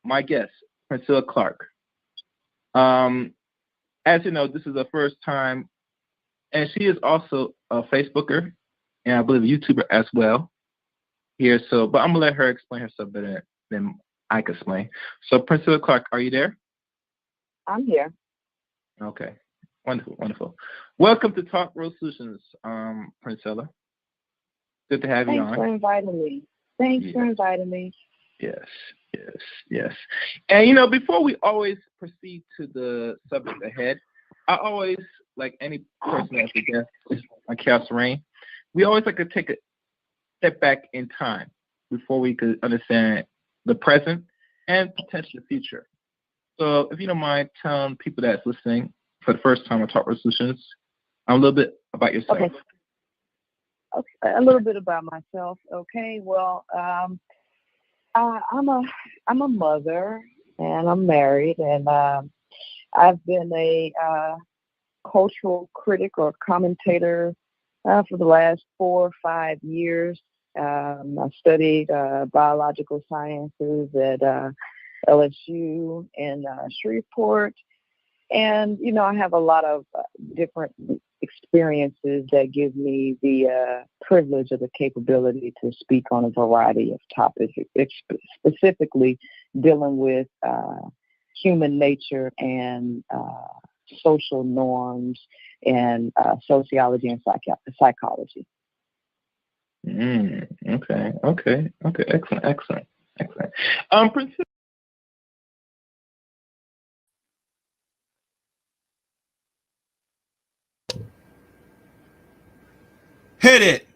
my guest, Priscilla Clark. Um, as you know, this is the first time, and she is also a Facebooker and I believe a YouTuber as well here. So, but I'm gonna let her explain herself better than I can explain. So, Priscilla Clark, are you there? I'm here. Okay, wonderful, wonderful. Welcome to Talk Real Solutions, Priscilla. Good to have you Thanks on. for inviting me. Thanks for inviting me. Yes, yes, yes. And you know, before we always proceed to the subject ahead, I always, like any person that's a guest on Chaos Rain, we always like to take a step back in time before we could understand the present and potentially the future. So if you don't mind telling people that's listening for the first time on Talk Real Solutions a little bit about yourself. Okay. A little bit about myself. Okay. Well, I'm a mother and I'm married, and I've been a cultural critic or commentator for the last 4 or 5 years. I studied biological sciences at LSU in Shreveport. And, you know, I have a lot of different experiences that give me the privilege or the capability to speak on a variety of topics, specifically dealing with human nature and social norms and sociology and psychology. Okay. Excellent. Princess. Hit it.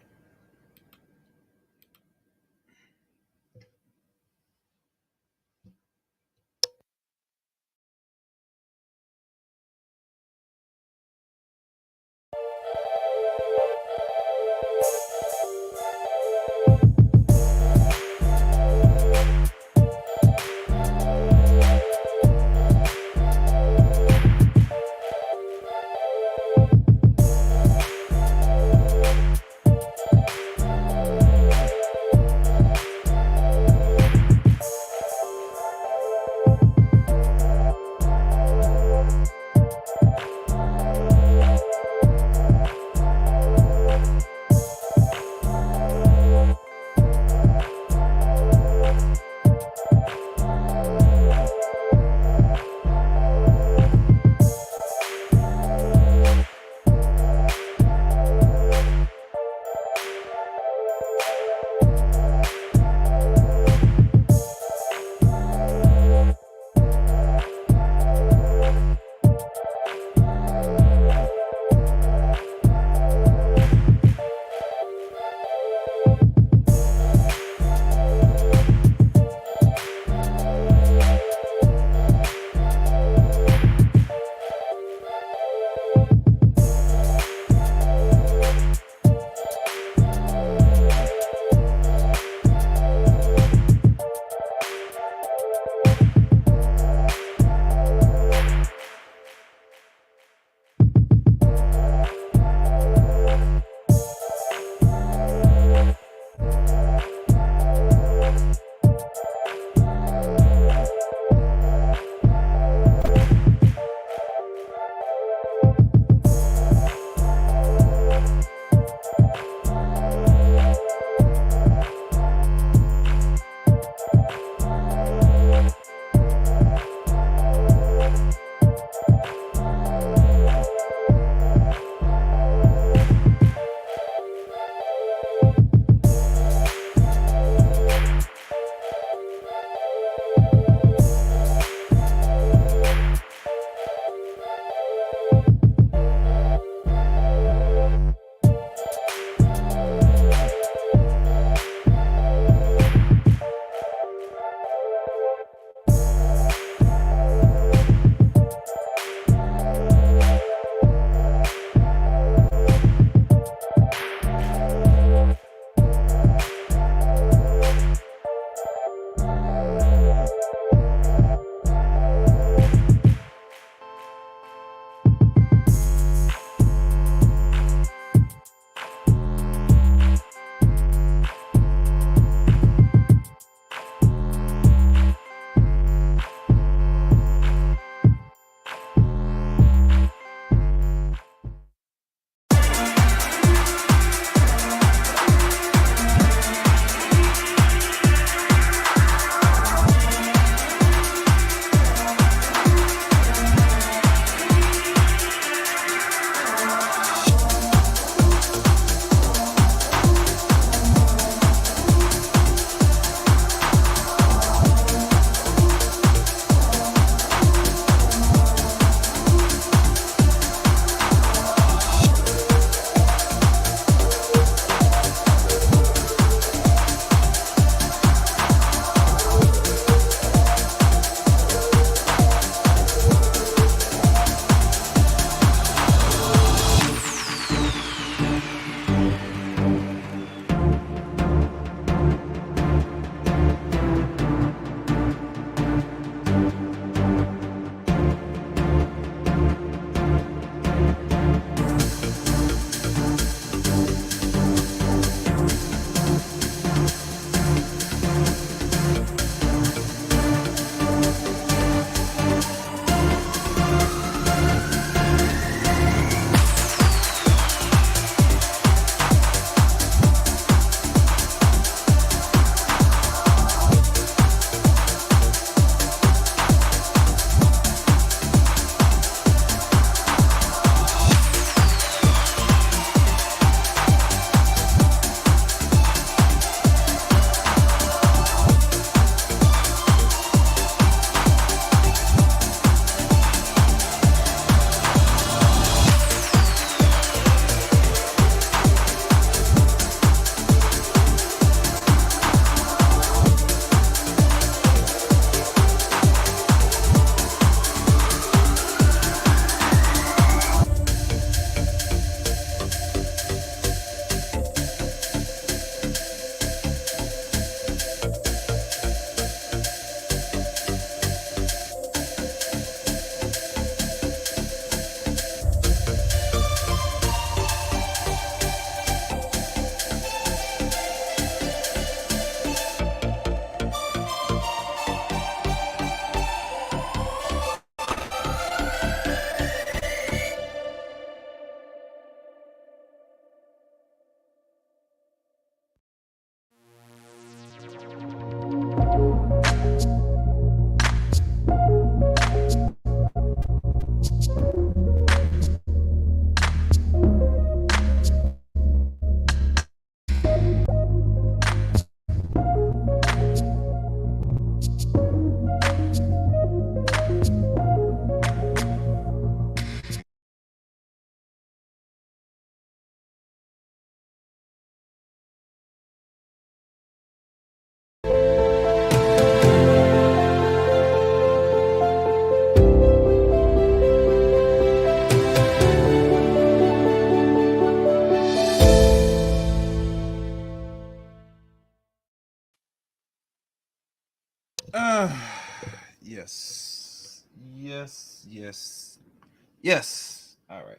Yes. All right.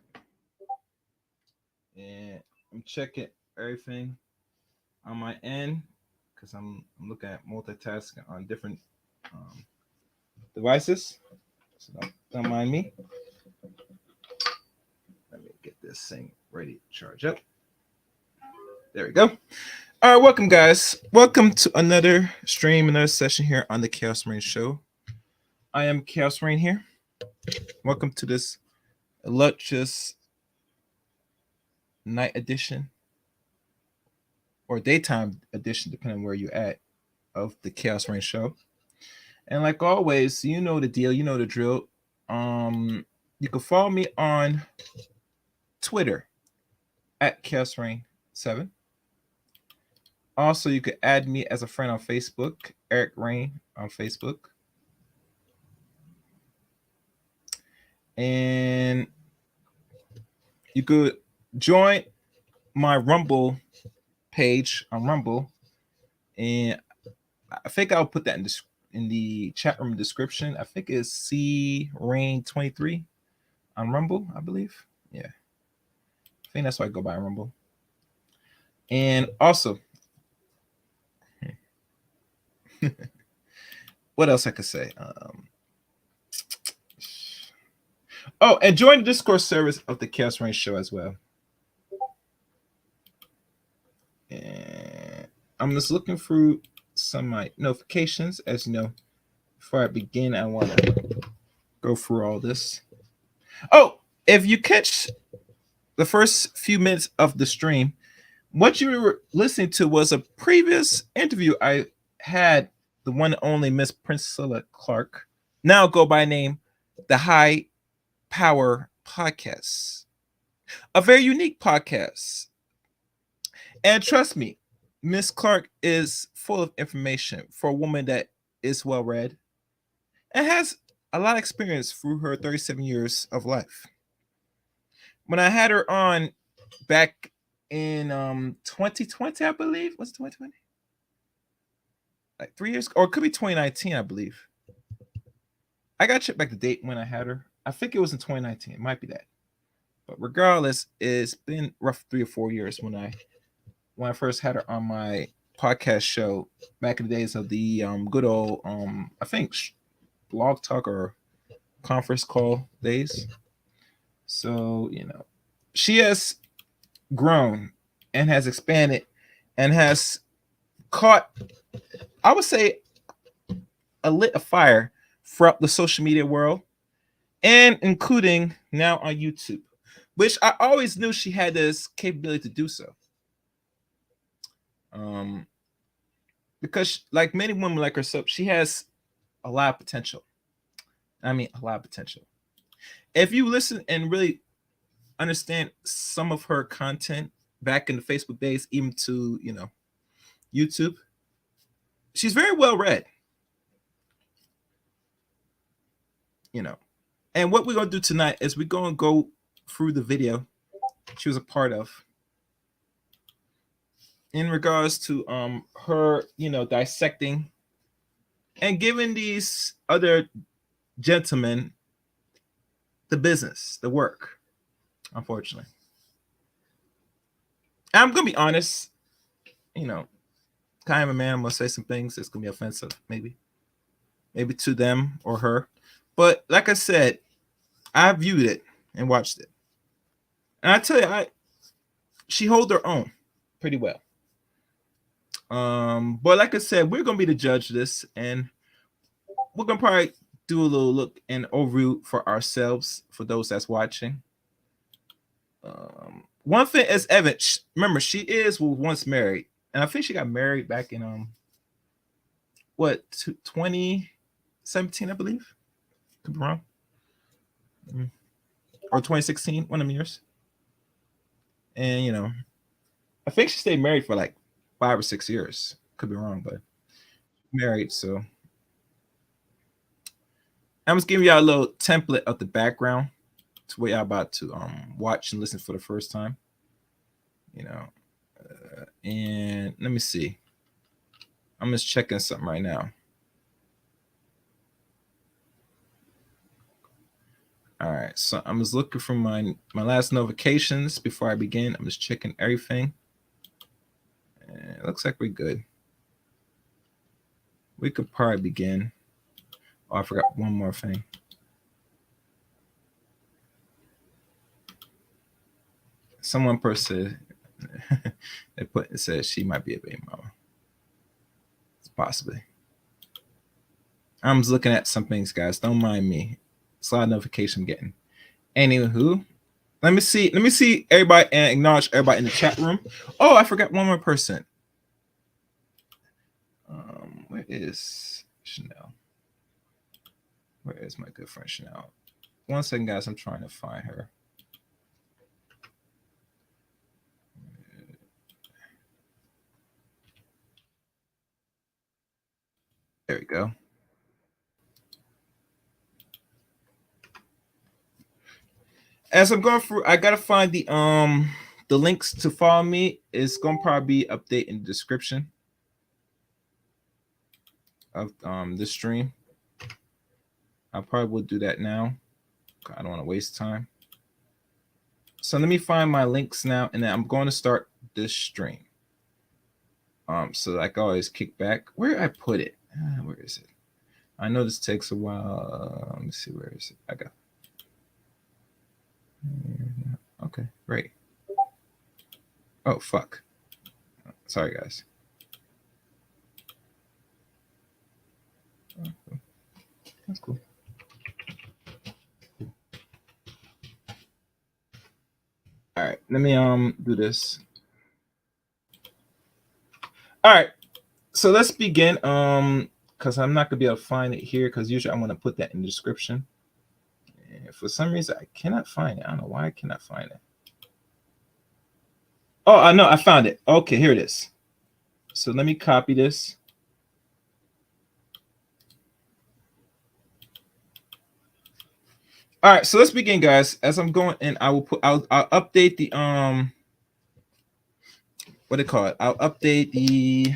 And I'm checking everything on my end because I'm looking at multitasking on different um, devices. So don't mind me. Let me get this thing ready to charge up. There we go. All right, welcome, guys. Welcome to another stream, another session here on the Chaos Rain Show. I am Chaos Rain here. Welcome to this illustrious night edition or daytime edition, depending on where you're at, of the Chaos Rain Show. And like always, you know the deal, you know the drill. You can follow me on Twitter at Chaos Rain 7. Also, you can add me as a friend on Facebook, Eric Rain on Facebook. And you could join my Rumble page on Rumble, and I think I'll put that in the chat room description. I think it's C Rain 23 on Rumble, I believe. Yeah, I think that's why I go by Rumble. And also, what else I could say? Oh, and join the Discord service of the Chaos Rain Show as well. And I'm just looking through some of my notifications. As you know, before I begin, I want to go through all this. Oh, if you catch the first few minutes of the stream, what you were listening to was a previous interview I had the one and only Miss Priscilla Clark, now go by name the High Power Podcast. A very unique podcast. And trust me, Miss Clark is full of information for a woman that is well read and has a lot of experience through her 37 years of life. When I had her on back in 2020, I believe, was it 2020? Like 3 years, or it could be 2019, I believe. I got to check back the date when I had her. I think it was in 2019. It might be that. But regardless, it's been rough 3 or 4 years when I first had her on my podcast show back in the days of the good old I think blog talk or conference call days. So, she has grown and has expanded and has caught, I would say, lit a fire throughout the social media world and including now on YouTube, which I always knew she had this capability to do so. Because like many women like herself, she has a lot of potential. I mean, a lot of potential. If you listen and really understand some of her content back in the Facebook days, even to, YouTube, she's very well read. And what we're going to do tonight is we're going to go through the video she was a part of in regards to her, dissecting and giving these other gentlemen the business, the work, unfortunately. And I'm going to be honest, kind of a man, I'm going to say some things that's going to be offensive, maybe to them or her. But like I said, I viewed it and watched it. And I tell you, she hold her own pretty well. But like I said, we're gonna be the judge of this, and we're gonna probably do a little look and overview for ourselves for those that's watching. One thing is evident. Remember, she was once married, and I think she got married back in 2017, I believe. Could be wrong. Or 2016, one of them years. And I think she stayed married for like 5 or 6 years. Could be wrong, but married. So I'm just giving y'all a little template of the background to what y'all about to watch and listen for the first time. And let me see. I'm just checking something right now. All right, so I'm just looking for my last notifications before I begin. I'm just checking everything. And it looks like we're good. We could probably begin. Oh, I forgot one more thing. Someone person it says she might be a baby mama. It's possibly. I'm just looking at some things, guys. Don't mind me. It's a lot of notification I'm getting. Anywho, let me see everybody and acknowledge everybody in the chat room. Oh, I forgot one more person. Where is Chanel? Where is my good friend Chanel? One second, guys. I'm trying to find her. There we go. As I'm going through, I gotta find the links to follow me. It's gonna probably be update in the description of this stream. I probably will do that now. I don't want to waste time. So let me find my links now, and then I'm going to start this stream. So I can always kick back. Where I put it? Where is it? I know this takes a while. Let me see, where is it? I got. Okay, great. Oh fuck. Sorry, guys. That's cool. All right, let me do this. All right, so let's begin. Because I'm not gonna be able to find it here, because usually I'm gonna put that in the description. And for some reason I cannot find it. I don't know why I cannot find it. Oh, I know, I found it. Okay, here it is. So let me copy this. All right, so let's begin, guys. As I'm going in, I'll update the what do they call it? I'll update the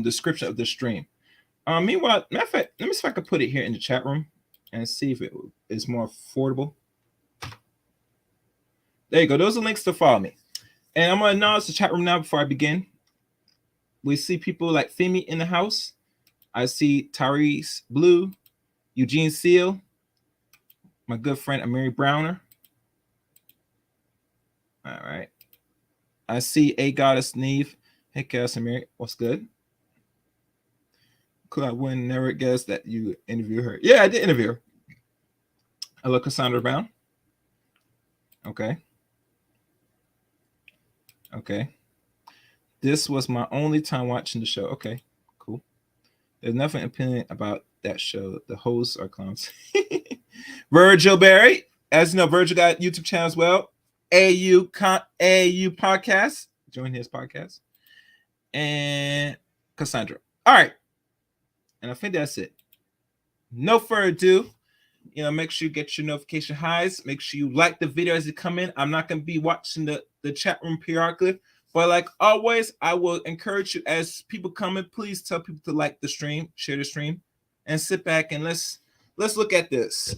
description of the stream. Meanwhile, matter of fact, let me see if I can put it here in the chat room and see if it is more affordable. There you go. Those are links to follow me. And I'm gonna acknowledge the chat room now before I begin. We see people like Femi in the house. I see Tyrese Blue, Eugene Seal, my good friend Amiri Browner. All right. I see A Goddess Neve. Hey, Chaos Amiri, what's good? Could I win? Never guessed that you interview her. Yeah, I did interview her. Hello, Cassandra Brown. Okay. Okay. This was my only time watching the show. Okay, cool. There's nothing opinion about that show. The hosts are clowns. Virgil Berry. As you know, Virgil got a YouTube channel as well. AU Podcast. Join his podcast. And Cassandra. All right. And I think that's it. No further ado. Make sure you get your notification highs. Make sure you like the video as it come in. I'm not going to be watching the chat room periodically. But like always, I will encourage you as people come in, please tell people to like the stream, share the stream, and sit back and let's look at this.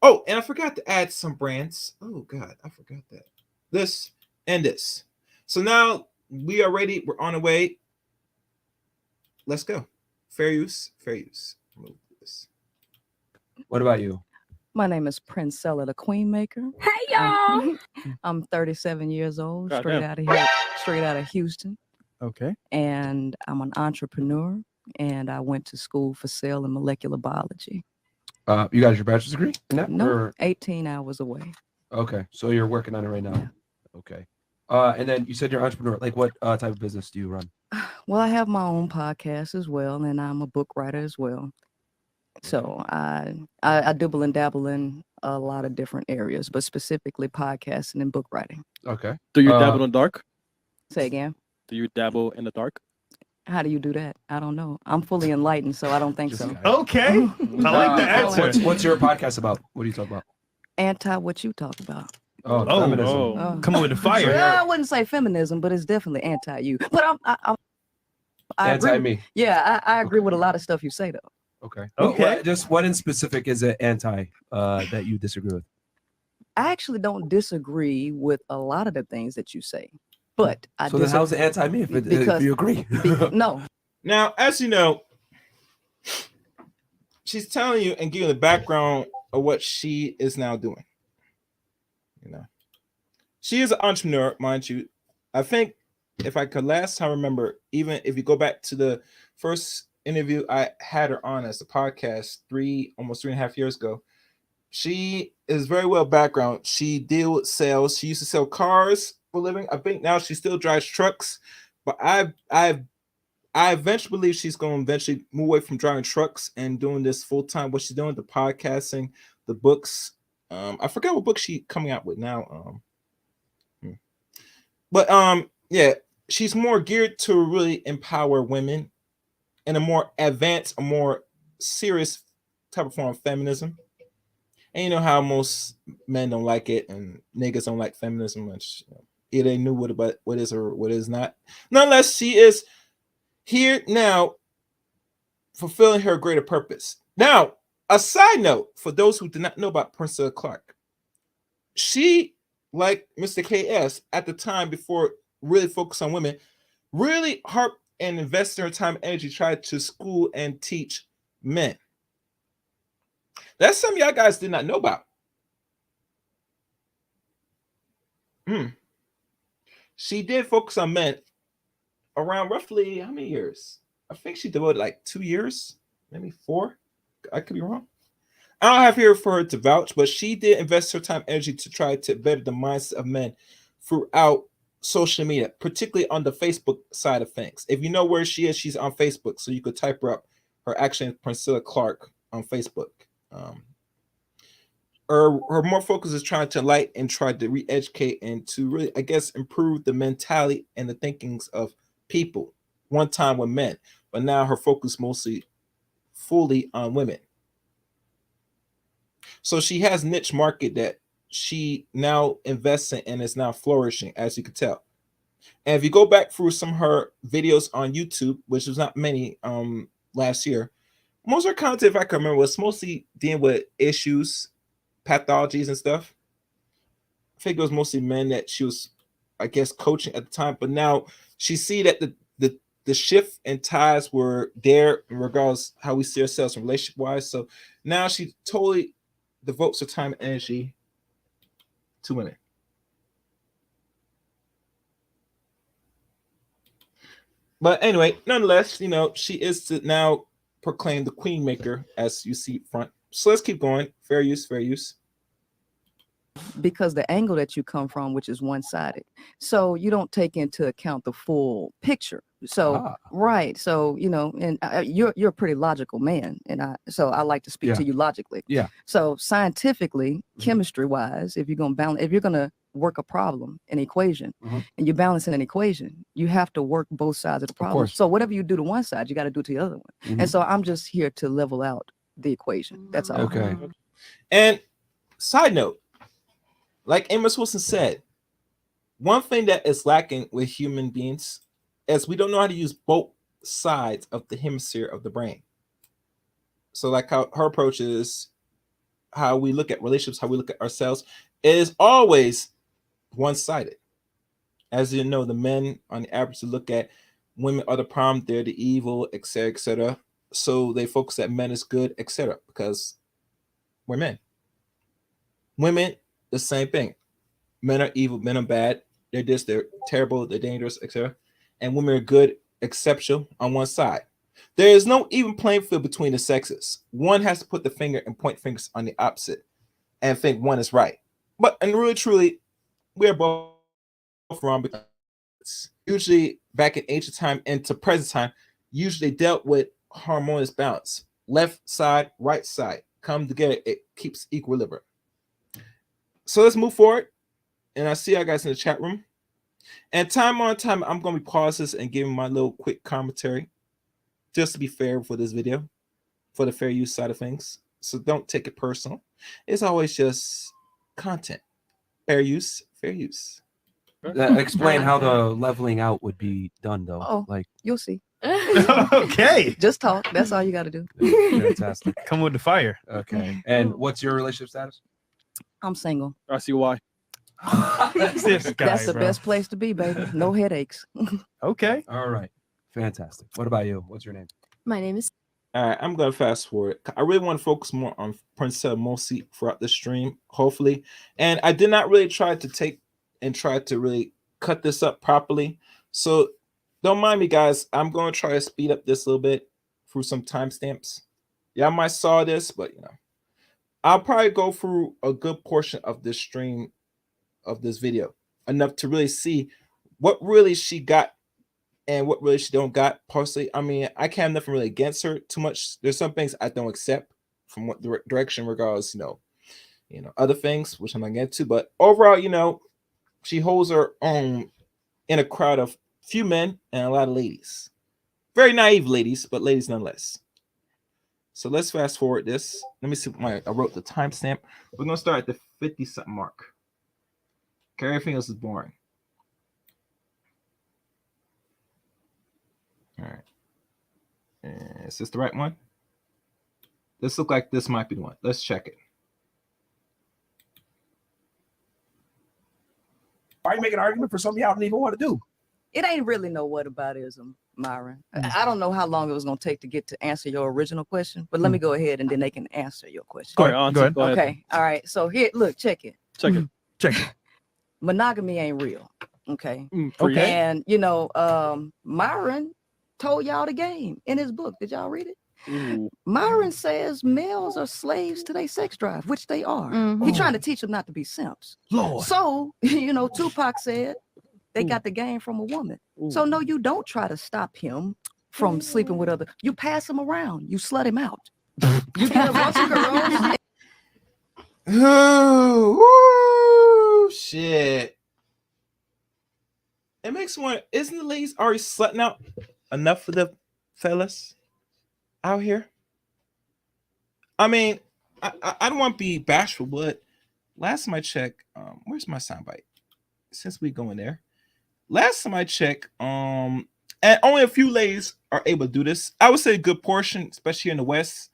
Oh, and I forgot to add some brands. Oh God, I forgot that. This and this. So now we are ready. We're on the way. Let's go. Fair use, fair use. Remove this. What about you? My name is Princella, the Queen Maker. Hey y'all! I'm 37 years old, God straight damn. out of here, straight out of Houston, Okay. and I'm an entrepreneur. And I went to school for cell and molecular biology. You got your bachelor's degree in that? No, Or- 18 hours away. Okay, so you're working on it right now. Yeah. Okay. And then you said you're an entrepreneur. Like, what type of business do you run? Well, I have my own podcast as well, and I'm a book writer as well. So I dibble and dabble in a lot of different areas, but specifically podcasting and book writing. Okay. Do you Uh, dabble in the dark? Say again. Do you dabble in the dark? How do you do that? I don't know. I'm fully enlightened, so I don't think Just- so. Okay. I like the answer. What's your podcast about? What do you talk about? Anti what you talk about. Oh, Oh, feminism. Oh. Come on with the fire. Well, I wouldn't say feminism, but it's definitely anti you. But I agree. Anti me. Yeah, I agree with a lot of stuff you say though. Okay. Okay. Just what in specific is it anti that you disagree with? I actually don't disagree with a lot of the things that you say, but I So then how's it anti me if because you agree? no, Now, as you know, she's telling you and giving the background of what she is now doing. You know, she is an entrepreneur, mind you. I think if I could last time remember, even if you go back to the first interview I had her on as a podcast almost 3.5 years ago, she is very well background. She deal with sales. She used to sell cars for a living. I think now she still drives trucks, but I eventually believe she's going to eventually move away from driving trucks and doing this full time. What she's doing, the podcasting, the books. I forgot what book she coming out with now. But yeah, she's more geared to really empower women in a more advanced, a more serious type of form of feminism. And you know how most men don't like it, and niggas don't like feminism much. Either they knew what is or what is not. Nonetheless, she is here now fulfilling her greater purpose. Now, a side note for those who do not know about Priscilla Clark, she, like Mr. KS, at the time before really focused on women, really harped and invested her time and energy, tried to school and teach men. That's something y'all guys did not know about. She did focus on men around roughly how many years? I think she devoted like 2 years, maybe 4. I could be wrong. I don't have here for her to vouch, but she did invest her time and energy to try to better the mindset of men throughout social media, particularly on the Facebook side of things. If you know where she is, she's on Facebook, so you could type her up. Her action is Priscilla Clark on Facebook. Her more focus is trying to enlighten and try to re-educate and to really, I guess, improve the mentality and the thinkings of people. One time with men, but now her focus mostly fully on women. So she has niche market that she now invests in and is now flourishing, as you can tell. And if you go back through some of her videos on YouTube, which was not many last year, most of her content, if I can remember, was mostly dealing with issues, pathologies and stuff. I think it was mostly men that she was, I guess, coaching at the time. But now she see that the shift and ties were there in regards how we see ourselves relationship wise. So now she totally devotes her time and energy to women. But anyway, nonetheless, you know, she is to now proclaim the queen maker, as you see front. So let's keep going. Fair use, fair use. because the angle that you come from, which is one-sided, so you don't take into account the full picture. So right, so you know, and you're a pretty logical man, and I like to speak to you logically. Yeah. So scientifically, chemistry-wise, if you're gonna work a problem, an equation, and you're balancing an equation, you have to work both sides of the problem. course. So whatever you do to one side, you got to do to the other one. And so I'm just here to level out the equation. That's all. Okay. And side note, like Amos Wilson said, one thing that is lacking with human beings is we don't know how to use both sides of the hemisphere of the brain. So like how her approach is, how we look at relationships, how we look at ourselves, is always one-sided. As you know, the men on the average look at women are the problem, they're the evil, etc., etc. So they focus that men is good, etc., because we're men. Women, the same thing. Men are evil, men are bad, they're this, they're terrible, they're dangerous, etc. And women are good, exceptional on one side. There is no even playing field between the sexes. One has to put the finger and point fingers on the opposite and think one is right. But and really truly, we're both wrong, because usually back in ancient time and to present time, usually dealt with harmonious balance. Left side, right side come together, it keeps equilibrium. So let's move forward. And I see you guys in the chat room. And time on time, I'm going to be pausing this and giving my little quick commentary, just to be fair for this video, for the fair use side of things. So don't take it personal. It's always just content. Fair use, fair use. Explain how the leveling out would be done, though. Oh, like you'll see. Okay. Just talk. That's all you got to do. Fantastic. Come with the fire. Okay. And what's your relationship status? I'm single. I see why. This guy, That's the bro. best place to be, baby. No headaches. Okay. All right. Fantastic. What about you? What's your name? My name is. All right, I'm gonna fast forward. I really want to focus more on Princess Mosi throughout the stream, hopefully. And I did not really try to really cut this up properly. So don't mind me, guys. I'm gonna try to speed up this a little bit through some timestamps. Yeah, I might saw this, but I'll probably go through a good portion of this stream of this video, enough to really see what really she got and what really she don't got. Personally, I mean, I can't have nothing really against her too much. There's some things I don't accept from what direction regards, other things which I'm not getting to. But overall, she holds her own in a crowd of few men and a lot of ladies. Very naive ladies, but ladies nonetheless. So let's fast forward this. Let me see. I wrote the timestamp. We're gonna start at the 50-something mark. Okay, everything else is boring. All right. Is this the right one? This look like this might be the one. Let's check it. Why are you making an argument for something y'all don't even want to do? It ain't really no whataboutism, Myron. I don't know how long it was going to take to get to answer your original question, but let me go ahead and then they can answer your question. Go ahead. Go ahead. Okay. All right. So here, look, check it. Check it. Check it. Monogamy ain't real. Okay. Okay. And Myron told y'all the game in his book. Did y'all read it? Ooh. Myron says males are slaves to their sex drive, which they are. He's trying to teach them not to be simps. Lord. So, Tupac said they got the game from a woman. So no, you don't try to stop him from sleeping with other. You pass him around. You slut him out. You get a bunch of girls. Oh, shit. It makes one. Isn't the ladies already slutting out enough for the fellas out here? I mean, I don't want to be bashful, but last time I checked, where's my soundbite? Since we going there, last time I checked, and only a few ladies are able to do this. I would say a good portion, especially in the West,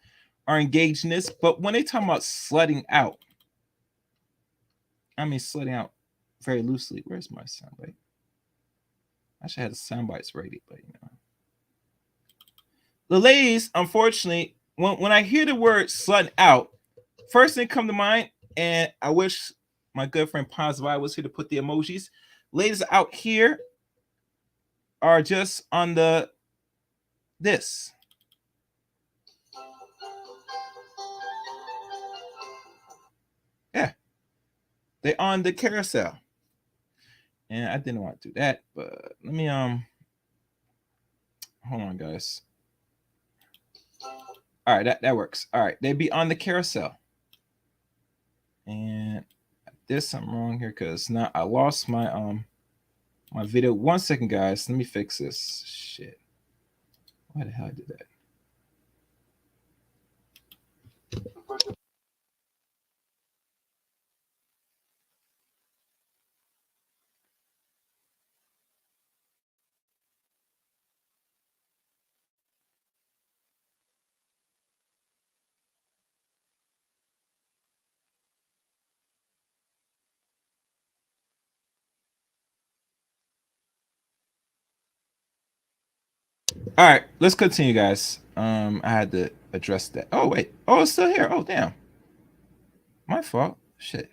are engaged in this. But when they talk about slutting out, I mean slutting out very loosely. Where's my soundbite? I should have the soundbites ready, but the ladies, unfortunately, when I hear the word slutting out, first thing come to mind, and I wish my good friend Pazvai was here to put the emojis. Ladies out here are just on this. Yeah. They on the carousel. And I didn't want to do that, but let me hold on, guys. All right, that works. All right, they be on the carousel. And there's something wrong here because now I lost my my video. 1 second, guys. Let me fix this shit. Why the hell I did that? All right, let's continue, guys. I had to address that. Oh wait, oh, it's still here. Oh damn, my fault. Shit.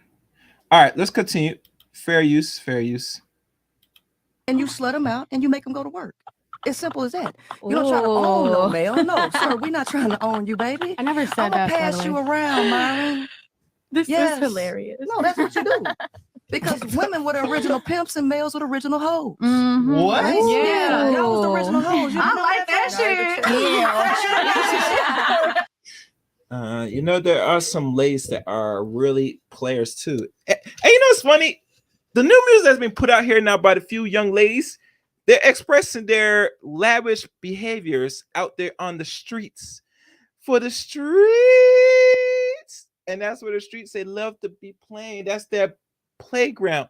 All right, let's continue. Fair use, fair use. And you slut them out and you make them go to work. As simple as that. You don't try to own no male. No, sir, we're not trying to own you, baby. I never said I'm that. gonna pass you around, Myron. This Yes. is hilarious. No, that's what you do. Because women were the original pimps and males were the original hoes. What? Right? Yeah, y'all was the original hoes. You I know like that shit. There are some ladies that are really players too. And it's funny? The new music that's been put out here now by the few young ladies, they're expressing their lavish behaviors out there on the streets. For the streets. And that's where the streets they love to be playing. That's their playground.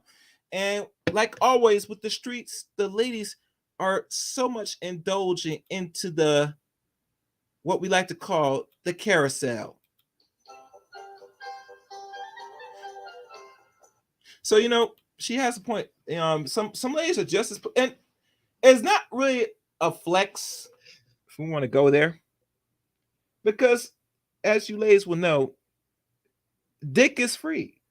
And like always with the streets, the ladies are so much indulging into the what we like to call the carousel. So she has a point. Some ladies are just as, and it's not really a flex if we want to go there, because as you ladies will know, dick is free.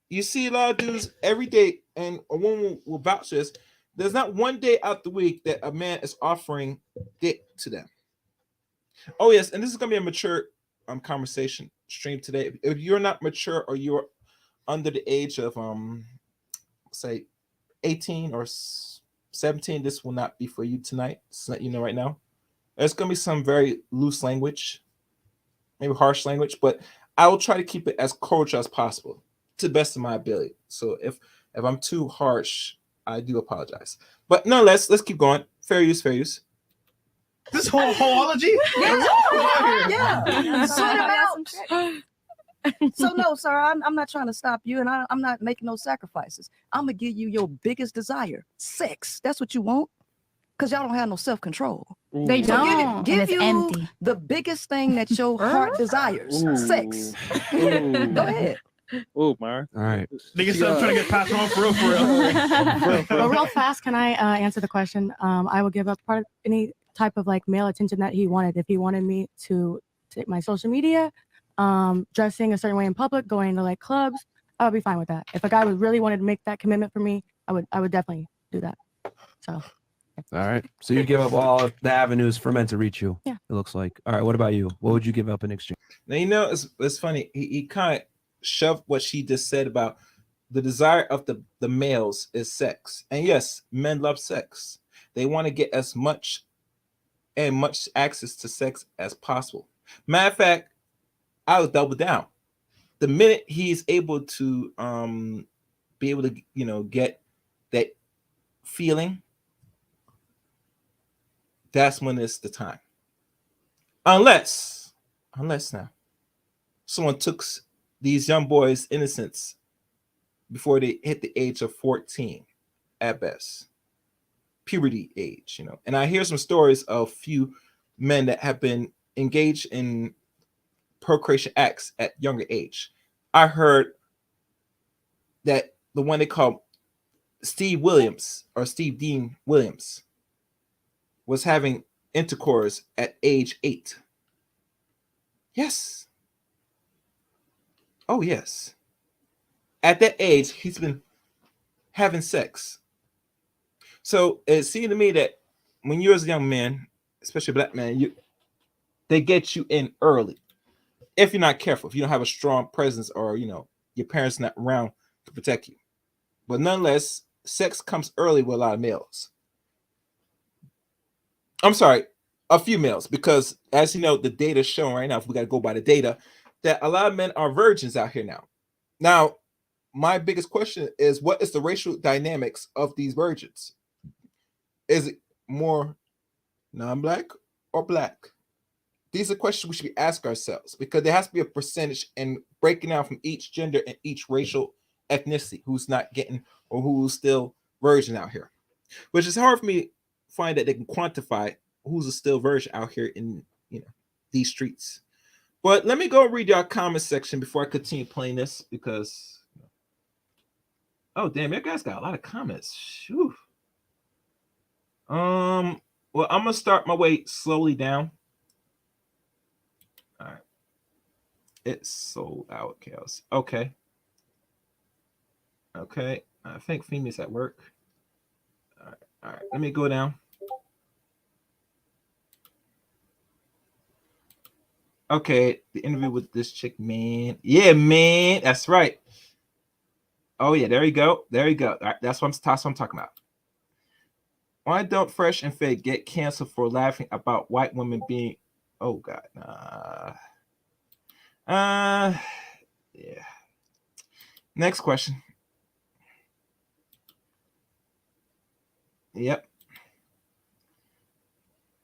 You see a lot of dudes every day, and a woman will vouch this. There's not one day out the week that a man is offering dick to them. Oh yes, and this is gonna be a mature conversation stream today. If you're not mature or you're under the age of say 18 or 17, this will not be for you tonight. Just let you know right now. There's gonna be some very loose language, maybe harsh language, but I will try to keep it as cordial as possible to the best of my ability. So if I'm too harsh, I do apologize. But nonetheless, let's keep going. Fair use, fair use. This whole hoology? Yeah. Sort it out. So no, sir, I'm not trying to stop you, and I'm not making no sacrifices. I'm gonna give you your biggest desire, sex. That's what you want, cause y'all don't have no self-control. They So don't. give It's you empty. the biggest thing that your heart desires, sex. Go ahead. Oh, Myra. All right. Nigga said I'm trying to get passed on for real. But real fast, can I answer the question? I will give up part of any type of like male attention that he wanted. If he wanted me to take my social media, dressing a certain way in public, going to like clubs, I would be fine with that. If a guy would really wanted to make that commitment for me, I would definitely do that. So. All right. So you'd give up all the avenues for men to reach you. Yeah. It looks like. All right. What about you? What would you give up in exchange? Now it's funny. He kind of shoved what she just said about the desire of the males is sex. And yes, men love sex. They want to get as much access to sex as possible. Matter of fact, I would double down. The minute he's able to be able to get that feeling, that's when it's the time. Unless now someone took these young boys' innocence before they hit the age of 14 at best, puberty age, And I hear some stories of few men that have been engaged in procreation acts at younger age. I heard that the one they call Steve Dean Williams was having intercourse at age 8. Yes. Oh, yes. At that age, he's been having sex. So it seemed to me that when you're as a young man, especially a black man, they get you in early. If you're not careful, if you don't have a strong presence or, your parents not around to protect you. But nonetheless, sex comes early with a lot of males. I'm sorry, a few males, because as you know, the data is showing right now, if we got to go by the data, that a lot of men are virgins out here now. Now, my biggest question is, what is the racial dynamics of these virgins? Is it more non-black or black? These are questions we should be asking ourselves, because there has to be a percentage and breaking down from each gender and each racial ethnicity who's not getting or who's still virgin out here, which is hard for me to find that they can quantify who's a still virgin out here in these streets. But let me go read your comment section before I continue playing this, because oh damn, you guys got a lot of comments. Whew. Well, I'm gonna start my way slowly down. All right. It's sold out, chaos. Okay. I think Femi's at work. All right. Let me go down. Okay, the interview with this chick, man. Yeah, man. That's right. Oh, yeah, there you go. There you go. All right, that's what I'm talking about. Why don't Fresh and Fade get canceled for laughing about white women being... Oh, God. Yeah. Next question. Yep.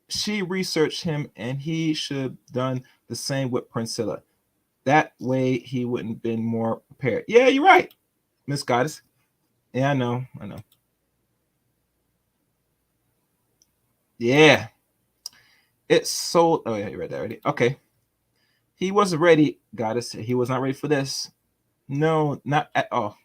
She researched him, and he should have done the same with Priscilla. That way, he wouldn't have been more prepared. Yeah, you're right, Miss Goddess. Yeah, I know. Yeah. It's sold. Oh, yeah, you read that already. Okay. He wasn't ready, goddess. He was not ready for this. No, not at all.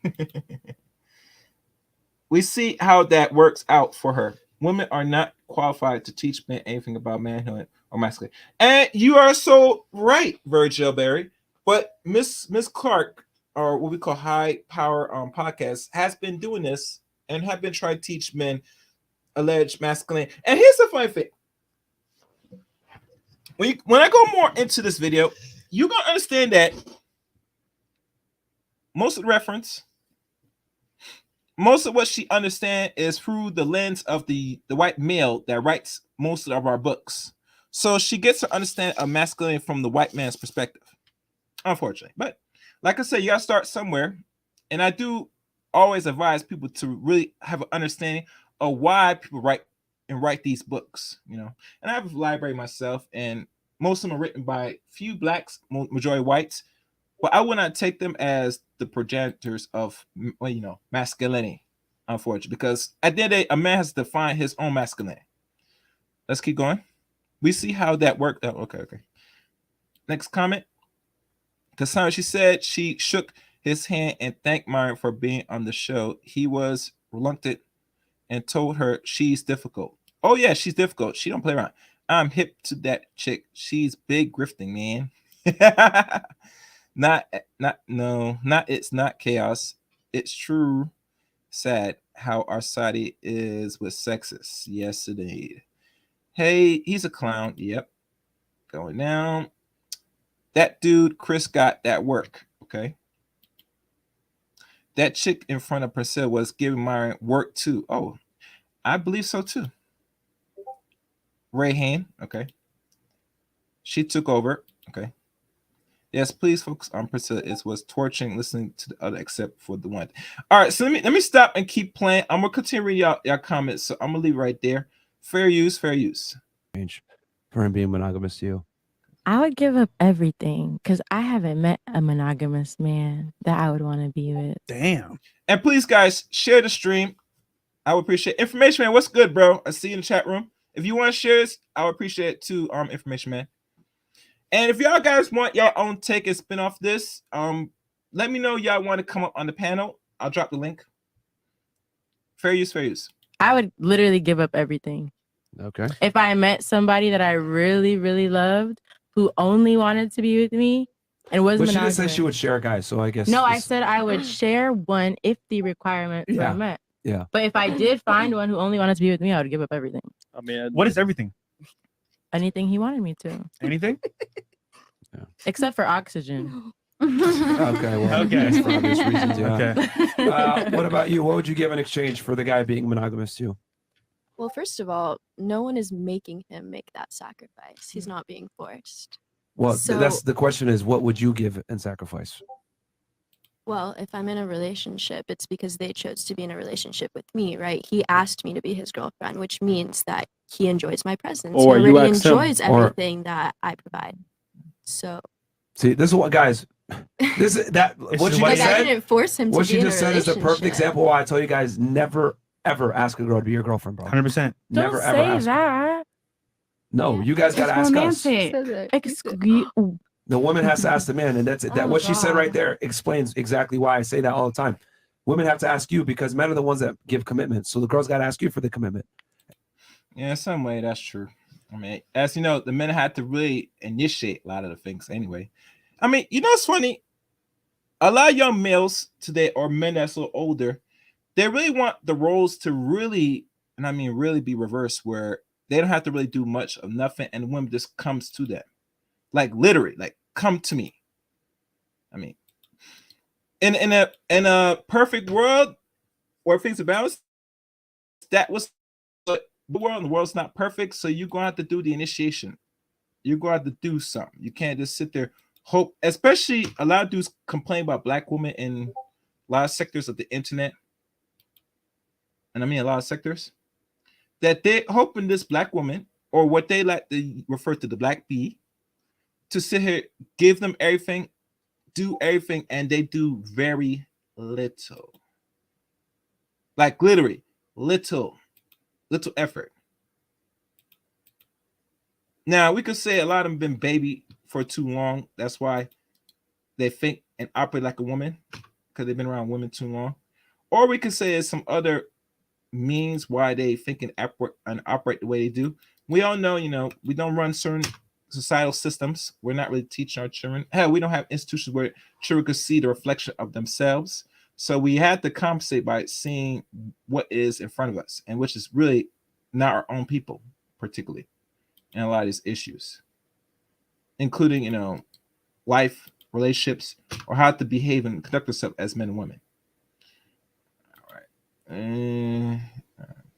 We see how that works out for her. Women are not qualified to teach men anything about manhood or masculinity. And you are so right, Virgil Berry. But Miss Clark, or what we call high power podcast, has been doing this and have been trying to teach men alleged masculinity. And here's the funny thing. When I go more into this video, you're gonna understand that most of the reference, most of what she understands is through the lens of the white male that writes most of our books. So she gets to understand a masculinity from the white man's perspective, unfortunately. But like I said, you gotta start somewhere. And I do always advise people to really have an understanding of why people write these books, you know. And I have a library myself, and most of them are written by few blacks, majority whites. But I would not take them as the progenitors of, well, you know, masculinity, unfortunately, because at the end of the day, a man has to define his own masculinity. Let's keep going. We see how that worked out. Okay. Next comment. Cassandra, she said she shook his hand and thanked Myron for being on the show. He was reluctant and told her she's difficult. Oh yeah, she's difficult. She don't play around. I'm hip to that chick. She's big grifting, man. Not it's not chaos. It's true. Sad how our society is with sexists. Yes, indeed. Hey, he's a clown. Yep. Going down. That dude, Chris, got that work. Okay. That chick in front of Priscilla was giving Myron work too. Oh, I believe so too. Rayhan. Okay. She took over. Okay. Yes, please focus on Priscilla. It was torturing listening to the other except for the one. All right, so let me stop and keep playing. I'm gonna continue y'all comments, so I'm gonna leave right there. Fair use. For him being monogamous to you. I would give up everything because I haven't met a monogamous man that I would want to be with. Damn. And please, guys, share the stream. I would appreciate Information Man. What's good, bro? I see you in the chat room. If you want to share this, I would appreciate it too, Information Man. And if y'all guys want your own take and spin off this, let me know y'all want to come up on the panel. I'll drop the link. Fair use. I would literally give up everything. Okay. If I met somebody that I really, really loved who only wanted to be with me and was But she monogamous. didn't say she would share guys, so I guess. No, I said I would share one if the requirements were met. Yeah. But if I did find one who only wanted to be with me, I would give up everything. I mean, What is everything? Anything he wanted me to. Anything? Except for oxygen. Okay. Well, Okay. that's for obvious reasons. Yeah. Okay. What about you? What would you give in exchange for the guy being monogamous to you? Well, first of all, no one is making him make that sacrifice. He's not being forced. Well, So- that's the question: is what would you give and sacrifice? Well, if I'm in a relationship, it's because they chose to be in a relationship with me, right? He asked me to be his girlfriend, which means that he enjoys my presence. Or he you already asked him. enjoys Or- everything that I provide. So, See, this is what guys. This is that This what is she what like, just I said. didn't force him to What be she in just a said is a perfect relationship. example why I tell you guys never ever ask a girl to be your girlfriend, bro. 100%. Never Don't ever say ask. that. No, you guys gotta It's ask us. romantic. Excuse. The woman has to ask the man, and that's it. That Oh, what she said right God. there explains exactly why I say that all the time. Women have to ask you because men are the ones that give commitments. So the girls got to ask you for the commitment. Yeah, in some way that's true. I mean, as you know, the men had to really initiate a lot of the things anyway. I mean, you know, it's funny. A lot of young males today, or men that's a little older, they really want the roles to really, and I mean really be reversed, where they don't have to really do much of nothing, and the woman just comes to them, like literally, like come to me. I mean, in a perfect world where things are balanced, that was the world. The world's not perfect, so you're gonna have to do the initiation. You're gonna have to do something. You can't just sit there hope. Especially a lot of dudes complain about black women in a lot of sectors of the internet, and I mean a lot of sectors, that they're hoping this black woman, or what they like to refer to the black bee, to sit here, give them everything, do everything, and they do very little. Like literally, little effort. Now we could say a lot of them been baby for too long. That's why they think and operate like a woman because they've been around women too long. Or we could say it's some other means why they think and operate the way they do. We all know, we don't run certain societal systems. We're not really teaching our children. Hell, we don't have institutions where children could see the reflection of themselves. So we had to compensate by seeing what is in front of us, and which is really not our own people, particularly, in a lot of these issues, including, life, relationships, or how to behave and conduct yourself as men and women. All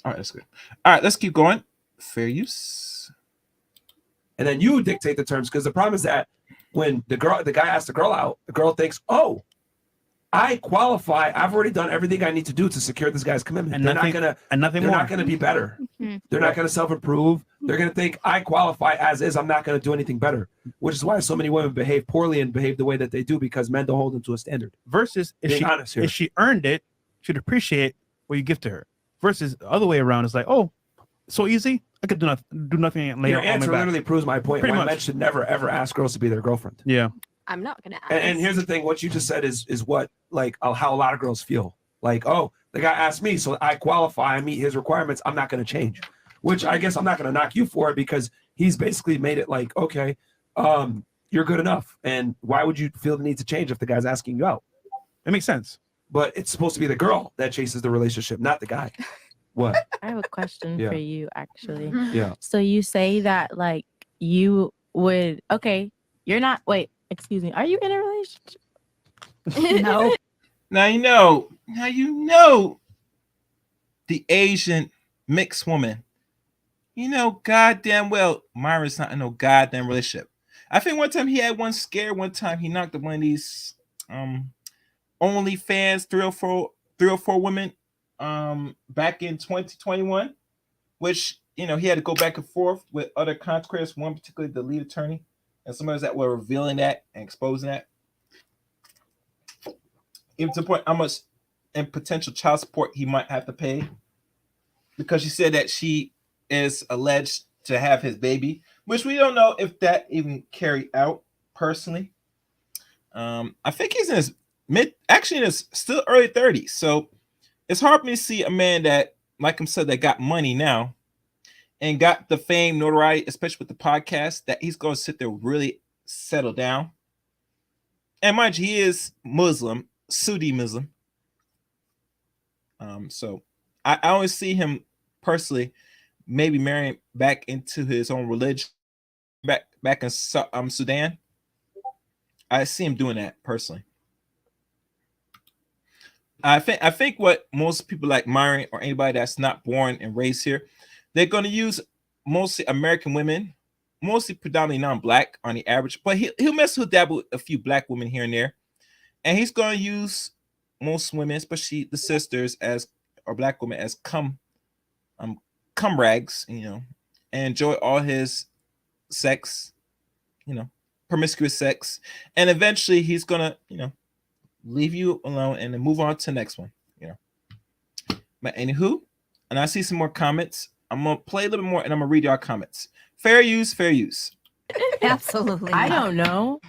right, that's good. All right, let's keep going. Fair use. And then you dictate the terms, because the problem is that when the guy asks the girl out, the girl thinks, oh, I qualify. I've already done everything I need to do to secure this guy's commitment. And they're nothing more. not gonna be better. They're not gonna self-improve. They're gonna think I qualify as is. I'm not gonna do anything better. Which is why so many women behave poorly and behave the way that they do, because men don't hold them to a standard. Versus if she earned it, she'd appreciate what you give to her. Versus the other way around, it's like, oh, so easy. I could do nothing later. Your answer literally proves my point. Why men should never ever ask girls to be their girlfriend. Yeah. I'm not gonna ask. And here's the thing: what you just said is what how a lot of girls feel. Like, oh, the guy asked me, so I qualify. I meet his requirements. I'm not going to change. Which I guess I'm not going to knock you for it, because he's basically made it like, okay, you're good enough. And why would you feel the need to change if the guy's asking you out? It makes sense. But it's supposed to be the girl that chases the relationship, not the guy. What? I have a question for you, actually. Yeah. So you say that like you would, okay, you're not, wait, excuse me, are you in a relationship? No. Now you know the Asian mixed woman. You know goddamn well Myra's not in no goddamn relationship. I think one time he had one scare. One time he knocked up one of these OnlyFans 304 women back in 2021, which he had to go back and forth with other content creators, one particularly the lead attorney, and some others that were revealing that and exposing that. Even to the point how much in potential child support he might have to pay, because she said that she is alleged to have his baby, which we don't know if that even carried out personally. I think he's in his in his still early 30s, so it's hard for me to see a man that, like him said, that got money now and got the fame, notoriety, especially with the podcast, that he's going to sit there really settle down. And mind you, he is Muslim, Sunni Muslim. So I always see him personally maybe marrying back into his own religion, back in Sudan. I see him doing that personally. I think what most people like Myron or anybody that's not born and raised here, they're going to use mostly American women, mostly predominantly non-black on the average, but he'll mess with dabble with a few black women here and there, and he's going to use most women, especially the sisters, or black women, as cum rags, and enjoy all his sex, promiscuous sex, and eventually he's gonna leave you alone and then move on to the next one. But anywho, and I see some more comments. I'm gonna play a little bit more and I'm gonna read y'all comments. Fair use. Absolutely. I don't know.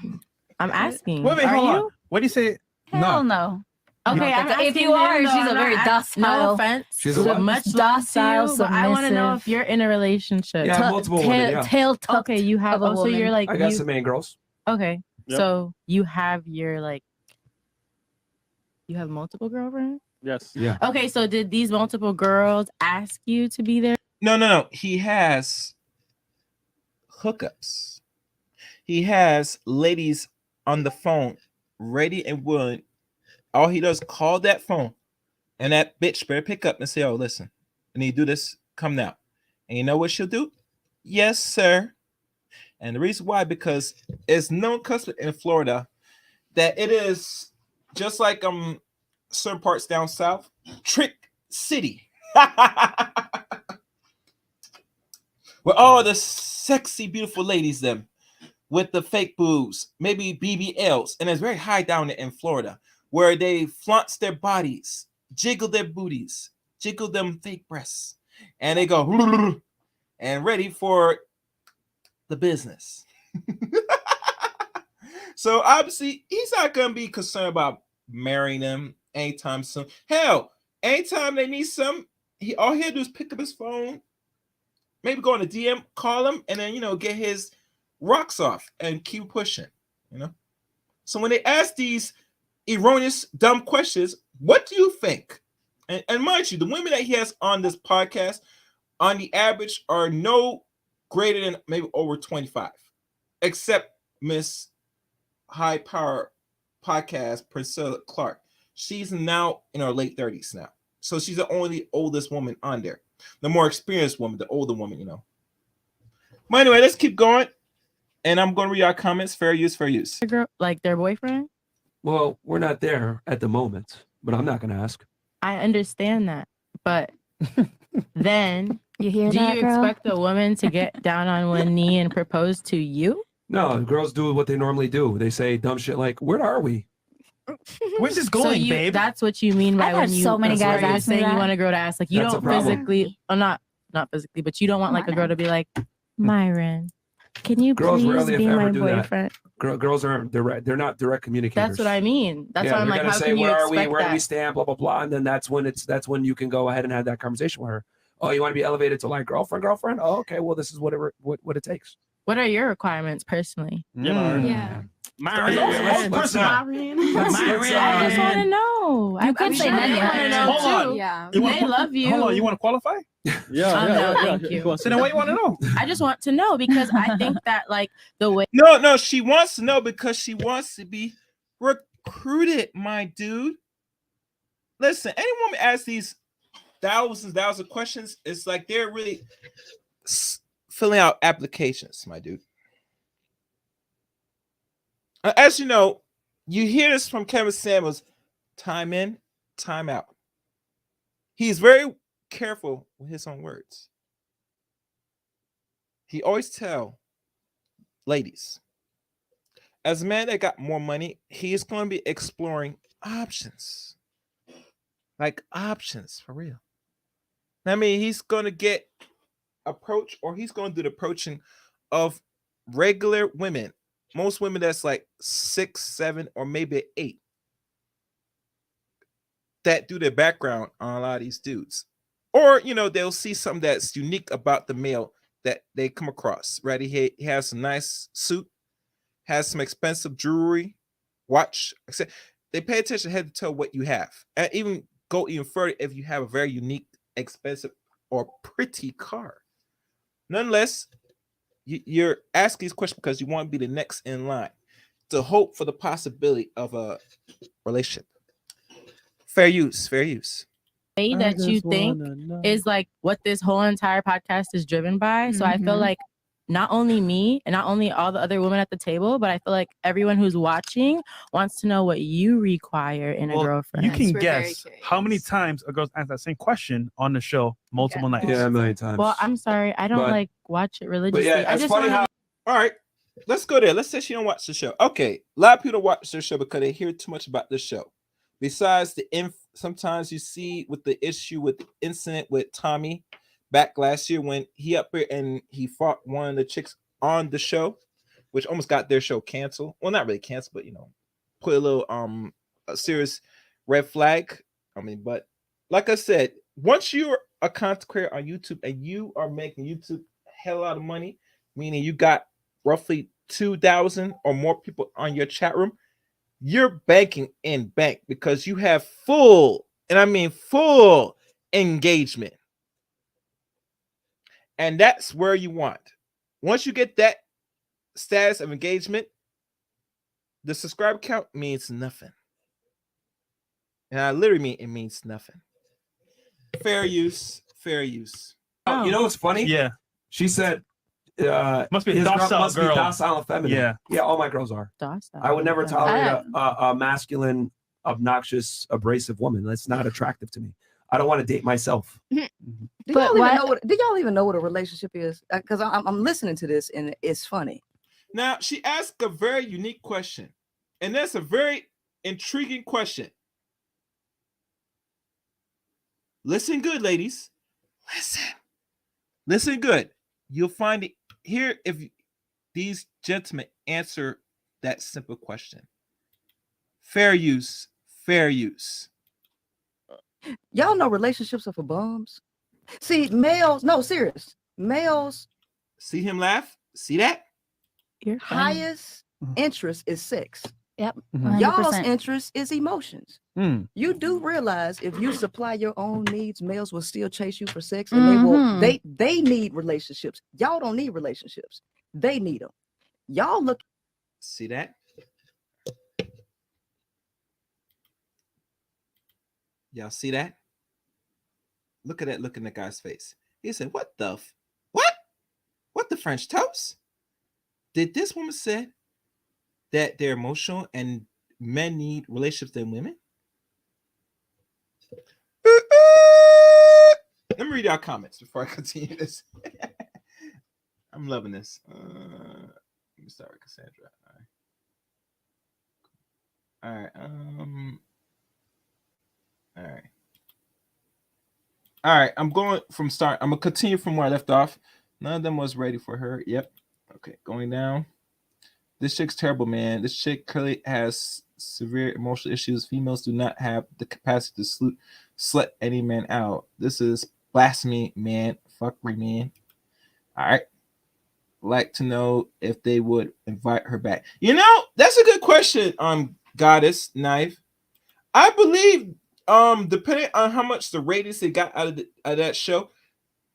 I'm asking. Wait, are hold you? on. What do you say? Hell no. Okay, I'm If asking you are, him, though, she's I'm a very not docile. No offense. She's a what? Much Docile, docile, but I want to know submissive. if you're in a relationship. Yeah, multiple women, yeah. Tail tucked. Okay, you have. of a So you're woman. like I got you, some main girls. okay. Yep. So you have your you have multiple girlfriends. Yes. Yeah. Okay, so did these multiple girls ask you to be there? No. He has hookups. He has ladies on the phone, ready and willing. All he does is call that phone, and that bitch better pick up and say, "Oh, listen, I need to do this. Come now." And you know what she'll do? Yes, sir. And the reason why, because it's known custom in Florida that it is just like certain parts down south, Trick City. Where all the sexy, beautiful ladies them with the fake boobs, maybe BBLs, and it's very high down in Florida, where they flaunt their bodies, jiggle their booties, jiggle them fake breasts, and they go and ready for the business. So obviously, he's not gonna be concerned about marrying them anytime soon. Hell, anytime they need some, all he'll do is pick up his phone, maybe go on a DM, call him, and then get his rocks off and keep pushing. So when they ask these erroneous, dumb questions, what do you think? And mind you, the women that he has on this podcast, on the average, are no greater than maybe over 25, except Miss High Power Podcast Priscilla Clark. She's now in her late 30s now, so she's the only oldest woman on there. The more experienced woman, the older woman, But anyway, let's keep going, and I'm going to read our comments. Fair use, fair use. Like their boyfriend? Well, we're not there at the moment, but I'm not going to ask. I understand that, but then you hear do that, you girl? expect a woman to get down on one knee and propose to you? No, girls do what they normally do. They say dumb shit like, "Where are we?" Where's this So going, babe? that's what you mean by I've when had you so many guys you're ask me saying you that. want a girl to ask, like you That's a don't problem. physically, not physically, but you don't want like a girl to be like, Hmm. Myron, can you Girls please rarely, if be ever, my do that. boyfriend? Girls aren't direct. They're not direct communicators. That's what I mean. That's Yeah, why I'm they're like, gonna how say, can you "Where are we? expect Where do we that? stand?" Blah blah blah, and then that's when you can go ahead and have that conversation with her. Oh, you want to be elevated to like girlfriend? Oh, okay. Well, this is what it takes. What are your requirements personally? Yeah. Myron. Let's not. I just want to know. You could I'm say sure none they yet. want to know Hold on. too. Yeah. You wanna They qual- love you. Hold on, you want to qualify? No, thank you. So then why you want to know? I just want to know because I think that like the way No, she wants to know because she wants to be recruited, my dude. Listen, any woman asks these thousands of questions, it's like they're really filling out applications, my dude. As you know, you hear this from Kevin Samuels time in, time out. He's very careful with his own words. He always tell ladies, as a man that got more money, he is going to be exploring options. Like options, for real. I mean, he's going to get approach, or he's going to do the approaching of regular women. Most women that's like 6, 7, or maybe 8 that do their background on a lot of these dudes. Or, they'll see something that's unique about the male that they come across, right? He has a nice suit, has some expensive jewelry, watch. They pay attention head to toe what you have. And even go even further if you have a very unique, expensive, or pretty car. Nonetheless, you're asking these questions because you want to be the next in line to hope for the possibility of a relationship. Fair use, fair use. way that you think is like what this whole entire podcast is driven by. So I feel like not only me and not only all the other women at the table, but I feel like everyone who's watching wants to know what you require in a girlfriend. You can guess how many times a girl's asked that same question on the show multiple nights. Yeah, a million times. Well, I'm sorry, I don't But- watch it religiously. But yeah, I it's just funny wanna- how. All right, let's go there. Let's say she don't watch the show. Okay, a lot of people watch the show because they hear too much about the show. Besides sometimes you see with the issue with the incident with Tommy back last year when he up here and he fought one of the chicks on the show, which almost got their show canceled. Well, not really canceled, but put a little a serious red flag. I mean, but like I said, once you're a content creator on YouTube and you are making YouTube a hell lot of money, meaning you got roughly 2,000 or more people on your chat room, you're banking in bank because you have full, and I mean full engagement. And that's where you want. Once you get that status of engagement, the subscriber count means nothing. And I literally mean it means nothing. Fair use, fair use. Oh, you know what's funny? Yeah. She said, must be a his girl docile must be girl. docile and feminine. Yeah, all my girls are. Docile. I would never tolerate I- a masculine, obnoxious, abrasive woman. That's not attractive to me. I don't want to date myself. Do But y'all even know what a relationship is? Because I'm listening to this and it's funny. Now, she asked a very unique question, and that's a very intriguing question. Listen good, ladies. Listen good. You'll find it here. If these gentlemen answer that simple question. Fair use, fair use. Y'all know relationships are for bums. See, males, no, serious. Males. See him laugh? See that? You're highest interest is sex. Yep. Y'all's 100%. interest is emotions. You do realize if you supply your own needs, males will still chase you for sex, and they need relationships. Y'all don't need relationships. They need them. Y'all look. See that? Y'all see that? Look at that look in the guy's face. He said, what the what? What the French toast? Did this woman say that they're emotional and men need relationships than women? Let me read our comments before I continue this. I'm loving this. Let me start with Cassandra. All right. All right. I'm going from start. I'm gonna continue from where I left off. None of them was ready for her. Yep. Okay. Going down. This chick's terrible, man. This chick clearly has severe emotional issues. Females do not have the capacity to slut any man out. This is blasphemy, man. Fuckery, man. All right. Like to know if they would invite her back. You know, that's a good question, Goddess Knife. I believe, depending on how much the ratings they got out of that show,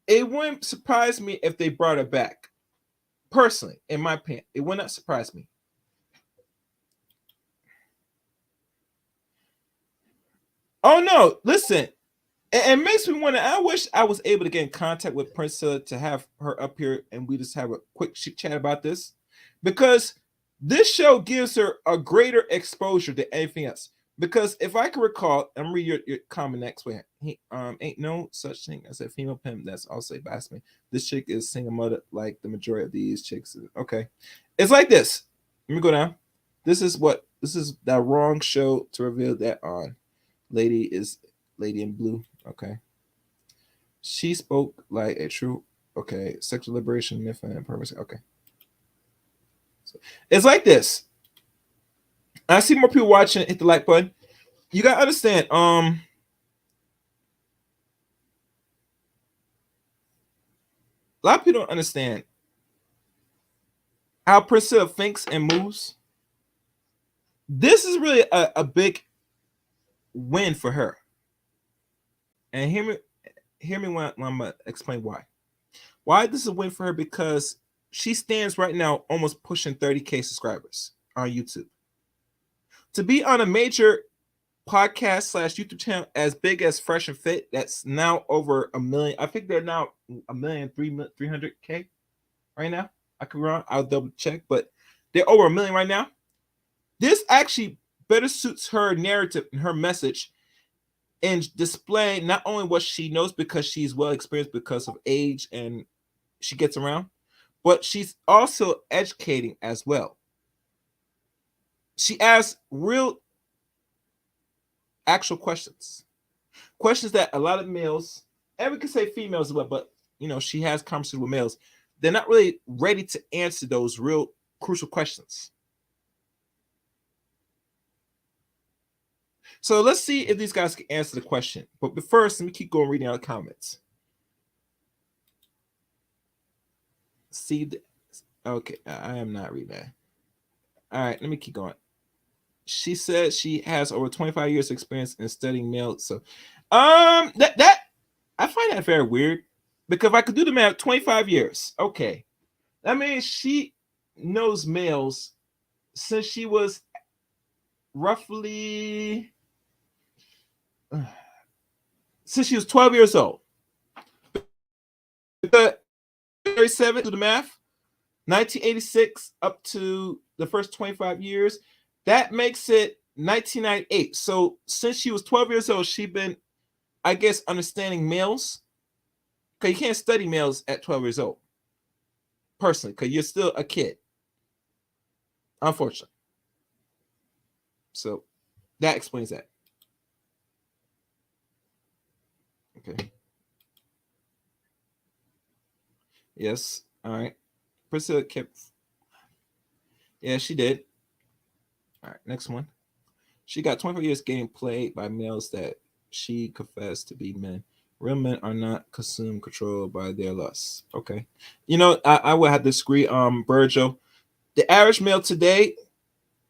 it wouldn't surprise me if they brought her back. Personally, in my opinion, it would not surprise me. Oh no, listen. It makes me wonder. I wish I was able to get in contact with Priscilla to have her up here and we just have a quick chat about this, because this show gives her a greater exposure than anything else. Because if I can recall, I'm read your comment next way. Ain't no such thing as a female pimp that's also blasphemy. This chick is single mother like the majority of these chicks. Okay, it's like this. Let me go down. This is the wrong show to reveal that on. Lady in blue. Okay. She spoke like a true. Okay, sexual liberation, myth, and purpose. Okay. So, it's like this. I see more people watching. Hit the like button. You gotta understand. A lot of people don't understand how Priscilla thinks and moves. This is really a big win for her. And hear me when I'm gonna explain why. Why this is a win for her? Because she stands right now almost pushing 30K subscribers on YouTube. To be on a major podcast / YouTube channel as big as Fresh and Fit, that's now over 1 million. I think they're now 1,300,000 right now. I could be wrong. I'll double check, but they're over 1 million right now. This actually better suits her narrative and her message and displaying not only what she knows because she's well experienced because of age and she gets around, but she's also educating as well. She asks real actual questions that a lot of males, and we can say females as well, but you know, she has conversations with males. They're not really ready to answer those real crucial questions. So let's see if these guys can answer the question. But first, let me keep going reading out the comments. Okay, I am not reading that. All right, let me keep going. She said she has over 25 years of experience in studying males. So that I find that very weird, because if I could do the math, 25 years. Okay. That means she knows males since she was roughly since she was 12 years old. 37, do the math. 1986 up to the first 25 years. That makes it 1998. So since she was 12 years old, she's been, I guess, understanding males. Because you can't study males at 12 years old. Personally, because you're still a kid. Unfortunately. So that explains that. Okay. Yes. All right. Priscilla kept Yeah, she did. All right, next one. She got 24 years getting played by males that she confessed to be men. Real men are not consumed, controlled by their lusts. Okay. I would have to disagree. Virgil, the average male today,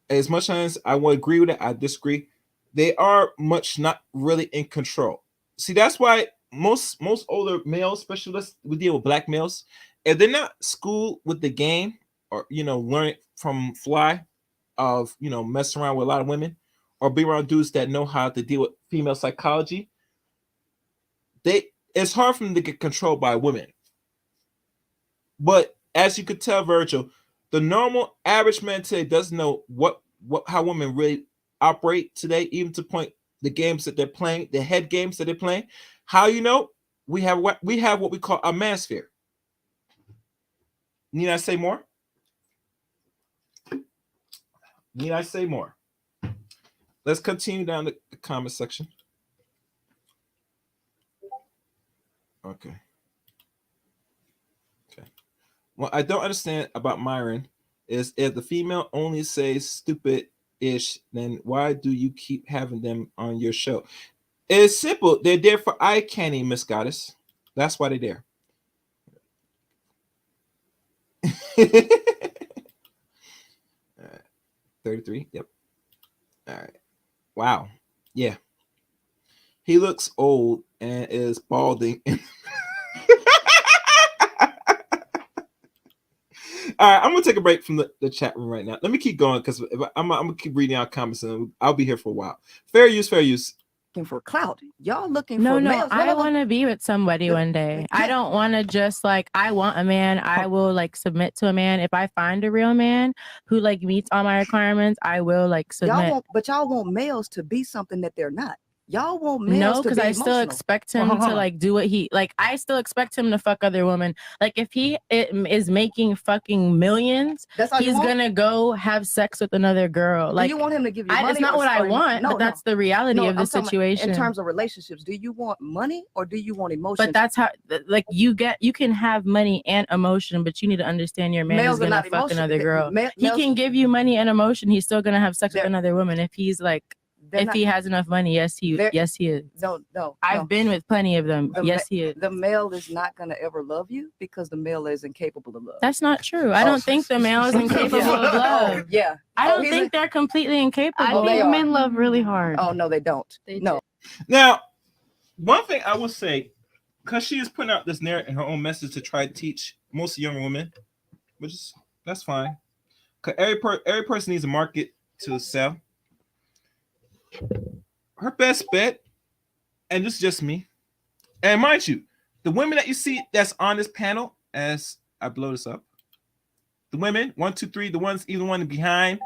as much as I would agree with it, I disagree. They are much not really in control. See, that's why most older males, especially we deal with black males, if they're not schooled with the game or learn from fly of messing around with a lot of women or be around dudes that know how to deal with female psychology, it's hard for them to get controlled by women. But as you could tell, Virgil, the normal average man today doesn't know how women really operate today, even to point the games that they're playing, the head games that they're playing. How we have what we call a manosphere. Need I say more? Need I say more? Let's continue down the comment section. Okay. What I don't understand about Myron is if the female only says stupid-ish, then why do you keep having them on your show? It's simple. They're there for eye candy, Miss Goddess. That's why they're there. All right. 33. Yep. All right. Wow. Yeah. He looks old and is balding. All right, I'm gonna take a break from the chat room right now. Let me keep going because I'm gonna keep reading our comments and I'll be here for a while. Fair use. Looking for clout. Y'all looking No, for no, males. I want to be with somebody one day. I don't want to just I want a man. I will submit to a man. If I find a real man who meets all my requirements, I will submit. Y'all want males to be something that they're not. Y'all want males to be I emotional. still expect him to do what he I still expect him to fuck other women. If he is making fucking millions, he's gonna go have sex with another girl. Do you want him to give you money? It's not what I want, but that's the reality of the situation. In terms of relationships, do you want money or do you want emotion? But that's how you can have money and emotion, but you need to understand your man is gonna fuck another girl. He can give you money and emotion. He's still gonna have sex with another woman if he's he has enough money. Yes, he is. No. I've been with plenty of them. Yes, he is. The male is not going to ever love you because the male is incapable of love. That's not true. I don't think the male is incapable of love. Yeah. I don't think they're completely incapable. I think men love really hard. Oh, no, they don't. No. Now, one thing I will say, because she is putting out this narrative in her own message to try to teach most young women, that's fine. Because every person needs a market to sell. Her best bet, and this is just me, and mind you, the women that you see that's on this panel, as I blow this up, the women 1, 2, 3, the ones even one behind,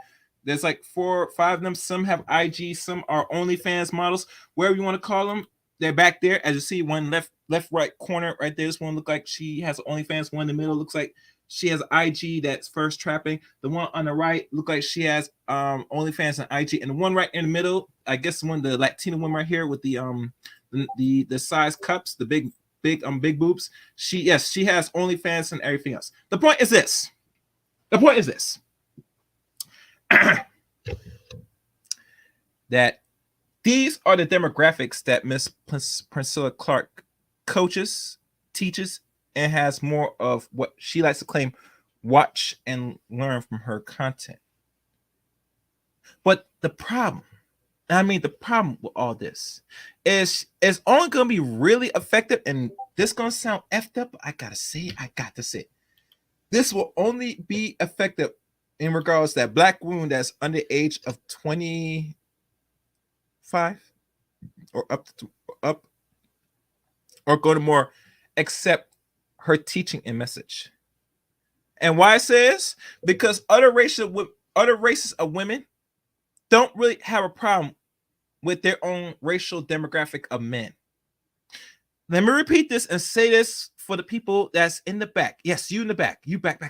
there's 4 or 5 of them. Some have IG, some are OnlyFans models, wherever you want to call them. They're back there, as you see, one left right corner right there. This one look like she has OnlyFans. One in the middle looks like she has IG that's first trapping. The one on the right look like she has OnlyFans and IG, and the one right in the middle, I guess the Latina one right here with the size cups, the big boobs. She has OnlyFans and everything else. The point is this. That these are the demographics that Miss Priscilla Clark coaches, teaches, and has more of what she likes to claim, watch and learn from her content. But the problem with all this is it's only going to be really effective, and this going to sound effed up, but I got to say it. This will only be effective in regards to that black woman that's under the age of 25 or up or go to more accept her teaching and message. And why I say this? Because other races of women don't really have a problem with their own racial demographic of men. Let me repeat this and say this for the people that's in the back. Yes, you in the back. You back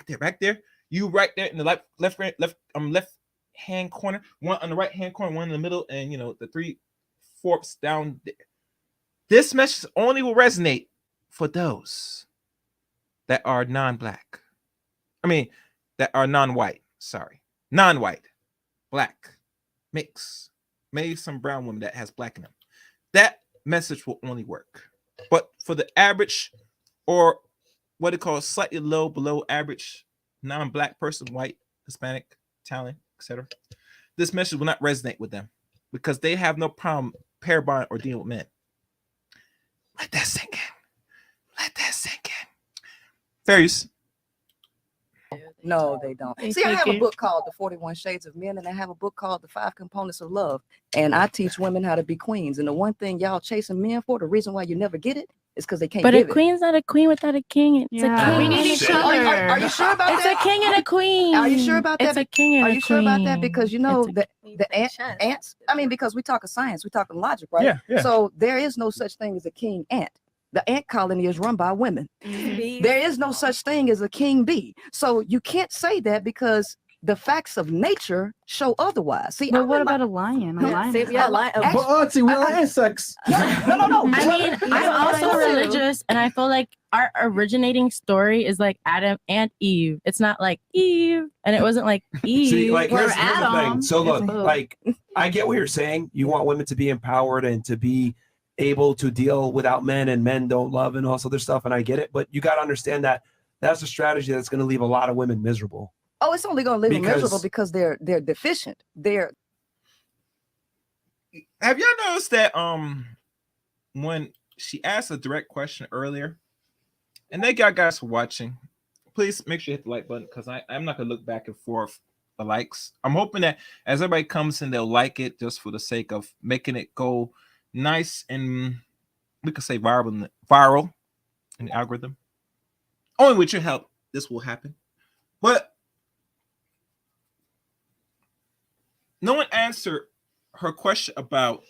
there. You right there in the left hand corner. One on the right hand corner, one in the middle, and the 3/4 down there. This message only will resonate for those that are non-black. That are non-white. Sorry. non-white, black, mix, maybe some brown woman that has black in them. That message will only work. But for the average or what they call slightly low, below average, non-black person, white, Hispanic, Italian, etc., this message will not resonate with them because they have no problem pair bond or dealing with men. Let that sink in. Let that sink in. Fair use. No, they don't. They See, I take have a it. book called The 41 Shades of Men, and I have a book called The 5 Components of Love. And I teach women how to be queens. And the one thing y'all chasing men for, the reason why you never get it, is because they can't But a give it. queen's not a queen without a king. It's Yeah. a king. We need and a each queen. other. Are you sure about It's that? a king and a queen. Are you sure about that? It's a king and Are a you sure about that? queen. Because you know It's a- that the ants. I mean, because we talking science, we talking logic, right? Yeah, yeah. So there is no such thing as a king ant. The ant colony is run by women. There is no such thing as a king bee. So you can't say that because the facts of nature show otherwise. See, But what about a lion? A lion. is lion. But auntie, we are insects. No. I mean, I'm also too. religious, and I feel like our originating story is like Adam and Eve. It's not like Eve, and it wasn't like Eve. See, like We're here's the thing. Adam. So look, It's both. like I get what you're saying. You want women to be empowered and to be able to deal without men, and men don't love and all this other stuff. And I get it, but you got to understand that that's a strategy that's going to leave a lot of women miserable. Oh, it's only going to leave them Because- miserable because they're deficient. Have y'all noticed that when she asked a direct question earlier, and thank y'all guys for watching. Please make sure you hit the like button because I'm not gonna look back and forth the likes. I'm hoping that as everybody comes in, they'll like it just for the sake of making it go nice and we could say viral in the algorithm. Only with your help, this will happen. But no one answered her question about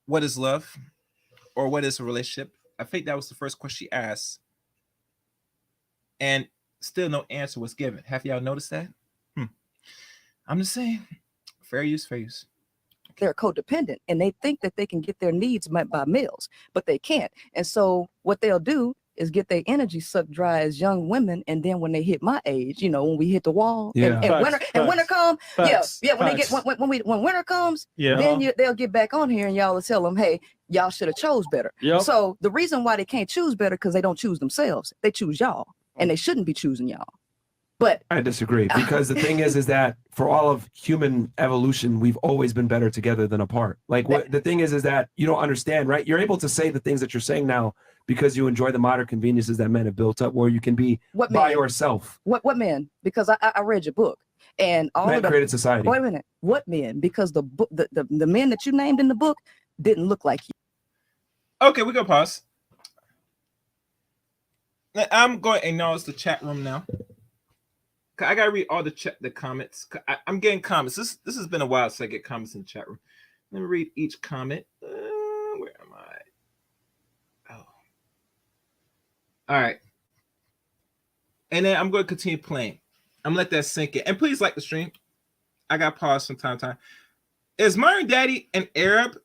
what is love or what is a relationship. I think that was the first question she asked. And still no answer was given. Have y'all noticed that? I'm just saying, fair use, fair use. They're codependent and they think that they can get their needs met by males, but they can't. And so what they'll do is get their energy sucked dry as young women, and then when they hit my age, you know, when we hit the wall, Yeah. and winter come, Facts. when winter comes, Yeah. then they'll get back on here and y'all will tell them, hey, y'all should have chose better. Yep. So the reason why they can't choose better because they don't choose themselves, they choose y'all, and they shouldn't be choosing y'all. But I disagree because the thing is that for all of human evolution, we've always been better together than apart. Like what the thing is that you don't understand, right? You're able to say the things that you're saying now because you enjoy the modern conveniences that men have built up, where you can be by yourself. What men? Because I read your book, and all Men of the created society. Wait a minute. What men? Because the book, the men that you named in the book didn't look like you. Okay, we go pause. Now, I'm going to acknowledge the chat room now. I gotta read all the comments. I'm getting comments. This has been a while since I get comments in the chat room. Let me read each comment. Where am I? Oh, all right. And then I'm going to continue playing. I'm gonna let that sink in. And please like the stream. I got pause from time to time. Is Myron Daddy an Arab?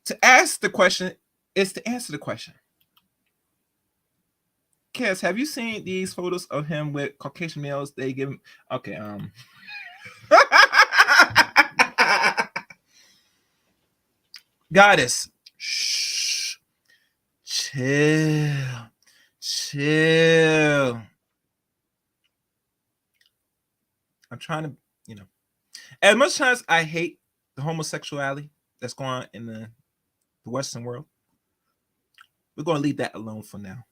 To ask the question is to answer the question. Kes, have you seen these photos of him with Caucasian males? They give him okay. Goddess, shh, chill. I'm trying to, as much as I hate the homosexuality that's going on in the Western world, we're going to leave that alone for now.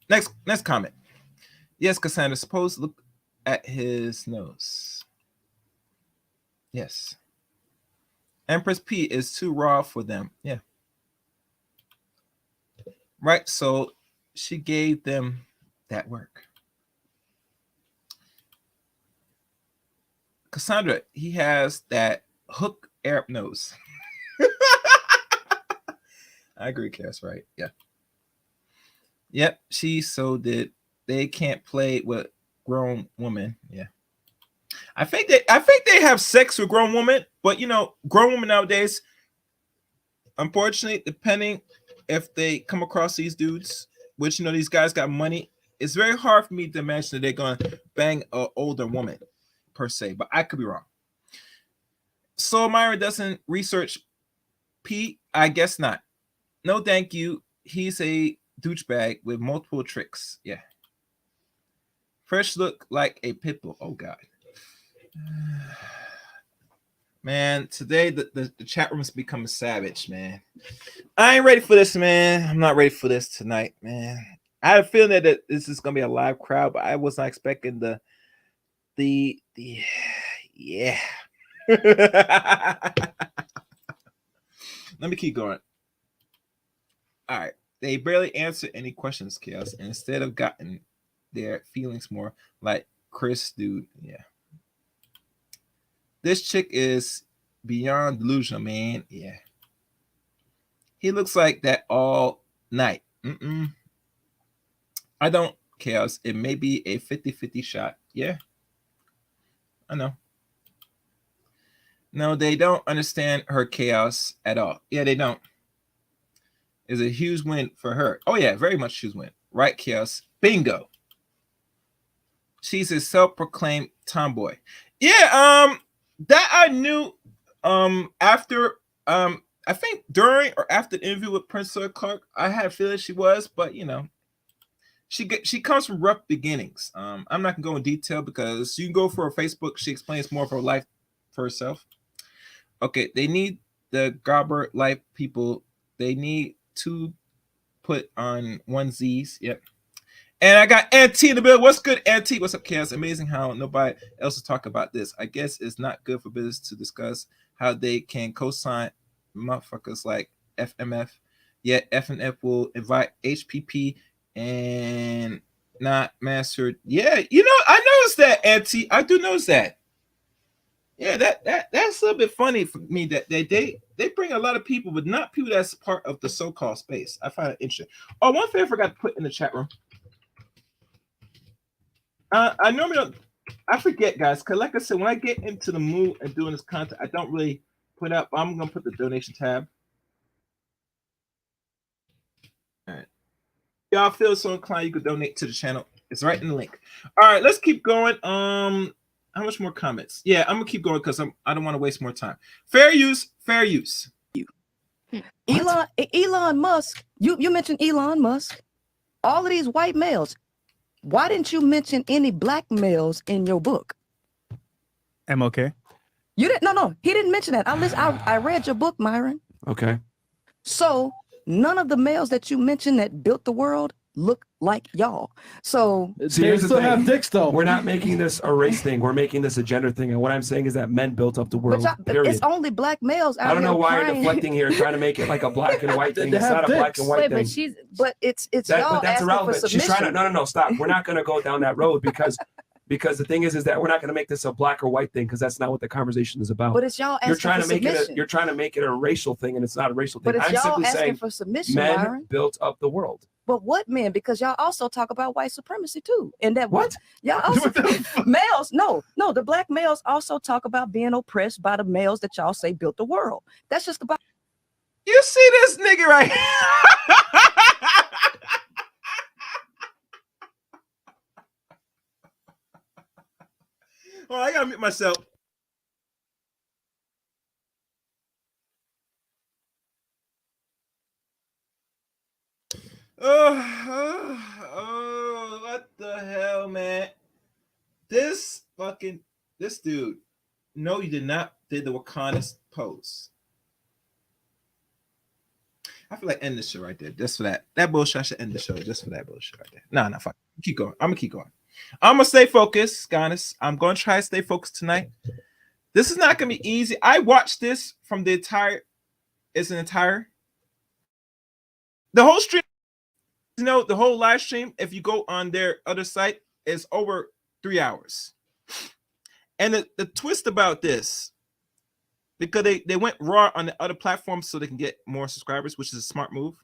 Next comment. Yes, Cassandra, suppose look at his nose. Yes. Empress P is too raw for them. Yeah. Right, so she gave them that work. Cassandra, he has that hook Arab nose. I agree, Cass, right? Yeah. Yep, she so did. They can't play with grown women. Yeah. I think they have sex with grown women, but grown women nowadays, unfortunately, depending if they come across these dudes, which these guys got money It's very hard for me to imagine that they're gonna bang an older woman per se, but I could be wrong. So Myra doesn't research Pete? I guess not. No, thank you. He's a douchebag with multiple tricks. Yeah. Fresh look like a pitbull. Oh God. Man, today the chat room has become a savage, man. I ain't ready for this, man. I'm not ready for this tonight, man. I had a feeling that this is gonna be a live crowd, but I was not expecting the yeah. Let me keep going. All right. They barely answer any questions, Chaos, and instead of gotten their feelings more like Chris, dude. Yeah. This chick is beyond delusional, man. Yeah. He looks like that all night. I don't, Chaos. It may be a 50-50 shot. Yeah. I know. No, they don't understand her, Chaos, at all. Yeah, they don't. It's a huge win for her. Oh, yeah, very much huge win. Right, Chaos? Bingo. She's a self-proclaimed tomboy. Yeah, that I knew after I think during or after the interview with Prince Soy Clark, I had a feeling she was, but you know, she comes from rough beginnings. I'm not gonna go in detail because you can go for her Facebook. She explains more of her life for herself. Okay, they need the Gobber life people. They need to put on onesies. Yep. And I got Auntie in the building. What's good, Auntie? What's up, Chaos? Amazing how nobody else is talking about this. I guess it's not good for business to discuss how they can co-sign motherfuckers like FMF. Yet FNF will invite HPP and not mastered. Yeah, you know, I noticed that, Auntie. I do notice that. Yeah, that's a little bit funny for me that they bring a lot of people, but not people that's part of the so-called space. I find it interesting. Oh, one thing I forgot to put in the chat room. I normally don't. I forget, guys, because like I said, when I get into the mood and doing this content, I don't really put up. I'm gonna put the donation tab. All right, y'all feel so inclined, you could donate to the channel. It's right in the link. All right, let's keep going. How much more comments? Yeah, I'm gonna keep going because I don't want to waste more time. Fair use, fair use. Elon Musk. You mentioned Elon Musk. All of these white males. Why didn't you mention any black males in your book? I'm okay. You didn't. No. He didn't mention that. I read your book, Myron. Okay. So none of the males that you mentioned that built the world look like y'all. So see, here's the thing. Dicks, though. We're not making this a race thing. We're making this a gender thing. And what I'm saying is that men built up the world. Period. It's only black males out I don't know why crying. you're deflecting here, trying to make it like a black and white thing. It's not a black and white thing. But it's y'all but that's asking irrelevant. for She's submission. trying to no, stop. We're not going to go down that road because the thing is that we're not going to make this a black or white thing because that's not what the conversation is about. But it's y'all asking you're trying for to make submission. you're trying to make it a racial thing, and it's not a racial thing. But it's I'm y'all simply asking saying for submission, men Myron. built up the world. But what men? Because y'all also talk about white supremacy too. And that what? Y'all also males, no, the black males also talk about being oppressed by the males that y'all say built the world. That's just about. You see this nigga right here? Oh, I gotta mute myself. Oh, what the hell, man? This dude. No, you did not did the Wakanda pose. I feel like end the show right there. Just for that. That bullshit, I should end the show just for that bullshit right there. No, fuck. Keep going. I'm gonna keep going. I'm gonna stay focused, guys. I'm gonna try to stay focused tonight. This is not gonna be easy. I watched this from the entire. The whole stream. You know, the whole live stream. If you go on their other site, is over 3 hours. And the twist about this, because they went raw on the other platforms so they can get more subscribers, which is a smart move.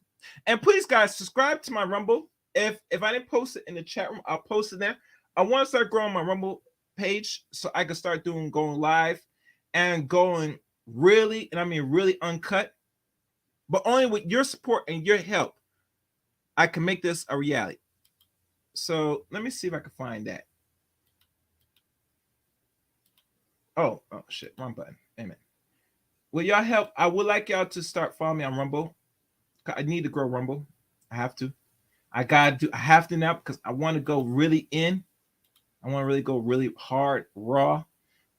And please, guys, subscribe to my Rumble. If I didn't post it in the chat room, I'll post it there. I want to start growing my Rumble page so I can start going live and going really, and I mean really uncut. But only with your support and your help, I can make this a reality. So let me see if I can find that. Oh shit, wrong button. Amen. Will y'all help? I would like y'all to start following me on Rumble. I need to grow Rumble. I have to. I have to now because I want to go really in. I want to really go really hard, raw.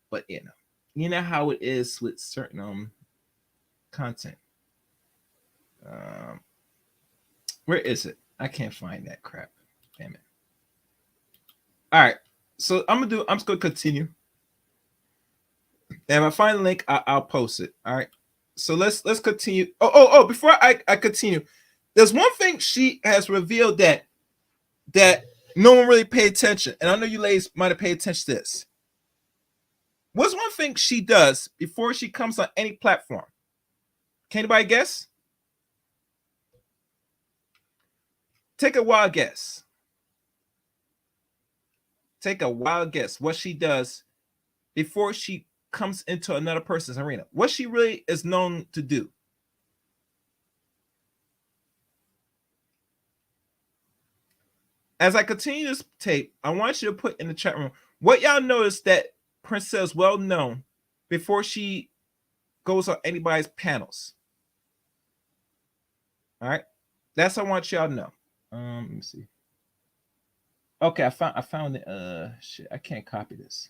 But you know how it is with certain content. Where is it? I can't find that crap. Damn it. All right. So I'm just gonna continue. And if I find the link, I'll post it. All right. So let's continue. Oh! Before I continue, there's one thing she has revealed that no one really paid attention, and I know you ladies might have paid attention to this. What's one thing she does before she comes on any platform? Can anybody guess? Take a wild guess. Take a wild guess what she does before she comes into another person's arena. What she really is known to do. As I continue this tape, I want you to put in the chat room what y'all notice that Princess is well known before she goes on anybody's panels. All right, that's what I want y'all to know. Let me see. Okay, I found it. Shit, I can't copy this.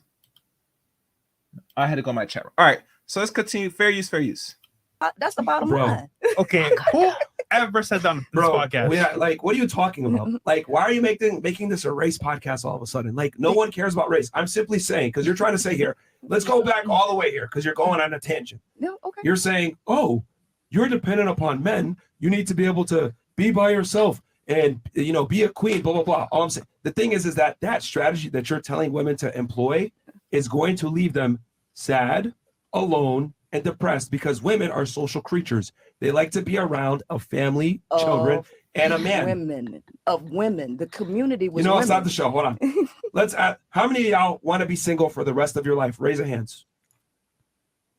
I had to go on my chat room. All right, so let's continue. Fair use. That's the bottom line. Okay, who ever said that on this podcast? Like, what are you talking about? Like, why are you making this a race podcast all of a sudden? Like, no one cares about race. I'm simply saying, because you're trying to say here, let's go back all the way here, because you're going on a tangent. No, okay. You're saying, oh, you're dependent upon men. You need to be able to be by yourself and, be a queen, blah, blah, blah. All I'm saying, the thing is that strategy that you're telling women to employ is going to leave them sad, alone, and depressed, because women are social creatures. They like to be around a family, children, and a man. Women. The community was I'll stop the show. Hold on. Let's add, how many of y'all want to be single for the rest of your life? Raise your hands.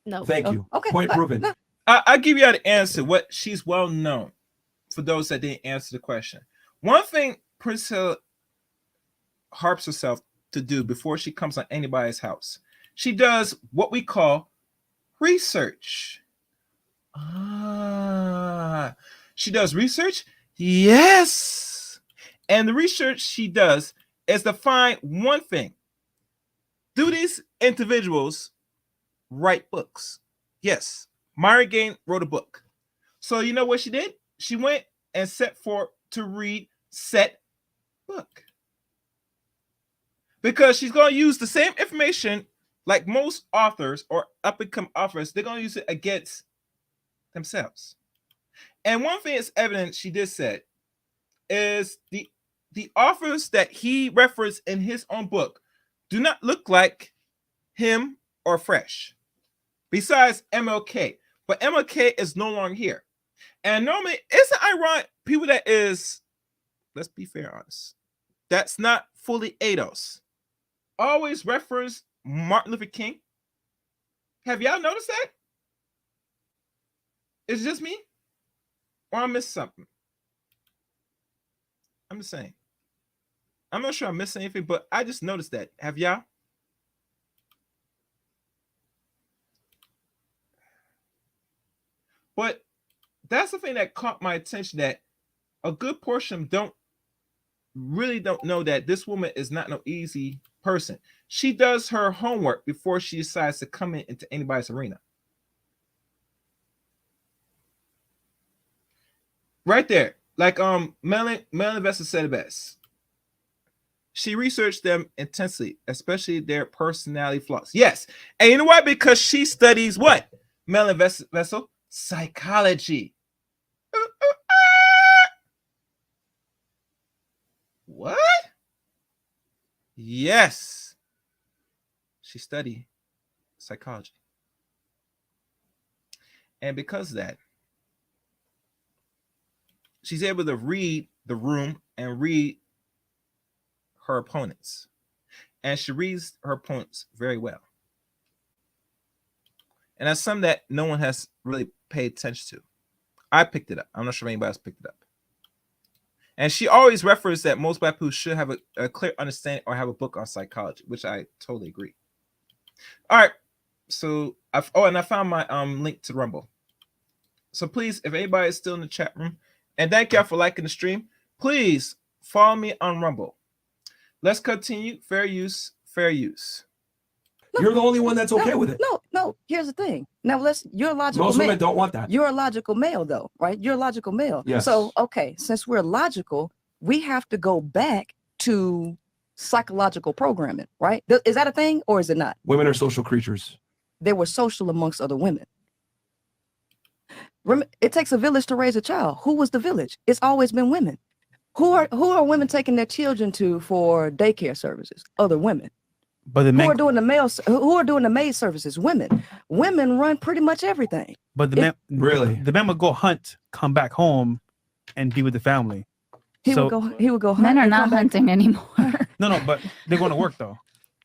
No. Thank you. Okay. Point proven. I'll give you the answer. What she's well known for those that didn't answer the question. One thing Priscilla harps herself to do before she comes on anybody's house, she does what we call research. She does research? Yes. And the research she does is to find one thing. Do these individuals write books? Yes. Myra Gain wrote a book. So you know what she did? She went and set forth to read said book. Because she's going to use the same information like most authors or up-and-coming authors, they're going to use it against themselves. And one thing is evident she did say is the authors that he referenced in his own book do not look like him or Fresh. Besides MLK. But MLK is no longer here. And normally, it's ironic, people that is, let's be fair honest, that's not fully ADOS. Always reference Martin Luther King. Have y'all noticed that? Is it just me? Or I missed something? I'm just saying. I'm not sure I missed anything, but I just noticed that. Have y'all? But that's the thing that caught my attention, that a good portion don't know that this woman is not no easy person. She does her homework before she decides to come into anybody's arena. Right there. Like Melanie Vesta said it best. She researched them intensely, especially their personality flaws. Yes. And you know why? Because she studies what? Melanie Vessel? Psychology. What? Yes. She studied psychology. And because of that, she's able to read the room and read her opponents. And she reads her opponents very well. And that's something that no one has really paid attention to. I picked it up. I'm not sure if anybody else picked it up. And she always refers that most Black people should have a clear understanding or have a book on psychology, which I totally agree. All right. So I found my link to Rumble. So please, if anybody is still in the chat room, and thank y'all for liking the stream, please follow me on Rumble. Let's continue. Fair use, fair use. You're the only one that's okay with it. No. Here's the thing. Now you're a logical Most male. women don't want that. You're a logical male, though, right? You're a logical male. Yes. So, okay, since we're logical, we have to go back to psychological programming, right? Is that a thing or is it not? Women are social creatures. They were social amongst other women. It takes a village to raise a child. Who was the village? It's always been women. Who are women taking their children to for daycare services? Other women. But the who men are doing the males? Who are doing the maid services? Women. Women run pretty much everything. But the men would go hunt, come back home, and be with the family. He would go hunt. Men are and not come back. hunting anymore. No, but they're going to work though.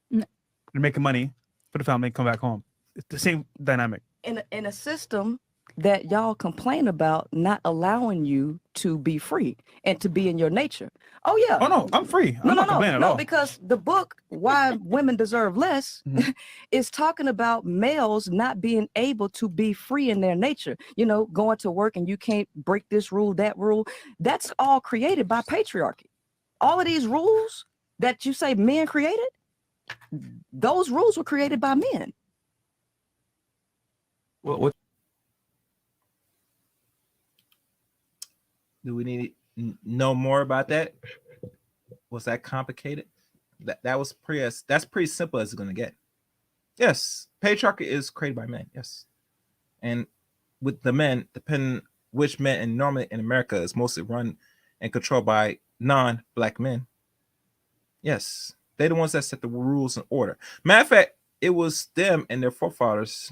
They're making money for the family, come back home. It's the same dynamic. In a system that y'all complain about not allowing you to be free and to be in your nature. Oh yeah. Oh no, I'm free. I'm not complaining at all. Because the book Why Women Deserve Less is talking about males not being able to be free in their nature. You know, going to work and you can't break this rule, that rule. That's all created by patriarchy. All of these rules that you say men created, those rules were created by men. What? Do we need to know more about that? Was that complicated? That was that's pretty simple as it's gonna get. Yes, patriarchy is created by men. Yes, and with the men, depending which men, and normally in America is mostly run and controlled by non-Black men. Yes, they're the ones that set the rules and order. Matter of fact, it was them and their forefathers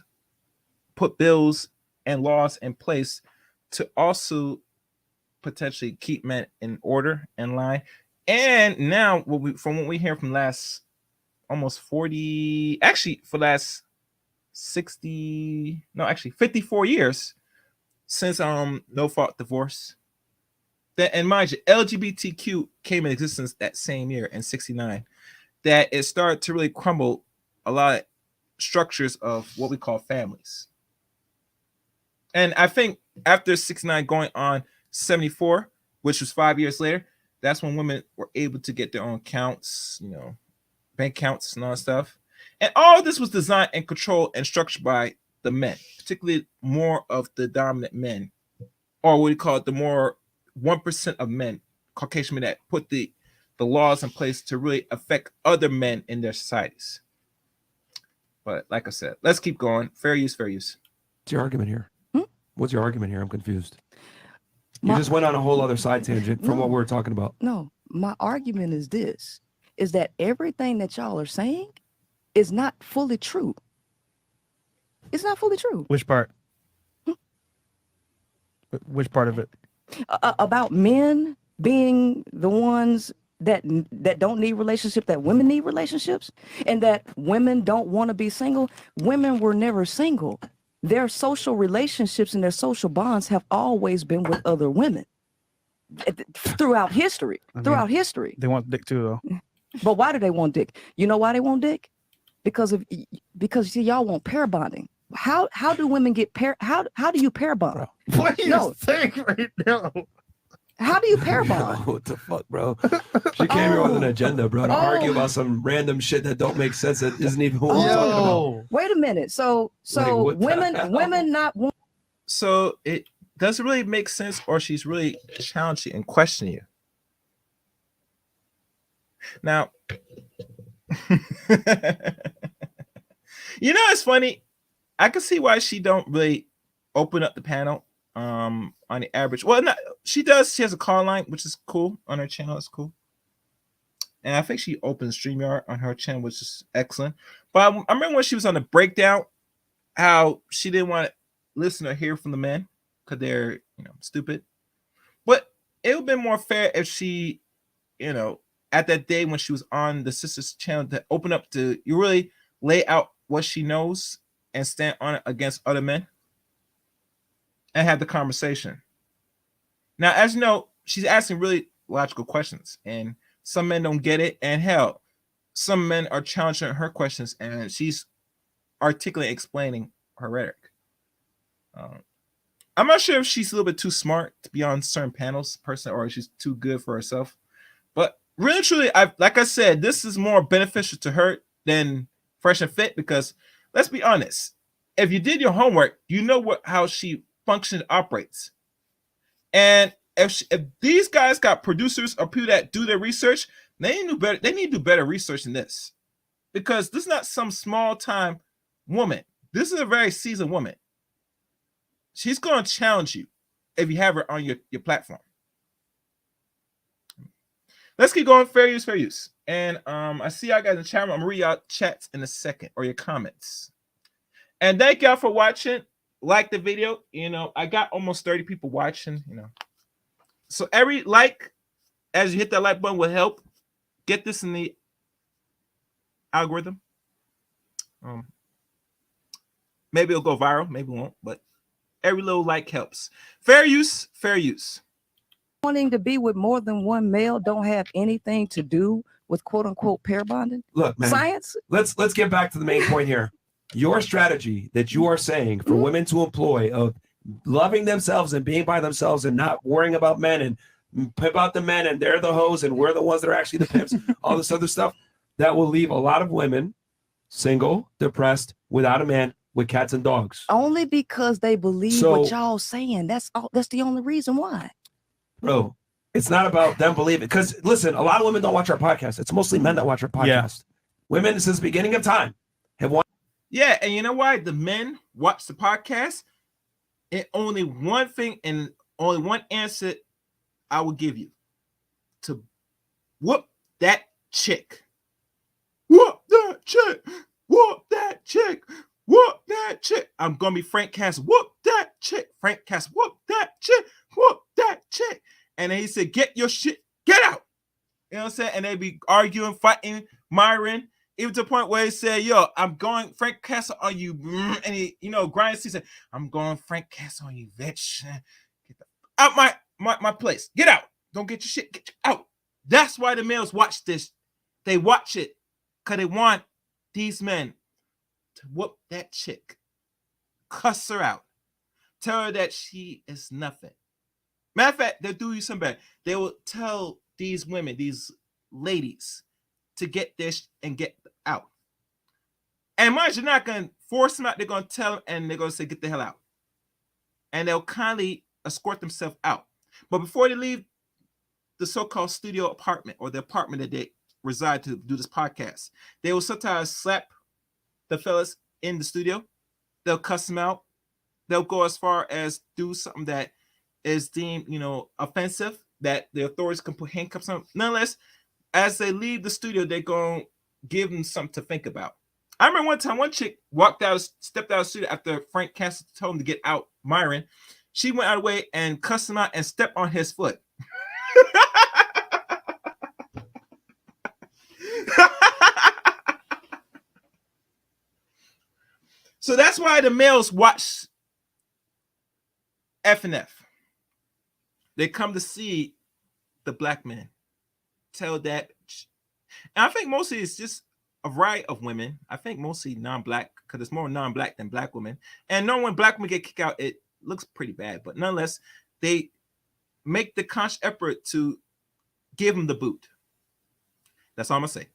put bills and laws in place to also potentially keep men in order and line. And now from what we hear from last almost 40, actually for last 54 years since no fault divorce. That, and mind you, LGBTQ came in existence that same year in 69, that it started to really crumble a lot of structures of what we call families. And I think after 69 going on 74, which was 5 years later, that's when women were able to get their own accounts, you know, bank accounts and all that stuff. And all of this was designed and controlled and structured by the men, particularly more of the dominant men, or what we call it, the more 1% of men, Caucasian men, that put the laws in place to really affect other men in their societies. But like I said, let's keep going. Fair use, fair use. What's your argument here? What's your argument here? I'm confused. You just went on a whole other side tangent from what we were talking about. No, my argument is this, is that everything that y'all are saying is not fully true. It's not fully true. Which part? Which part of it? About men being the ones that don't need relationships, that women need relationships, and that women don't want to be single. Women were never single. Their social relationships and their social bonds have always been with other women throughout history. They want dick too, though. But why do they want dick? You know why they want dick? Because see, y'all want pair bonding. How do women get how do you pair bond? What are you saying right now? How do you pair bond? What the fuck, bro? She came here with an agenda, bro, to argue about some random shit that don't make sense, that isn't even what we're talking about. Wait a minute. So Like, women not want. So it doesn't really make sense, or she's really challenging and questioning you. Now, you know, it's funny. I can see why she don't really open up the panel on the average. Well, not, she does. She has a call line, which is cool on her channel. It's cool. And I think she opens StreamYard on her channel, which is excellent. But I remember when she was on the breakdown, how she didn't want to listen or hear from the men because they're, you know, stupid. But it would have been more fair if she, you know, at that day when she was on the sister's channel, to open up to you, really lay out what she knows and stand on it against other men and have the conversation. Now, as you know, she's asking really logical questions, and some men don't get it. And hell, some men are challenging her questions, and she's articulately explaining her rhetoric. I'm not sure if she's a little bit too smart to be on certain panels, person, or she's too good for herself. But really, truly, like I said, this is more beneficial to her than Fresh and Fit, because let's be honest, if you did your homework, you know how she functions, operates. And if these guys got producers or people that do their research, they need to do better research than this, because this is not some small time woman. This is a very seasoned woman. She's going to challenge you if you have her on your platform. Let's keep going. Fair use, fair use. And I see y'all guys in the chat room. I'm gonna read y'all chats in a second, or your comments. And thank y'all for watching. Like the video. You know, I got almost 30 people watching. You know, so every like, as you hit that like button, will help get this in the algorithm. Maybe it'll go viral. Maybe it won't. But every little like helps. Fair use, fair use. Wanting to be with more than one male don't have anything to do with quote unquote pair bonding. Look, man, science. Let's get back to the main point here. Your strategy that you are saying for women to employ of loving themselves and being by themselves and not worrying about men and pimp out the men and they're the hoes and we're the ones that are actually the pimps, all this other stuff, that will leave a lot of women single, depressed, without a man, with cats and dogs. Only because they believe what y'all saying. That's all. That's the only reason why. Bro, it's not about them believing. Because listen, a lot of women don't watch our podcast. It's mostly men that watch our podcast. Yeah. Women, since the beginning of time, have watched. Yeah, and you know why the men watch the podcast? And only one thing and only one answer I will give you: to whoop that chick. Whoop that chick. Whoop that chick. Whoop that chick. I'm gonna be Frank Cass. Whoop that chick. Frank Cass. Whoop that chick. Whoop that chick. And then he said, "Get your shit. Get out." You know what I'm saying? And they be arguing, fighting, Myron, even to the point where he said, "Yo, I'm going Frank Castle on you." And he, Grind season, "I'm going Frank Castle on you, bitch. Get out my place. Get out. Don't get your shit. Get out." That's why the males watch this. They watch it because they want these men to whoop that chick, cuss her out, tell her that she is nothing. Matter of fact, they'll do you some better. They will tell these women, these ladies, to get this and get out. And mind you, you're not going to force them out. They're going to tell them, and they're going to say, "Get the hell out." And they'll kindly escort themselves out. But before they leave the so-called studio apartment or the apartment that they reside to do this podcast, they will sometimes slap the fellas in the studio. They'll cuss them out. They'll go as far as do something that is deemed, offensive, that the authorities can put handcuffs on. Nonetheless, as they leave the studio, they're going to give them something to think about. I remember one time, one chick stepped out of the studio after Frank Castle told him to get out, Myron. She went out of the way and cussed him out and stepped on his foot. So that's why the males watch F&F. They come to see the black men tell that. And I think mostly it's just a variety of women. I think mostly non-black, because it's more non-black than black women. And knowing when black women get kicked out, it looks pretty bad. But nonetheless, they make the conscious effort to give them the boot. That's all I'm going to say.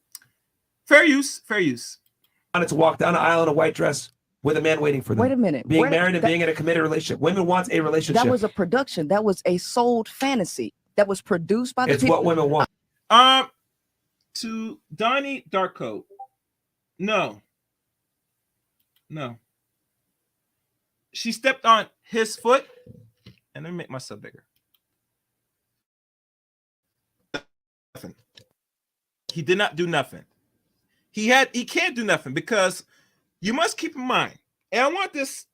Fair use, fair use. Wanted to walk down the aisle in a white dress with a man waiting for them. Wait a minute. Being married and being in a committed relationship. Women want a relationship. That was a production. That was a sold fantasy. That was produced by the people. It's what women want. To Donnie Darko, no. She stepped on his foot, and let me make myself bigger. Nothing. He did not do nothing. He can't do nothing, because you must keep in mind, and I want this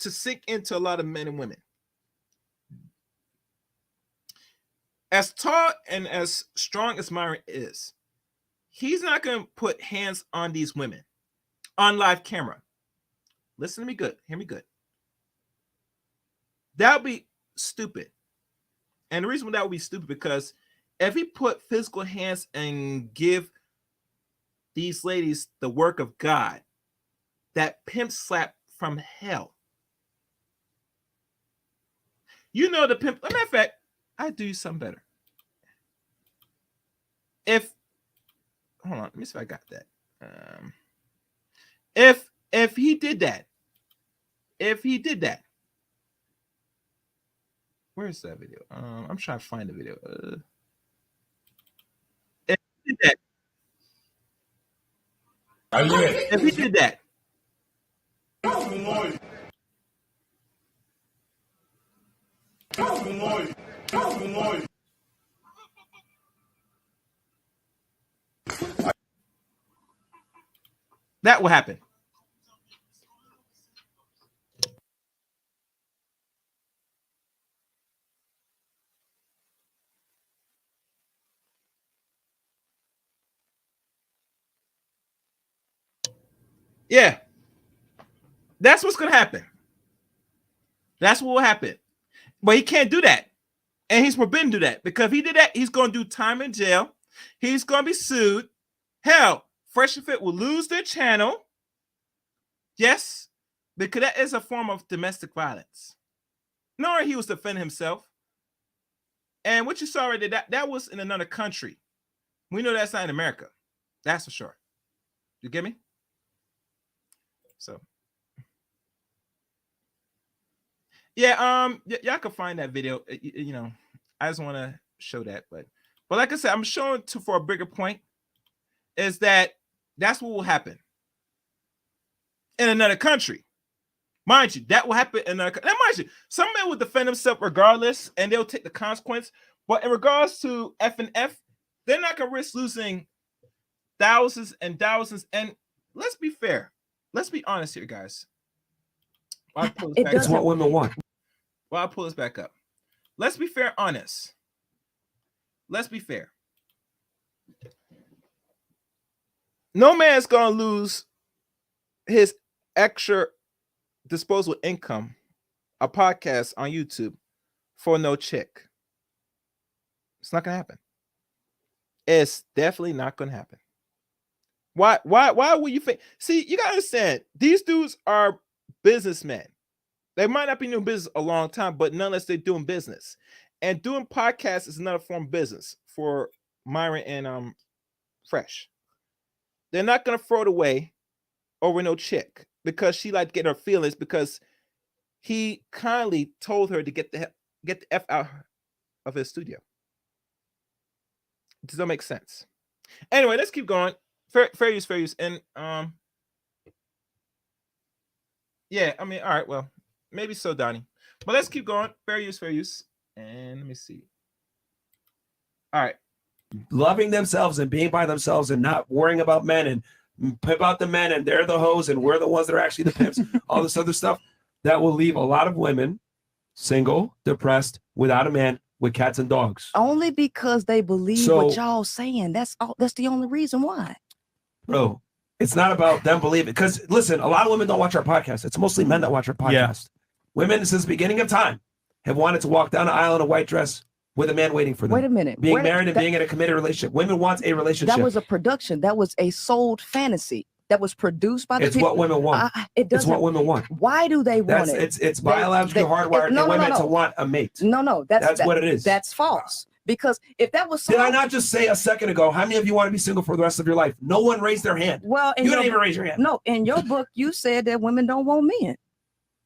to sink into a lot of men and women. As tall and as strong as Myron is, he's not going to put hands on these women on live camera. Listen to me good. Hear me good. That would be stupid. And the reason that would be stupid because if he put physical hands and give these ladies the work of God, that pimp slap from hell. You know the pimp. Matter of fact, I do something better. Hold on, let me see if I got that. If he did that, where's that video? I'm trying to find the video. If he did that, that will happen. Yeah, that's what's gonna happen. That's what will happen. But he can't do that, and he's forbidden to do that because if he did that, he's gonna do time in jail. He's gonna be sued. Hell, Fresh and Fit will lose their channel. Yes, because that is a form of domestic violence. Nor he was defending himself. And what you saw right there, that was in another country. We know that's not in America. That's for sure. You get me? So, yeah, y'all can find that video. You know, I just want to show that, but like I said, I'm showing for a bigger point is that that's what will happen in another country. Mind you, that will happen in another country. Now, mind you, some men will defend themselves regardless, and they'll take the consequence. But in regards to F and F, they're not gonna risk losing thousands and thousands. And let's be fair. Let's be honest here, guys. It's what women want. Well, I'll pull this back up. Let's be fair, honest. Let's be fair. No man's gonna lose his extra disposable income, a podcast on YouTube, for no chick. It's not gonna happen. It's definitely not gonna happen. Why would you think? See, you gotta understand, these dudes are businessmen. They might not be doing business a long time, but nonetheless, they're doing business. And doing podcasts is another form of business for Myron and Fresh. They're not gonna throw it away over no chick because she liked to get her feelings because he kindly told her to get the F out of his studio. Does that make sense? Anyway, let's keep going. Fair use. And yeah, I mean, all right, well, maybe so, Donnie. But let's keep going. Fair use. And let me see. All right. Loving themselves and being by themselves and not worrying about men and pimp out the men and they're the hoes and we're the ones that are actually the pimps, all this other stuff, that will leave a lot of women single, depressed, without a man, with cats and dogs. Only because they believe what y'all saying. That's all. That's the only reason why. Bro, it's not about them believing. Because listen, a lot of women don't watch our podcast. It's mostly men that watch our podcast. Yeah. Women, since the beginning of time, have wanted to walk down the aisle in a white dress with a man waiting for them. Wait a minute. Being married and being in a committed relationship. Women want a relationship. That was a production. That was a sold fantasy. That was produced by the It's people. what women want. It's what women want. Why do they want it? It's biologically hardwired in women to want a mate. No, that's what it is. That's false. Because if that was Did I not just say a second ago, how many of you want to be single for the rest of your life? No one raised their hand. Well, you didn't even raise your hand. No, in your book, you said that women don't want men.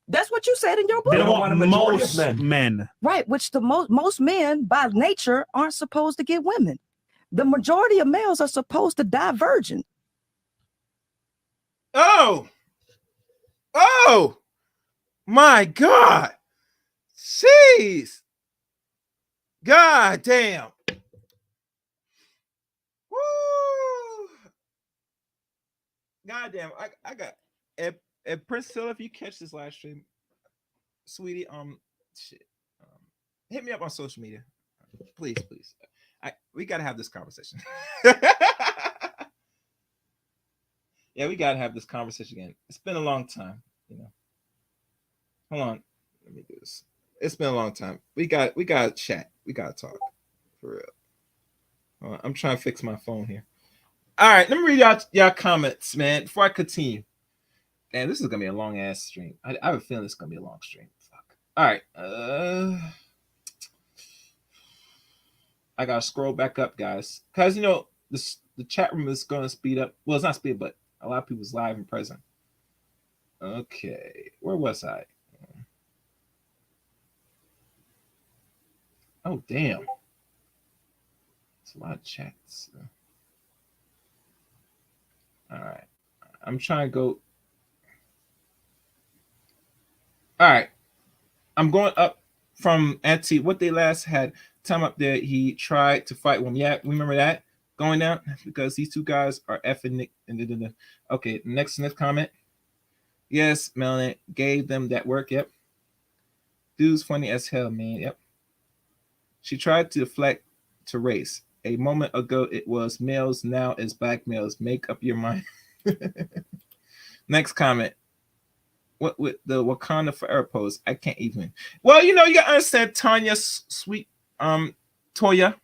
That's what you said in your book. They don't want a majority of men. Right, which the most men by nature aren't supposed to get women. The majority of males are supposed to die virgin. Oh my God. Jeez. God damn. Woo. God damn. I got if Priscilla, if you catch this live stream, sweetie, shit. Hit me up on social media. Please. We gotta have this conversation. Yeah, we gotta have this conversation again. It's been a long time, you know. Hold on, let me do this. It's been a long time. We got to chat. We gotta talk for real. I'm trying to fix my phone here. All right, let me read y'all comments, man, before I continue. Man, this is gonna be a long ass stream. I have a feeling it's gonna be a long stream. Fuck. All right. I gotta scroll back up, guys, because you know the chat room is gonna speed up. Well, it's not speed, but a lot of people's live and present. Okay, where was I? Oh damn, it's a lot of chats. All right, I'm trying to go. All right, I'm going up from Auntie. What they last had time up there. He tried to fight one. Yeah, remember that going down because these two guys are effing. Okay, next comment. Yes, Melanie gave them that work. Yep. Dude's funny as hell, man. Yep. She tried to deflect to race. A moment ago it was males, now it's black males. Make up your mind. Next comment. What with the Wakanda Forever pose? I can't even. Well, you know, you gotta understand Tanya's sweet Toya.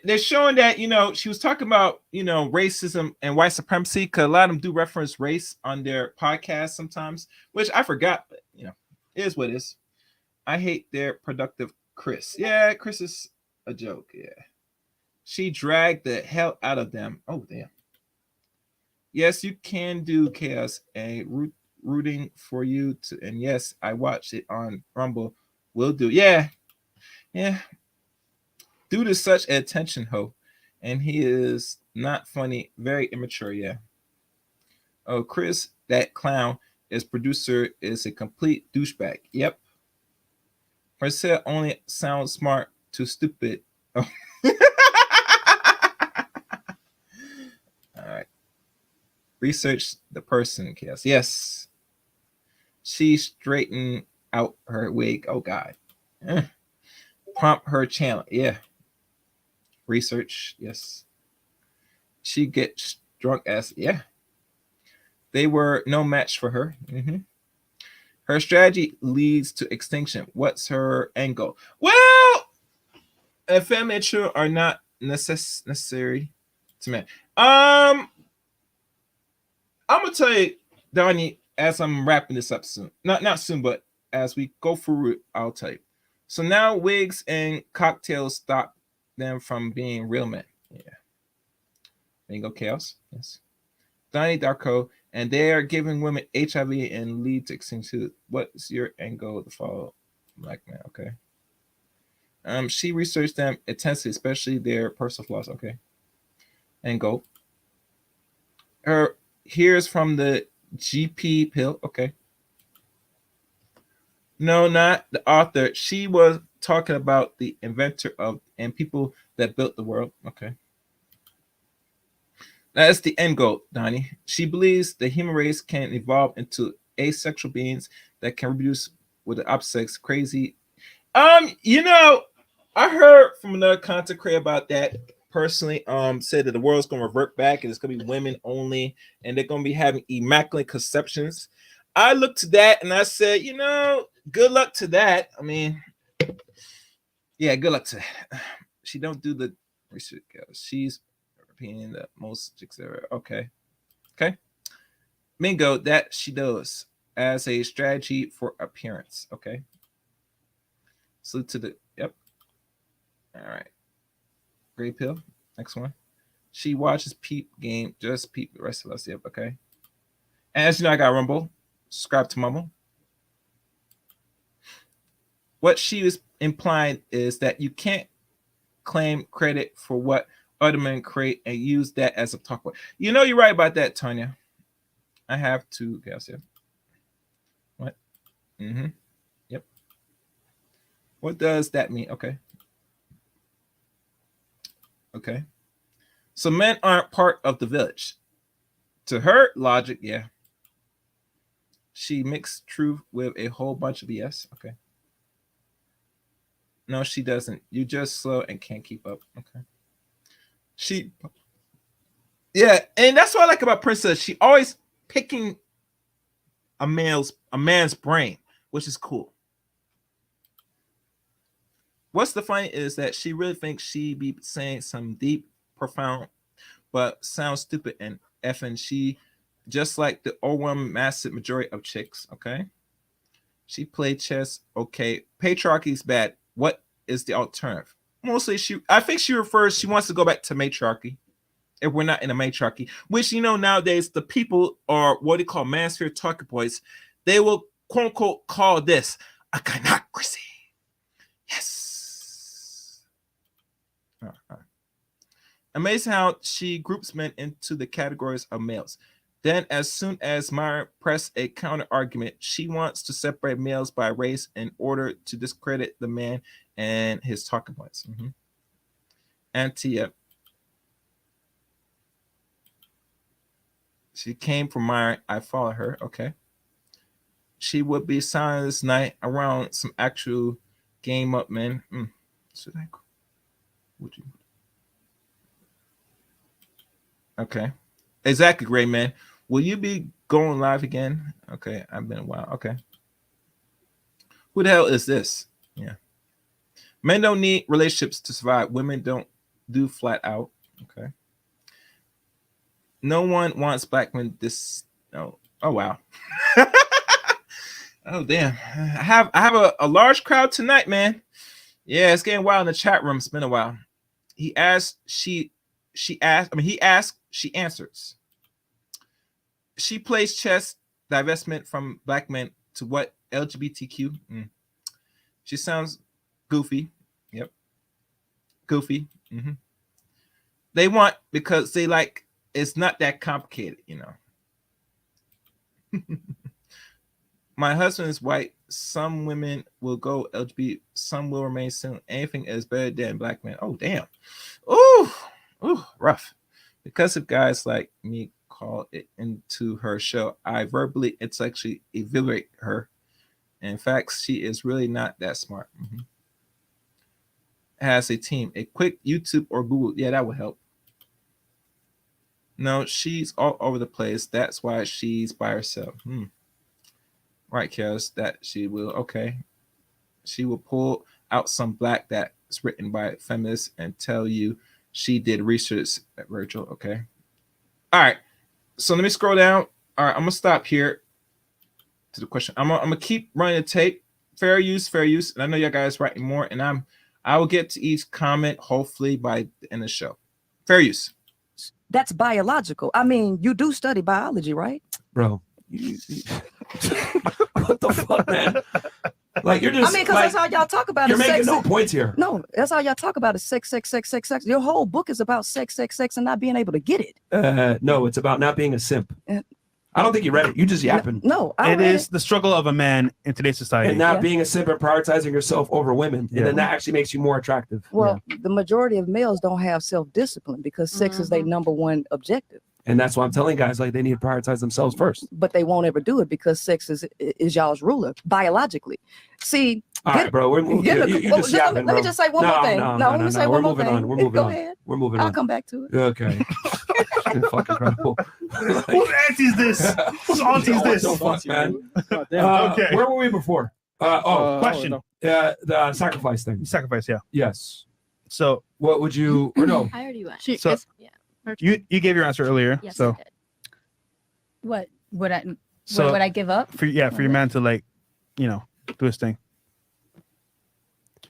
They're showing that, you know, she was talking about, you know, racism and white supremacy, because a lot of them do reference race on their podcast sometimes, which I forgot, but you know, it is what it is. I hate their productive Chris. Yeah, Chris is a joke. Yeah. She dragged the hell out of them. Oh, damn. Yes, you can do chaos and rooting for you to, and yes, I watched it on Rumble. Will do. Yeah. Yeah. Due to such attention ho, and he is not funny, very immature. Yeah. Oh, Chris, that clown, is producer, is a complete douchebag. Yep. Marcel only sounds smart to stupid. Oh. All right. Research the person, chaos. Yes. She straightened out her wig. Oh God. Prompt her channel. Yeah. Research. Yes. She gets drunk as. Yeah. They were no match for her. Mm-hmm. Her strategy leads to extinction. What's her angle? Well, femme are not necessary to men. I'm gonna tell you, Donnie, as I'm wrapping this up soon. Not soon, but as we go through it, I'll tell you. So now wigs and cocktails stop them from being real men. Yeah. There you go, chaos. Yes. Donnie Darko, and they are giving women HIV and lead to extinction. What's your angle to follow black man? Okay. She researched them intensely, especially their personal flaws. Okay. Angle. Here's from the GP pill. Okay. No, not the author. She was talking about the inventor of and people that built the world. Okay. That's the end goal, Donnie. She believes the human race can evolve into asexual beings that can reproduce with the opposite sex. Crazy. You know, I heard from another content creator about that personally. Said that the world's gonna revert back and it's gonna be women only, and they're gonna be having immaculate conceptions. I looked to that and I said, you know, good luck to that. I mean, yeah, good luck to that. She don't do the research. She's being the most chicks ever. Okay. Mingo, that she does as a strategy for appearance. Okay. Salute to the yep. All right. Gray pill. Next one. She watches Peep Game. Just Peep the rest of us. Yep. Okay. And as you know, I got Rumble. Subscribe to Mumble. What she was implying is that you can't claim credit for what other men create and use that as a talk point. You know, you're right about that, Tanya. I have to guess here. What? Mm-hmm. Yep. What does that mean? Okay. Okay. So men aren't part of the village. To her logic, yeah. She mixed truth with a whole bunch of BS. Okay. No, she doesn't. You just slow and can't keep up. Okay. Yeah, and that's what I like about Princess. She always picking a man's brain, which is cool. what's the funny is that she really thinks she be saying some deep, profound, but sounds stupid and effing. She just like the overwhelming massive majority of chicks. Okay, she played chess. Okay, patriarchy is bad. What is the alternative? Mostly, I think she refers. She wants to go back to matriarchy. If we're not in a matriarchy, which nowadays the people are what they call manosphere talking points. They will quote unquote call this a gynocracy. Yes. Amazing how she groups men into the categories of males. Then, as soon as Myra pressed a counter argument, she wants to separate males by race in order to discredit the man and his talking points. Antia. She came from Myra. I follow her. Okay. She would be silent this night around some actual game up men. Should I go? Would you? Okay. Exactly, great man. Will you be going live again? Okay, I've been a while. Okay. Who the hell is this? Yeah. Men don't need relationships to survive. Women don't do flat out. Okay. No one wants black men this. Oh wow. Oh damn. I have a large crowd tonight, man. Yeah, it's getting wild in the chat room. It's been a while. He asked, she asked, he asked, she answers. She plays chess, divestment from black men to what? LGBTQ? She sounds goofy. Yep. Goofy. They want, because they like, it's not that complicated, My husband is white. Some women will go LGBT. Some will remain single. Anything is better than black men. Oh, damn. Ooh, rough. Because of guys like me call it into her show, I verbally, intellectually evaluate her. In fact, she is really not that smart. Has a team. A quick YouTube or Google. Yeah, that would help. No, she's all over the place. That's why she's by herself. Right, Kels, that she will. Okay. She will pull out some black that's written by feminists and tell you she did research at Virgil. Okay. All right. So let me scroll down. All right, I'm gonna stop here to the question. I'm gonna keep running the tape. Fair use. And I know you guys writing more, and I will get to each comment hopefully by the end of the show. Fair use. That's biological. I mean, you do study biology, right? Bro. What the fuck, man? Like you're just. I mean, because that's all y'all talk about. You're is making sex. no points here. No, that's all y'all talk about is sex. Your whole book is about sex, and not being able to get it. No, it's about not being a simp. I don't think you read it. You just yapping. No, it is the struggle of a man in today's society. And not being a simp and prioritizing yourself over women. And then that actually makes you more attractive. Well, the majority of males don't have self-discipline because sex is their number one objective. And that's why I'm telling guys, like, they need to prioritize themselves first. But they won't ever do it because sex is y'all's ruler biologically. See. All right, bro. We're moving. Let me just say one more thing. Let me say one more thing. We're moving Go on. ahead. We're moving on. I'll come back to it. Okay. Fucking incredible. Whose auntie's this? Whose auntie's this? Fuck, man. Okay. Where were we before? Question. The sacrifice thing. Sacrifice, yeah. Yes. So what would you, or no? I already went. So you gave your answer earlier. Yes, so I did. What would I? So what would I give up? For your man to do his thing.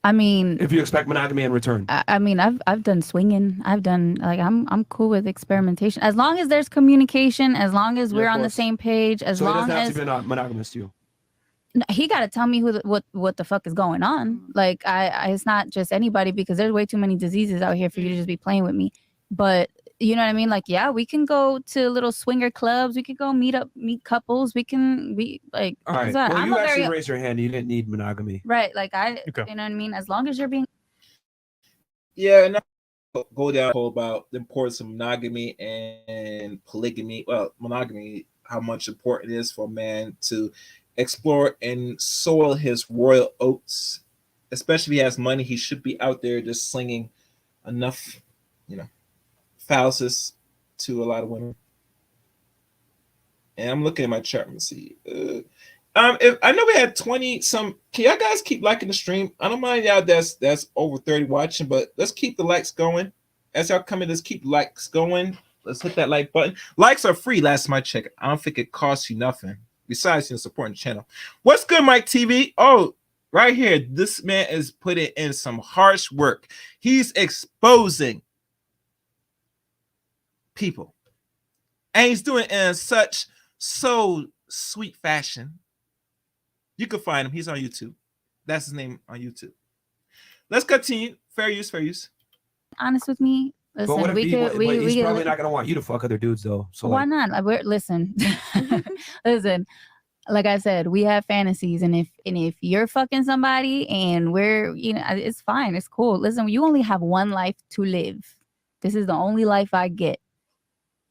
I mean, if you expect monogamy in return. I mean, I've done swinging. I've done I'm cool with experimentation as long as there's communication, as long as we're on the same page, as long he doesn't as have to be not monogamous to you. No, he got to tell me what the fuck is going on. Like I it's not just anybody because there's way too many diseases out here for you to just be playing with me. But you know what I mean? Like, yeah, we can go to little swinger clubs. We could go meet couples. We can be like. All right. Well, you actually raised your hand. You didn't need monogamy. Right. Like you know what I mean? As long as you're being. Yeah, and go down about the importance of monogamy and polygamy. Well, monogamy, how much important it is for a man to explore and soil his royal oats. Especially if he has money, he should be out there just slinging enough, phallus to a lot of women. And I'm looking at my chart and see. If I know we had 20 some, can y'all guys keep liking the stream? I don't mind y'all that's over 30 watching, but let's keep the likes going. As y'all come in, let's keep likes going. Let's hit that like button. Likes are free, last time I checked. I don't think it costs you nothing. Besides, supporting the channel. What's good, Mike TV? Oh, right here. This man is putting in some harsh work. He's exposing people. And he's doing it in such so sweet fashion. You can find him. He's on YouTube. That's his name on YouTube. Let's continue. Fair use. Honest with me. Listen, But what if he's could, probably not gonna want you to fuck other dudes though. So why not? Listen, listen. Like I said, we have fantasies, and if you're fucking somebody, and we're it's fine, it's cool. Listen, you only have one life to live. This is the only life I get.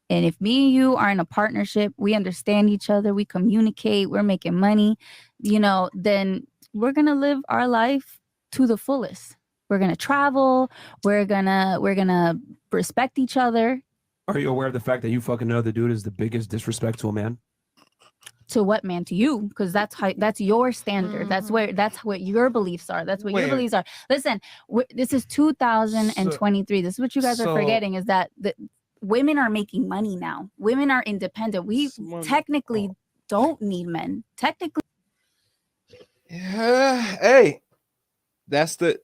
And if me and you are in a partnership, we understand each other, we communicate, we're making money, then we're going to live our life to the fullest. We're going to travel. We're going to respect each other. Are you aware of the fact that you fucking another dude is the biggest disrespect to a man? To what man? To you, because that's your standard. That's what your beliefs are. That's what your beliefs are. Listen, this is 2023. This is what you guys are forgetting, is that women are making money now. Women are independent. We technically don't need men. Technically. Yeah. Hey, that's the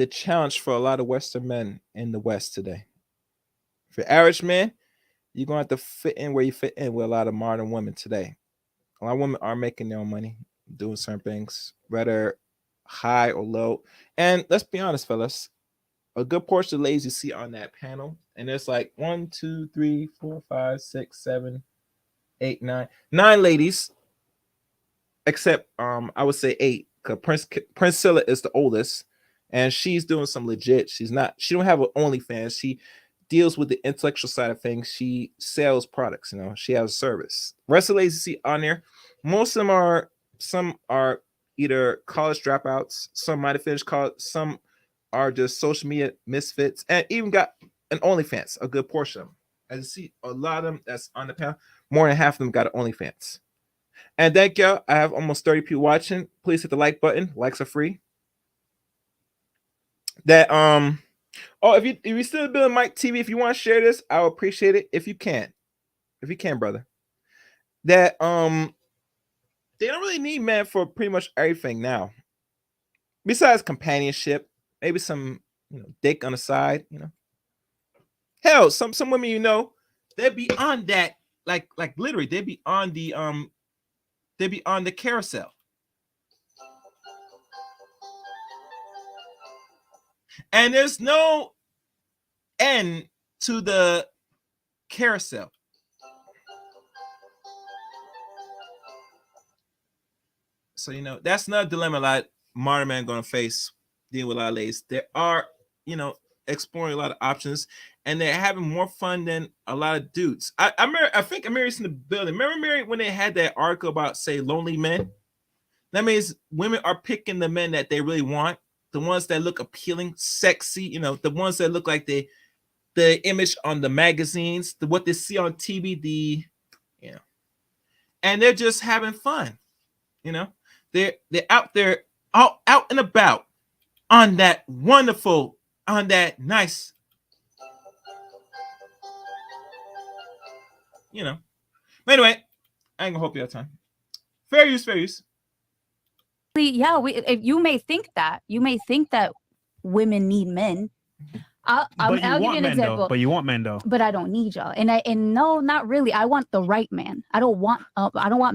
challenge for a lot of Western men in the West today. For average men, you're going to have to fit in where you fit in with a lot of modern women today. A lot of women are making their own money, doing certain things, whether high or low. And let's be honest, fellas, a good portion of the ladies you see on that panel, and there's like 1, 2, 3, 4, 5, 6, 7, 8, 9 ladies, except I would say 8, because Priscilla is the oldest, and she's doing some legit. She don't have an OnlyFans. She deals with the intellectual side of things. She sells products. She has a service. Rest of the ladies you see on there, most of them some are either college dropouts, some might have finished college, some are just social media misfits, and even got an OnlyFans, a good portion of them. As you see, a lot of them that's on the panel, more than half of them got an OnlyFans. And thank y'all. I have almost 30 people watching. Please hit the like button. Likes are free. That if you still building Mike TV, if you want to share this, I would appreciate it if you can. If you can, brother. That they don't really need men for pretty much everything now. Besides companionship, maybe some dick on the side, Hell, some women, they'd be on that, like literally, they'd be on the carousel. And there's no end to the carousel. So that's not a dilemma a lot of modern men gonna face dealing with a lot of ladies. There are, exploring a lot of options, and they're having more fun than a lot of dudes. I think Mary's in the building. Remember Mary when they had that article about, say, lonely men? That means women are picking the men that they really want, the ones that look appealing, sexy, the ones that look like the image on the magazines, what they see on TV, and they're just having fun, They're out there, out and about on that wonderful, on that nice, But anyway, I ain't gonna hold you that time. Fair use. Yeah, if you may think that women need men. I'll give you an example. But you want men though. But I don't need y'all. And no, not really. I want the right man. I don't want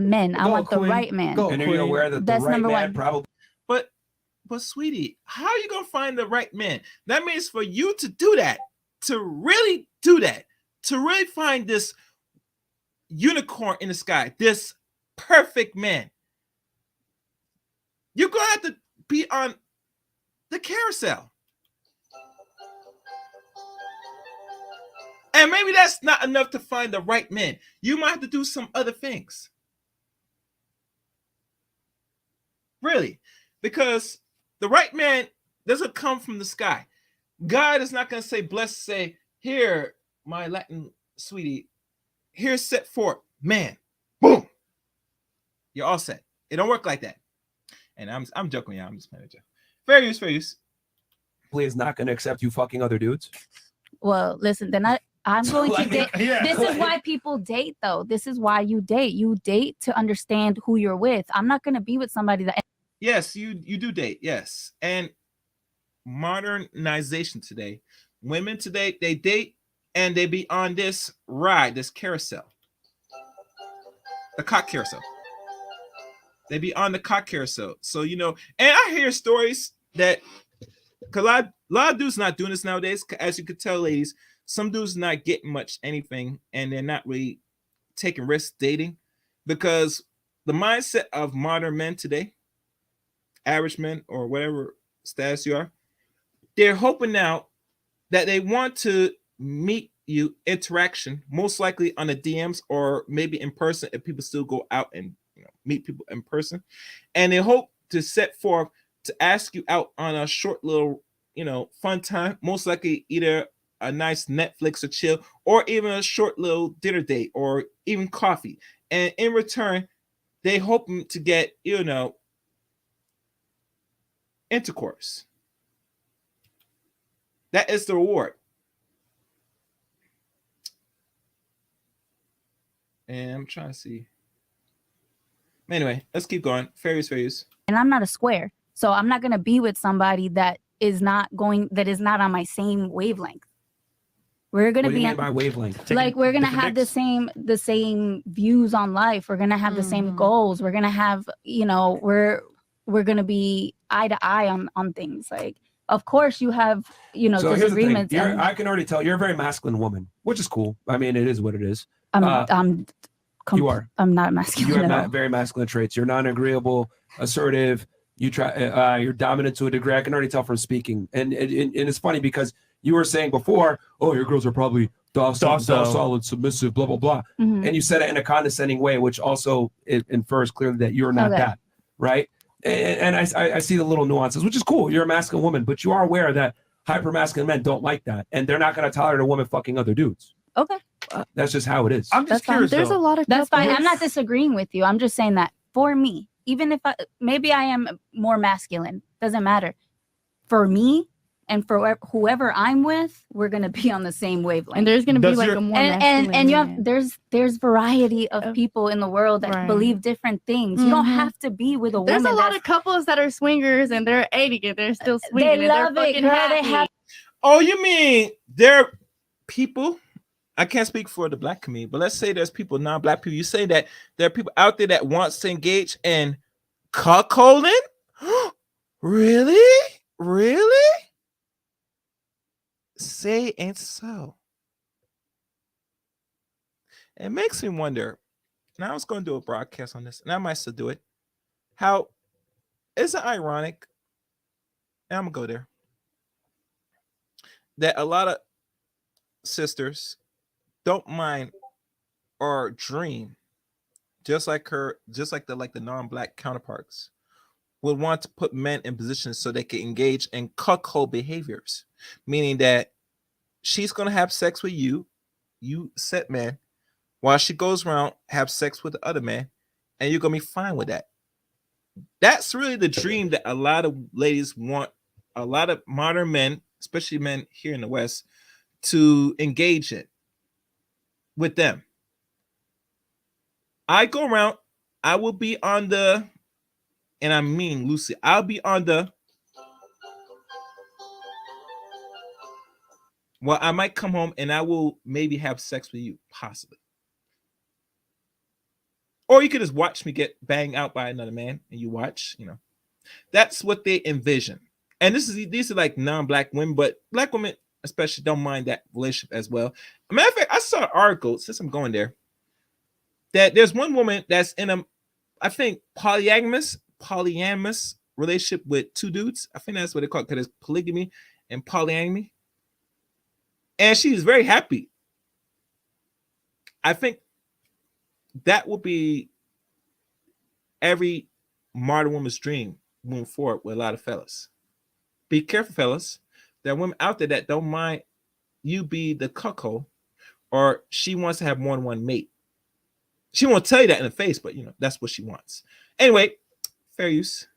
men. I want the right man. And are you aware that that's the right number man one. probably? But sweetie, how are you gonna find the right man? That means for you to do that, to really do that, to really find this unicorn in the sky, this perfect man, you're gonna have to be on the carousel. And maybe that's not enough to find the right man. You might have to do some other things. Really, because the right man doesn't come from the sky. God is not going to say, say, here, my Latin sweetie, here's set forth, man. Boom. You're all set. It don't work like that. And I'm joking, yeah. I'm just playing with you. Fair use. Is not going to accept you fucking other dudes. Well, listen, then I'm going to date. Yeah, This is why people date, though. This is why you date. You date to understand who you're with. I'm not going to be with somebody that. Yes, you do date. Yes, and modernization today, women today they date and they be on this ride, this carousel, the cock carousel. They be on the cock carousel. So and I hear stories that because a lot of dudes not doing this nowadays. As you could tell, ladies, some dudes not getting much anything, and they're not really taking risks dating because the mindset of modern men today, average men or whatever status you are, they're hoping now that they want to meet you interaction, most likely on the DMs or maybe in person if people still go out and meet people in person, and they hope to set forth to ask you out on a short little fun time, most likely either a nice Netflix or chill or even a short little dinner date or even coffee, and in return they hope to get intercourse. That is the reward. And I'm trying to see. Anyway, let's keep going. Fair use. And I'm not a square, so I'm not going to be with somebody that is not on my same wavelength. We're going to be by wavelength. Like we're going to have the same views on life. We're going to have the same goals. We're going to have, we're going to be eye to eye on things. Like, of course you have, So disagreements. here's the thing. I can already tell you're a very masculine woman, which is cool. I mean, it is what it is. You are. I'm not masculine. You have very masculine traits. You're non-agreeable, assertive. You're dominant to a degree. I can already tell from speaking. And it's funny because you were saying before, oh, your girls are probably docile and submissive, blah, blah, blah. Mhm. And you said it in a condescending way, which also it infers clearly that you're not that, right? And I see the little nuances, which is cool. You're a masculine woman, but you are aware that hyper masculine men don't like that. And they're not going to tolerate a woman fucking other dudes. Okay. That's just how it is. I'm just curious. There's a lot of That's fine. couples- I'm not disagreeing with you. I'm just saying that for me, even if maybe I am more masculine, doesn't matter. For me and for whoever I'm with, we're gonna be on the same wavelength. And there's gonna be like a more and you have masculine there's variety of people in the world that Right. believe different things. You don't Mhm. have to be with a There's woman. a lot of couples that are swingers and they're 80 and they're still swinging. They and love they're it, fucking girl. happy. They have. Oh, you mean there are people? I can't speak for the black community, but let's say there's people, non-black people. You say that there are people out there that wants to engage in cuckolding? Really? Say ain't so. It makes me wonder, and I was going to do a broadcast on this, and I might still do it. How is it ironic? And I'm gonna go there. That a lot of sisters don't mind or dream, just like the non-black counterparts, would want to put men in positions so they can engage in cuckold behaviors, meaning that she's gonna have sex with you set man, while she goes around have sex with the other man, and you're gonna be fine with that. That's really the dream that a lot of ladies want, a lot of modern men, especially men here in the West, to engage in with them. I go around, I will be on the, and I mean Lucy, I'll be on the, well, I might come home and I will maybe have sex with you, possibly. Or you could just watch me get banged out by another man and you watch, That's what they envision. And these are like non-black women, but black women especially don't mind that relationship as well. As a matter of fact, I saw an article, since I'm going there, that there's one woman that's in a, I think, polyamorous relationship with two dudes. I think that's what they call it, because it's polygamy and polyamory. And she's very happy. I think that will be every modern woman's dream moving forward with a lot of fellas. Be careful, fellas. There are women out there that don't mind you be the cuckold, or she wants to have more than one mate. She won't tell you that in the face, but that's what she wants. Anyway, fair use.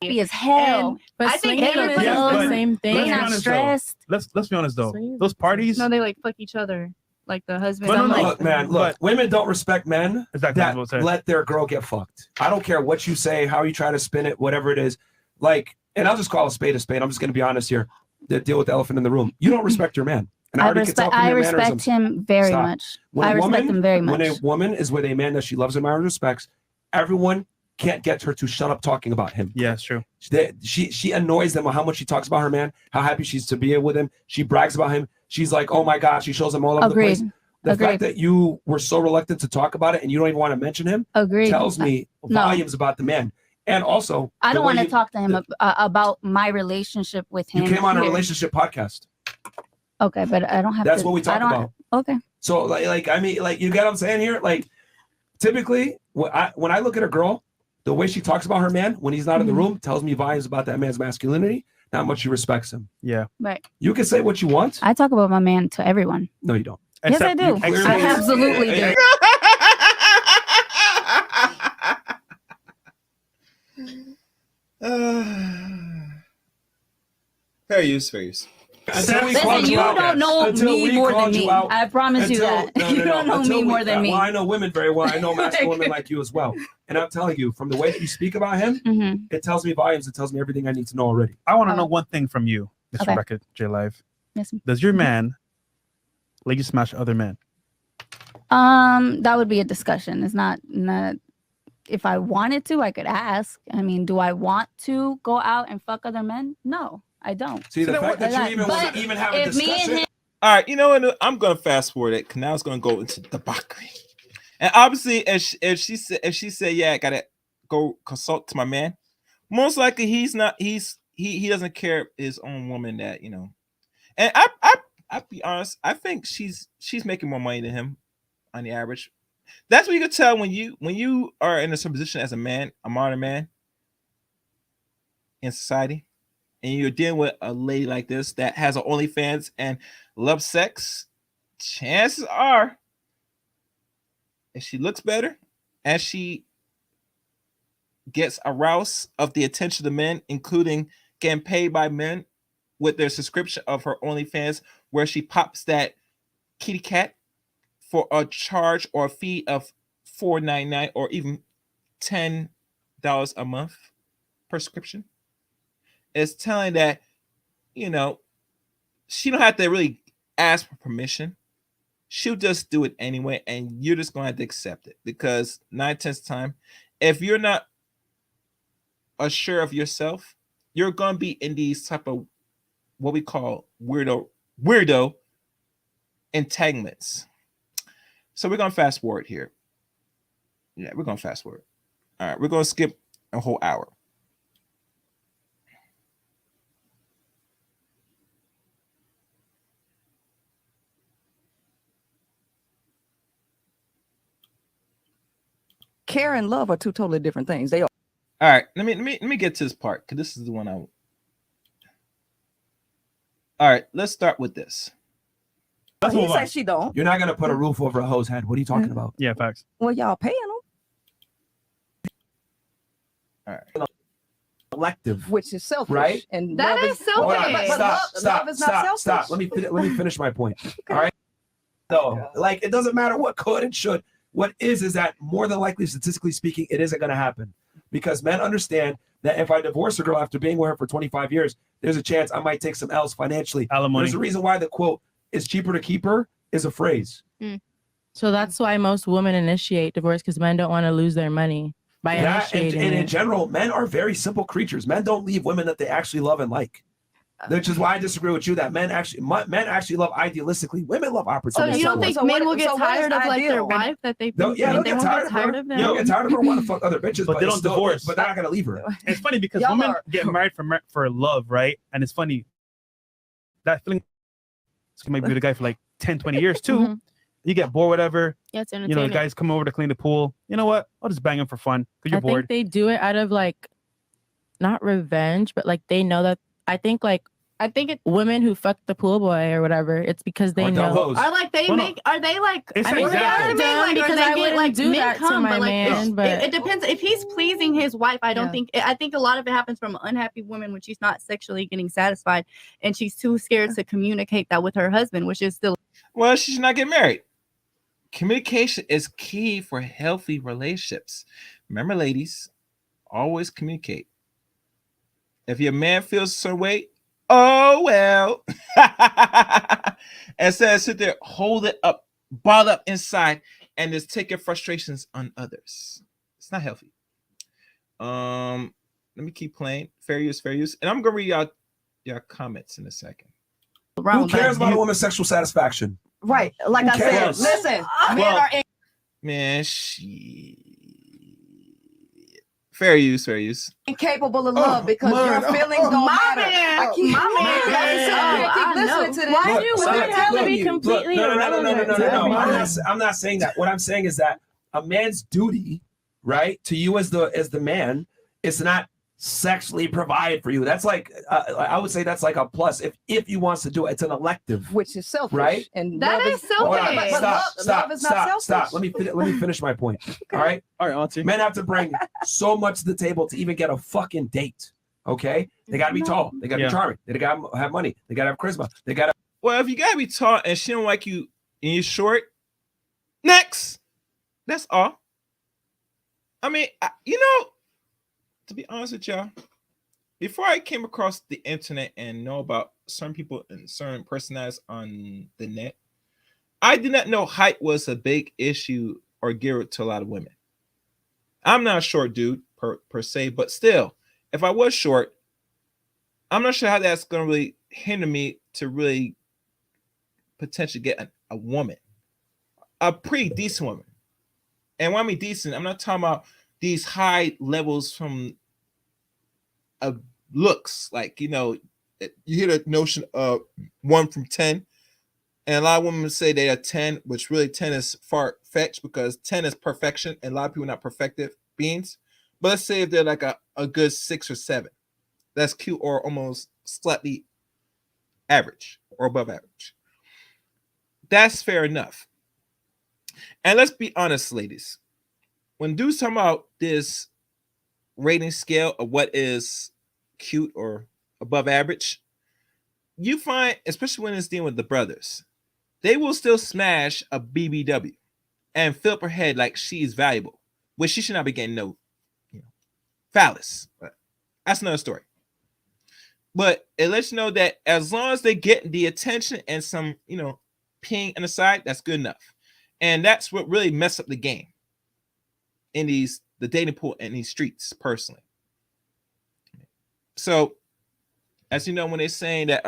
Happy as hell. But I think swinging everybody is loves the same thing. Let's be not honest, stressed. though. Let's be honest though. Those parties. No, they like fuck each other, like the husband. But no, Look, man, look, women don't respect men Exactly, that let their girl get fucked. I don't care what you say, how you try to spin it, whatever it is. Like, and I'll just call a spade a spade. I'm just going to be honest here. Deal with the elephant in the room. You don't respect your man. And I already can tell from your respect mannerisms. him very Stop. much. When I a respect woman- him very much. When a woman is with a man that she loves, admires, and respects, everyone can't get her to shut up talking about him. Yeah, it's true. She annoys them on how much she talks about her man, how happy she's to be with him. She brags about him. She's like, oh my God, she shows him all over Agreed. the place. The fact that you were so reluctant to talk about it and you don't even want to mention him Agreed. tells me No. volumes about the man. And also, I the don't way want to you- talk to him about my relationship with him. You came on a here. relationship podcast. Okay, but I don't have That's to. what we talk I don't- about. Okay. So I mean, you get what I'm saying here? Like, typically, when I look at a girl, the way she talks about her man when he's not in the room tells me volumes about that man's masculinity, not much she respects him. Yeah. Right. You can say what you want. I talk about my man to everyone. No, you don't. Yes, I do. I absolutely do. Fair use. Until we Listen, called you out. don't know Until me we more than called you me. out. I promise you that. You don't know Until me more than me. Well, I know women very well. I know masculine women like you as well. And I'm telling you, from the way that you speak about him, Mm-hmm. it tells me volumes. It tells me everything I need to know already. I want to know one thing from you, Miss Okay. Rebecca J Live. Yes. Does your man let you smash other men? That would be a discussion. It's not. If I wanted to, I could ask. I mean, do I want to go out and fuck other men? No, I don't. See, the fact that you But even want to even have a if me and discussion. him- All right, you know what? I'm gonna fast forward it. 'Cause now it's gonna go into debauchery. And obviously, if she said, yeah, I gotta go consult to my man, most likely he doesn't care his own woman that. And I'll be honest, I think she's making more money than him on the average. That's what you can tell when you are in a position as a man, a modern man in society, and you're dealing with a lady like this that has an OnlyFans and loves sex. Chances are, if she looks better and she gets aroused of the attention of men, including getting paid by men with their subscription of her OnlyFans, where she pops that kitty cat for a charge or a fee of $4.99 or even $10 a month prescription. It's telling that she don't have to really ask for permission. She'll just do it anyway, and you're just gonna have to accept it, because 9/10 time, if you're not assured of yourself, you're gonna be in these type of what we call weirdo entanglements. So we're gonna fast forward here. Yeah, we're gonna fast forward. All right, we're gonna skip a whole hour. Care and love are two totally different things. They are. All right, let me get to this part, because this is the one I. All right, let's start with this. He said she don't. You're not gonna put a roof over a hose head. What are you talking about? Yeah, facts. Well, y'all paying them. All right. Collective, which is selfish, right? And That love is selfish. Hold on, but stop, love is not selfish. stop. Let me finish my point. All right. So, like, it doesn't matter what could and should. What is that more than likely, statistically speaking, it isn't going to happen, because men understand that if I divorce a girl after being with her for 25 years, there's a chance I might take some L's financially. Alimony. There's a reason why the quote "it's cheaper to keep her" is a phrase. So that's why most women initiate divorce, because men don't want to lose their money by That, and initiating. in it. general, men are very simple creatures. Men don't leave women that they actually love and like. Which is why I disagree with you that men actually love idealistically. Women love So opportunity. you don't think men will get tired of like their wife that they No, yeah, they'll they get won't tired get of tired her. of them? They'll get tired of her, want to fuck other bitches, But they it's don't still- divorce. But they're not gonna leave her. It's funny because Y'all women are- get married for love, right? And it's funny that feeling. It's might be with a guy for like 10, 20 years too. Mhm. You get bored, whatever. Yeah, it's The entertainment. guys come over to clean the pool. You know what? I'll just bang him for fun because you're I bored. think they do it out of like, not revenge, but like they know that. I think like I think it's women who fuck the pool boy or whatever. It's because they know. Are like they make? Are they like? It's I mean, exactly. they like, Because or they I get wouldn't like do men that to come, my but like man, but- it depends. If he's pleasing his wife, I don't think. I think a lot of it happens from an unhappy woman when she's not sexually getting satisfied, and she's too scared to communicate that with her husband, which is still. Well, she should not get married. Communication is key for healthy relationships. Remember, ladies, always communicate. If your man feels a certain way, oh well. Instead of sit there, hold it up, ball up inside, and just take your frustrations on others. It's not healthy. Let me keep playing. Fair use, fair use. And I'm gonna read your comments in a second. Who cares about a woman's sexual satisfaction? Right. Like Who I said, cares? listen, men Well, are in. Man, fair use, fair use. Incapable of love because your feelings don't matter. I keep, I keep listening to this. Why do women have to be completely irrelevant? No. I'm not saying that. What I'm saying is that a man's duty, right, to you as the man, is not sexually provide for you. That's like I would say that's like a plus if he wants to do it. It's an elective, which is selfish, right? And that is selfish. Stop. Love is not Stop. Let me finish my point. All right, Auntie. Men have to bring so much to the table to even get a fucking date. Okay, they gotta be tall. They gotta be charming. They gotta have money. They gotta have charisma. They gotta. Well, if you gotta be tall and she don't like you and you're short, next. That's all. I mean, to be honest with y'all, before I came across the internet and know about certain people and certain personalities on the net, I did not know height was a big issue or geared to a lot of women. I'm not a short dude per se, but still, if I was short, I'm not sure how that's going to really hinder me to really potentially get a woman, a pretty decent woman. And when I mean decent, I'm not talking about these high levels from looks, like, you hear the notion of 1 from 10, and a lot of women say they are 10, which really 10 is far-fetched because 10 is perfection, and a lot of people are not perfective beings. But let's say if they're like a good 6 or 7, that's cute, or almost slightly average or above average. That's fair enough. And let's be honest, ladies, when dudes talk about this rating scale of what is cute or above average, you find, especially when it's dealing with the brothers, they will still smash a BBW and fill up her head like she is valuable, which she should not be getting no phallus. But that's another story. But it lets you know that as long as they get the attention and some, peeing on the side, that's good enough. And that's what really messed up the game in the dating pool and these streets, personally. So, as you know, when they're saying that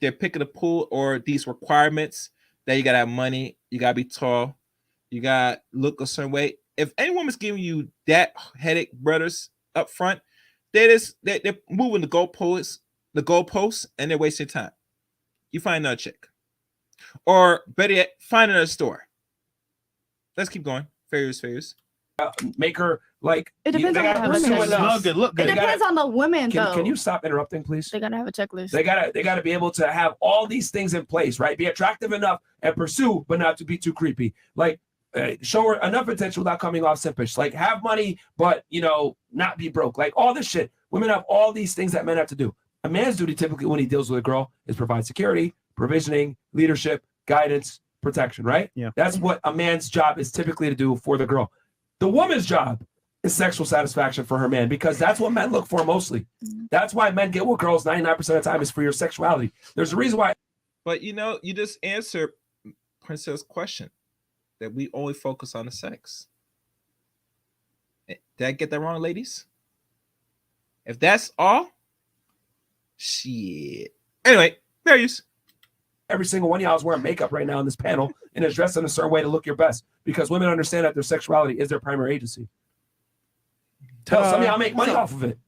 they're picking a pool or these requirements that you gotta have money, you gotta be tall, you gotta look a certain way. If any woman's giving you that headache, brothers, up front, they're moving the goalposts, and they're wasting time. You find another chick, or better yet, find another store. Let's keep going. Fair use. Make her like. It depends on the women. Look good. It depends on the women, though. Can you stop interrupting, please? They gotta have a checklist. They gotta be able to have all these things in place, right? Be attractive enough and pursue, but not to be too creepy. Like, show her enough attention without coming off simpish. Like, have money, but not be broke. Like, all this shit. Women have all these things that men have to do. A man's duty, typically, when he deals with a girl, is provide security, provisioning, leadership, guidance, protection, right? Yeah. That's what a man's job is typically to do for the girl. The woman's job is sexual satisfaction for her man, because that's what men look for mostly. That's why men get with girls 99% of the time is for your sexuality. There's a reason why. But you just answered Princess' question that we only focus on the sex. Did I get that wrong, ladies? If that's all, shit. Anyway, fair use. Every single one of y'all is wearing makeup right now in this panel and is dressed in a certain way to look your best, because women understand that their sexuality is their primary agency. Tell some of y'all make money off of it.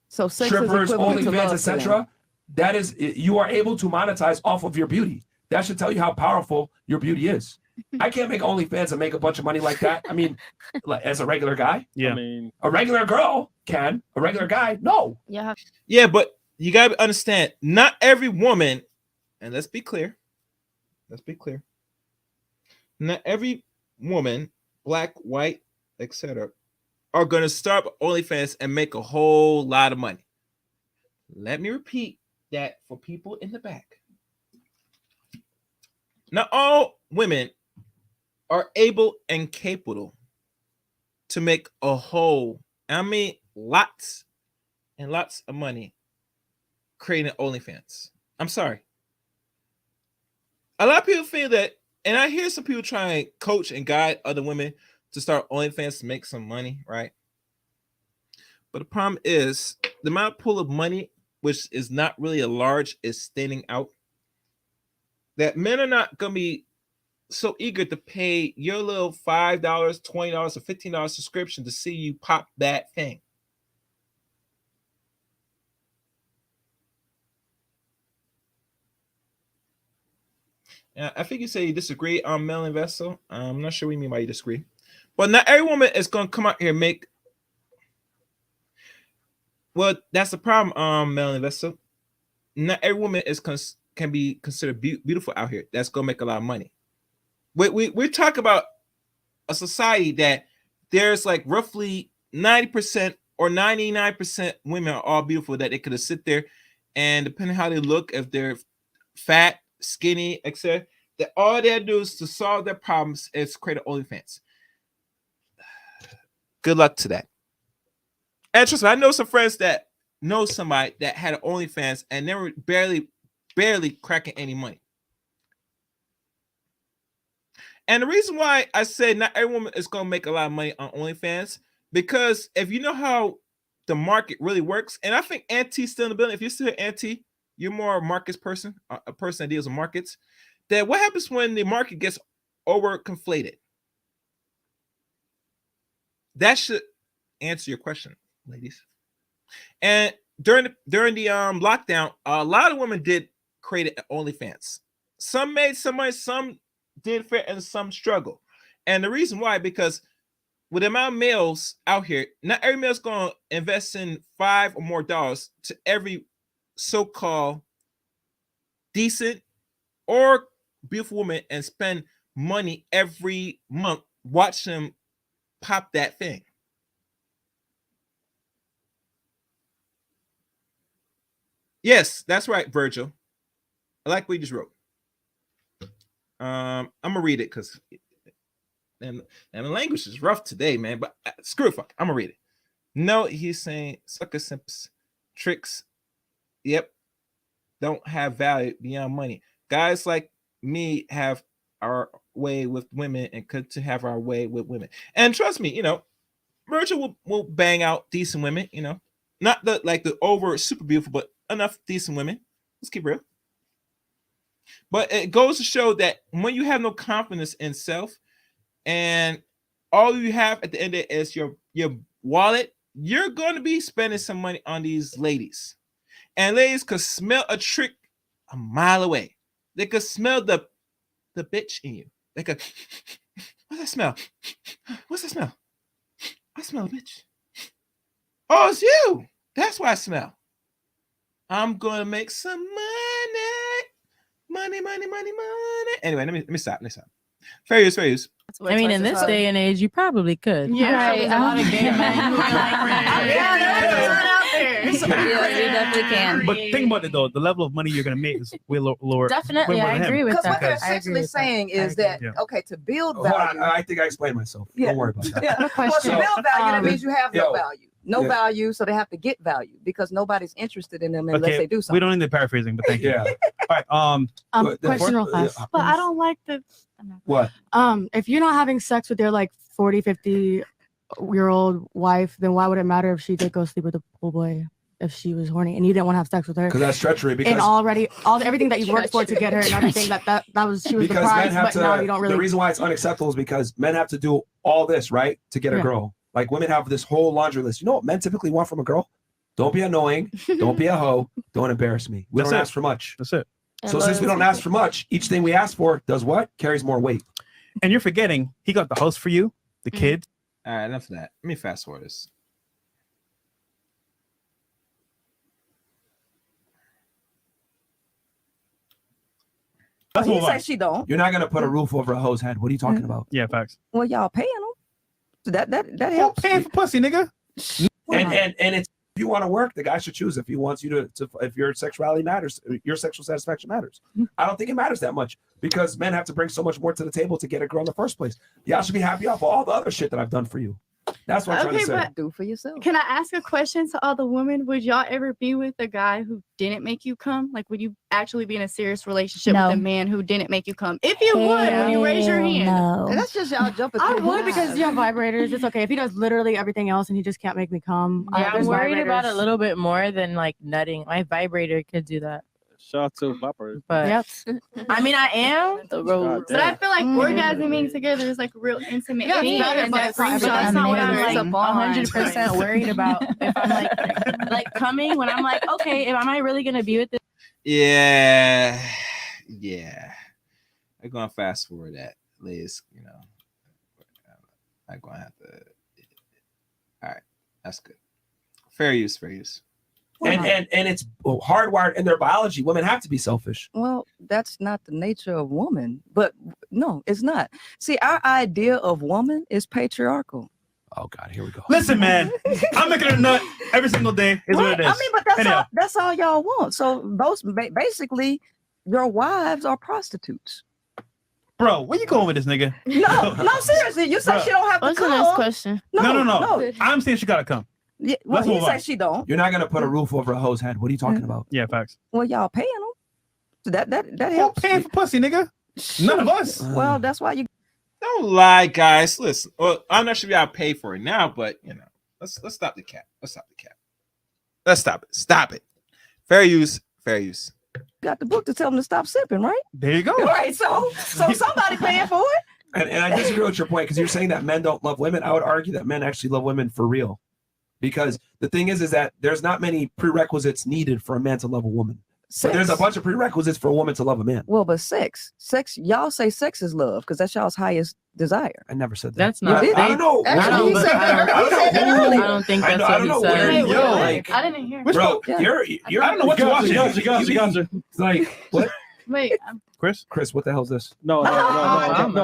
So sex strippers, is equivalent to OnlyFans, love, etc. That is, you are able to monetize off of your beauty. That should tell you how powerful your beauty is. I can't make OnlyFans and make a bunch of money like that. I mean, like, as a regular guy. Yeah. I mean, A regular girl can. A regular guy, no. Yeah, but you gotta understand, not every woman, and let's be clear. Not every woman, black, white, etc., are gonna start OnlyFans and make a whole lot of money. Let me repeat that for people in the back. Not all women are able and capable to make a whole, I mean, lots and lots of money creating OnlyFans. I'm sorry. A lot of people feel that, and I hear some people try and coach and guide other women to start OnlyFans to make some money, right? But the problem is the amount of pool of money, which is not really a large, is standing out. That men are not going to be so eager to pay your little $5, $20, or $15 subscription to see you pop that thing. I think you say you disagree on Mel Investor. I'm not sure what you mean by you disagree. But not every woman is going to come out here and make. Well, that's the problem, Mel Investor. Not every woman can be considered beautiful out here. That's going to make a lot of money. We're talking about a society that there's like roughly 90% or 99% women are all beautiful, that they could sit there and depending how they look, if they're fat, skinny, etc., that all they do is to solve their problems is create an OnlyFans. Good luck to that. And trust me, I know some friends that know somebody that had an OnlyFans and they were barely cracking any money. And the reason why I say not every woman is going to make a lot of money on OnlyFans, because if you know how the market really works, and I think Auntie's still in the building. If you're still here, Auntie, you're more a markets person, a person that deals with markets. That what happens when the market gets over conflated? That should answer your question, ladies. And during the lockdown, a lot of women did create OnlyFans. Some made some money, some did fair, and some struggle. And the reason why, because with the amount of males out here, not every male's going to invest in $5 or more to every so-called decent or beautiful woman and spend money every month watch them pop that thing. Yes, that's right, Virgil. I like what you just wrote. I'm gonna read it because and the language is rough today, man. But screw it, fuck. I'm gonna read it. No, he's saying sucker simps tricks. Yep, don't have value beyond money. Guys like me have our way with women and could to have our way with women. And trust me, Virgil will bang out decent women. Not the over super beautiful, but enough decent women. Let's keep real. But it goes to show that when you have no confidence in self and all you have at the end of it is your wallet, you're going to be spending some money on these ladies. And ladies could smell a trick a mile away. They could smell the bitch in you. They could, what's that smell? What's that smell? I smell a bitch. Oh, it's you. That's what I smell. I'm going to make some money. Money. Anyway, let me stop. Fair use. I mean, in this day and age, you probably could. Yeah, I'm sure there's a lot of gay men who are like, you definitely can. But think about it though, the level of money you're gonna make is way lower. Definitely, I agree with Because that. what they're essentially saying is that okay, to build value. I think I explained myself. Don't worry about that. Yeah. Well, to build value, that means you have no value. No value, so they have to get value because nobody's interested in them unless they do something. We don't need the paraphrasing, but thank you. Yeah. All right. Question real fast. But I don't like the. What? If you're not having sex with your like 40, 50-year-old wife, then why would it matter if she did go sleep with a pool boy if she was horny and you didn't want to have sex with her? Because that's treachery. Because and everything that you worked for to get her and everything that was she was the prize, but now you don't really. The reason why it's unacceptable is because men have to do all this right to get a girl. Like women have this whole laundry list. You know what men typically want from a girl? Don't be annoying. Don't be a hoe. Don't embarrass me. We don't ask for much. That's it. So since we don't ask for much, each thing we ask for does what? Carries more weight. And you're forgetting he got the house for you, the kids. All right, enough of that. Let me fast forward this. He said she don't. You're not gonna put a roof over a hoe's head. What are you talking about? Yeah, facts. Well, y'all paying them. That helps. Paying for pussy, nigga. And it's if you want to work, the guy should choose if he wants you to if your sexuality matters, your sexual satisfaction matters. I don't think it matters that much because men have to bring so much more to the table to get a girl in the first place. Y'all should be happy off of all the other shit that I've done for you. That's what I'm trying to say. Do for yourself. Can I ask a question to all the women? Would y'all ever be with a guy who didn't make you come? Like, would you actually be in a serious relationship No. with a man who didn't make you come? If you would you raise your hand? No. And that's just y'all jumping. I through would hoops. because you have vibrators. It's okay if he does literally everything else and he just can't make me come. Yeah, I'm there's worried about vibrators. a little bit more than like nutting. My vibrator could do that. Shout out to Vapor. But Yep. I mean, I am. God But I damn. feel like orgasming together is like a real intimate Yeah, thing. it's better, and but that's for not That's not what I'm it's a like bond. 100% worried about. If I'm like coming when I'm like, okay, am I really gonna be with this? Yeah. I'm gonna fast forward that, Liz. You know, I'm gonna have to. All right, that's good. Fair use. And it's hardwired in their biology. Women have to be selfish. Well, that's not the nature of woman. But no, it's not. See, our idea of woman is patriarchal. Oh God, here we go. Listen, man, I'm making a nut every single day. Is what it is. I mean, but Anyhow. that's all y'all want. So basically, your wives are prostitutes. Bro, where you going with this nigga? No, seriously. You said Bruh. she don't have to What's the come. next question? No. I'm saying she gotta come. Yeah, well, Let's he move said on. she don't. You're not gonna put a roof over a hoe's head. What are you talking about? Yeah, facts. Well, y'all paying them. That helps. Paying for pussy, nigga. None of us. Well, that's why you. Don't lie, guys. Listen. Well, I'm not sure if y'all pay for it now, but you know, let's stop the cap. Let's stop it. Stop it. Fair use. Got the book to tell them to stop sipping, right? There you go. Right. So somebody paying for it. And I disagree with your point because you're saying that men don't love women. I would argue that men actually love women for real. Because the thing is that there's not many prerequisites needed for a man to love a woman. But there's a bunch of prerequisites for a woman to love a man. Well, but sex, y'all say sex is love because that's y'all's highest desire. I never said that. That's not. You did. I don't know. Actually, he said that earlier. I don't think that's I what don't he know said. where Wait, like, I didn't hear. bro, Yeah. you're I don't know what you're watching. Gotcha. It's like what? Wait, Chris, what the hell's this? No,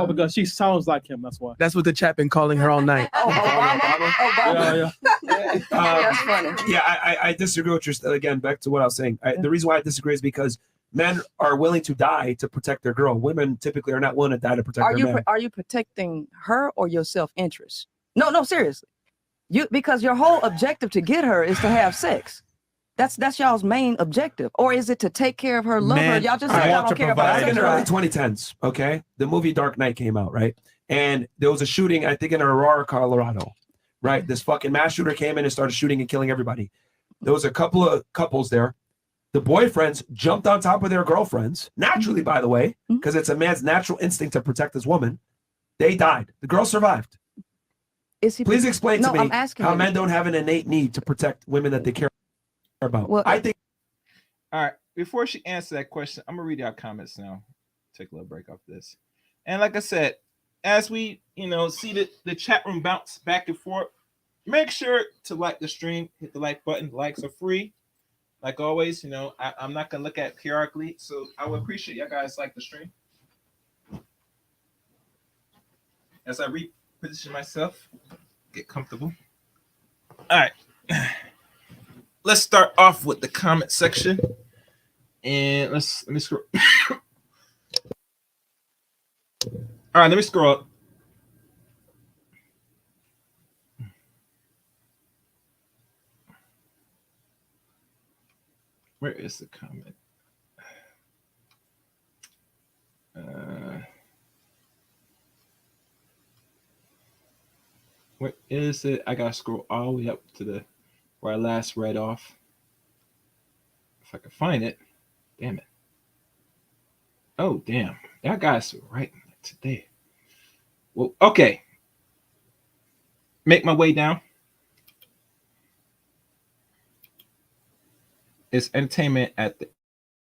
because she sounds like him. That's why. That's what the chat been calling her all night. Yeah. That's funny. Yeah, I disagree with your again. Back to what I was saying. The reason why I disagree is because men are willing to die to protect their girl. Women typically are not willing to die to protect their man. Are you protecting her or your self-interest? No, seriously. Because your whole objective to get her is to have sex. That's y'all's main objective, or is it to take care of her, love her? Y'all just say y'all don't care about Back in sex, the early right? 2010s, okay, the movie Dark Knight came out, right? And there was a shooting, I think, in Aurora, Colorado, right? This fucking mass shooter came in and started shooting and killing everybody. There was a couple of couples there. The boyfriends jumped on top of their girlfriends, naturally, by the way, because it's a man's natural instinct to protect his woman. They died. The girl survived. Please explain to me I'm asking how you. men don't have an innate need to protect women that they care about. Well, I think. All right. Before she answers that question, I'm gonna read our comments now. Take a little break off this. And like I said, as we see the chat room bounce back and forth, make sure to like the stream, hit the like button. Likes are free. Like always, I'm not gonna look at it periodically, so I would appreciate you guys like the stream. As I reposition myself, get comfortable. All right. Let's start off with the comment section, and let me scroll. All right, let me scroll up. Where is the comment? Where is it? I gotta scroll all the way up to where I last read off. If I can find it. Damn it. Oh, damn. That guy's right today. Well, okay. Make my way down. It's entertainment at the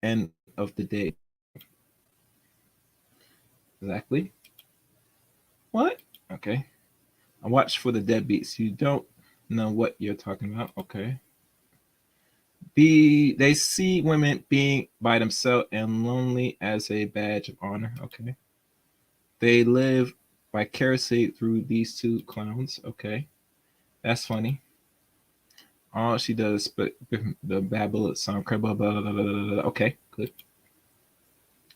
end of the day. Exactly. What? Okay. I watch for the deadbeats. You don't know what you're talking about. Okay. They see women being by themselves and lonely as a badge of honor. Okay. They live vicariously through these two clowns. Okay. That's funny. All she does but the babble song. Okay, good.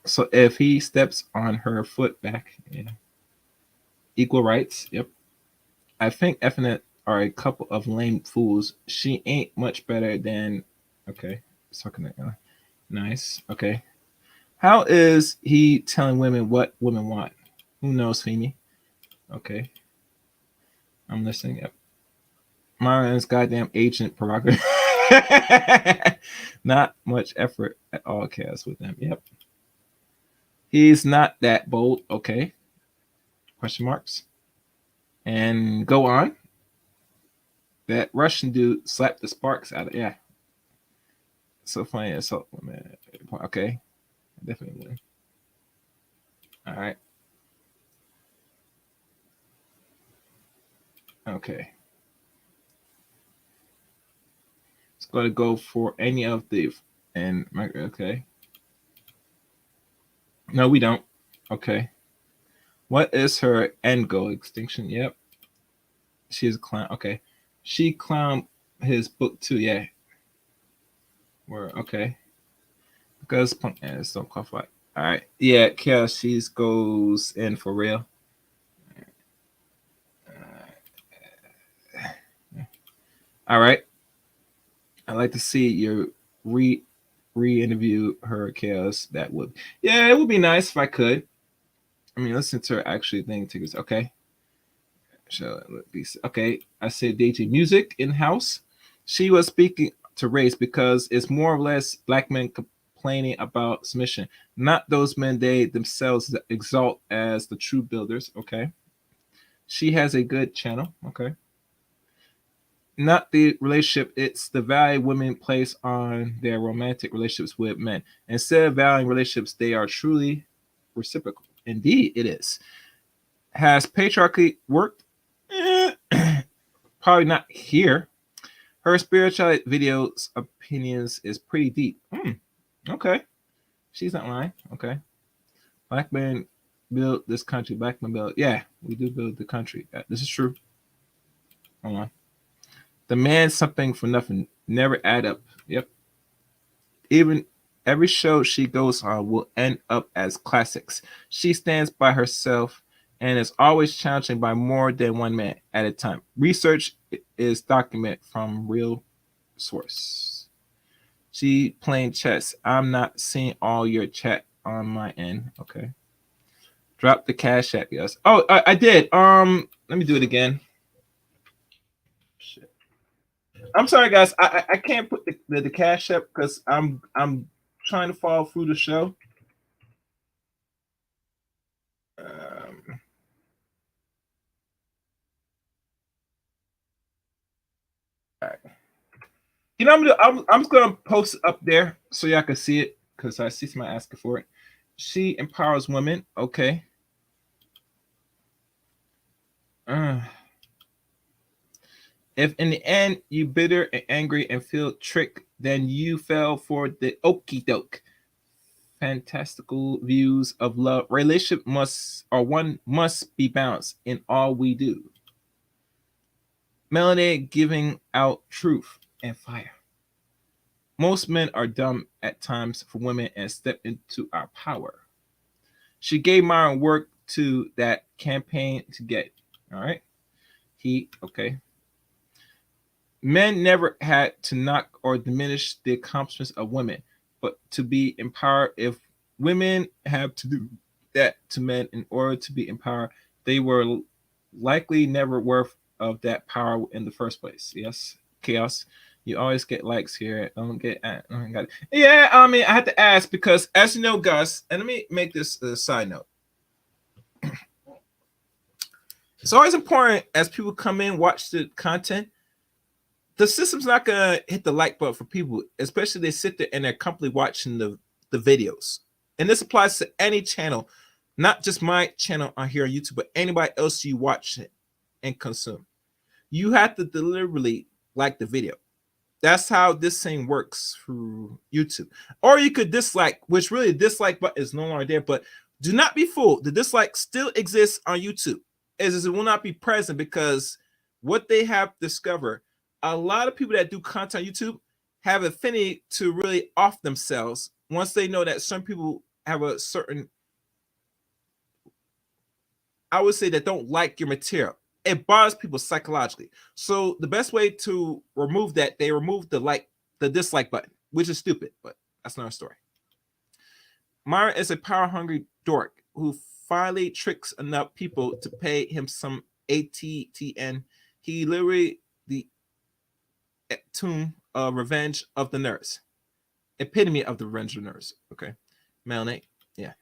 So if he steps on her foot back, yeah. Equal rights. Yep. I think Effnet are a couple of lame fools. She ain't much better than. Okay. Sucking it. Nice. Okay. How is he telling women what women want? Who knows, Femi? Okay. I'm listening. Yep. Marion's goddamn agent prerogative. Not much effort at all, Cass, with them. Yep. He's not that bold. Okay. Question marks. And go on. That Russian dude slapped the sparks out of. Yeah. So funny. Assault woman. Okay. Definitely win. All right. Okay. It's going to go for any of the. And okay. No, we don't. Okay. What is her end goal? Extinction. Yep. She is a clown. Okay. She clowned his book too. Yeah. We're okay. Because punk ass don't cough like. All right. Yeah. Chaos. She goes in for real. All right. I'd like to see your re-interview her, Chaos. That would. Yeah, it would be nice if I could. I mean, listen to her actually think tickets. Okay. So okay. I said DJ Music in house. She was speaking to race because it's more or less black men complaining about submission, not those men they themselves exalt as the true builders. Okay. She has a good channel. Okay. Not the relationship, it's the value women place on their romantic relationships with men. Instead of valuing relationships, they are truly reciprocal. Indeed, it is. Has patriarchy worked? Probably not here. Her spirituality videos opinions is pretty deep. Okay. She's not lying. Okay. Black men build this country. Black men build. Yeah, we do build the country. This is true. Hold on. Demand something for nothing. Never add up. Yep. Even every show she goes on will end up as classics. She stands by herself and is always challenging by more than one man at a time. Research is document from real source. She playing chess. I'm not seeing all your chat on my end. Okay. Drop the cash app, yes. Oh, I did. Let me do it again. Shit. I'm sorry, guys. I can't put the cash app because I'm trying to follow through the show. All right. You know, I'm just gonna post it up there so y'all can see it because I see somebody asking for it. She empowers women. Okay. If in the end you bitter and angry and feel tricked, then you fell for the okie doke. Fantastical views of love. Relationship one must be balanced in all we do. Melody giving out truth and fire. Most men are dumb at times for women and step into our power. She gave Myron work to that campaign to get. All right. Okay. Men never had to knock or diminish the accomplishments of women, but to be empowered. If women have to do that to men in order to be empowered, they were likely never worth of that power in the first place. Yes, Chaos. You always get likes here. Don't get. Yeah, I mean, I had to ask because, as you know, Gus, and let me make this a side note. It's always important as people come in, watch the content. The system's not gonna hit the like button for people, especially they sit there and they're comfortably watching the videos. And this applies to any channel. not just my channel on here on YouTube, but anybody else you watch it and consume. You have to deliberately like the video. That's how this thing works through YouTube. Or you could dislike, which really the dislike button is no longer there. But do not be fooled. The dislike still exists on YouTube. It will not be present because what they have discovered, a lot of people that do content on YouTube have affinity to really off themselves once they know that some people have a certain, I would say, that don't like your material. It bothers people psychologically. So the best way to remove that, they remove the dislike button, which is stupid, but that's another story. Myra is a power-hungry dork who finally tricks enough people to pay him some ATTN. He literally the tomb of revenge of the nurse. Epitome of the revenge of the nurse. Okay. Melanie. Yeah.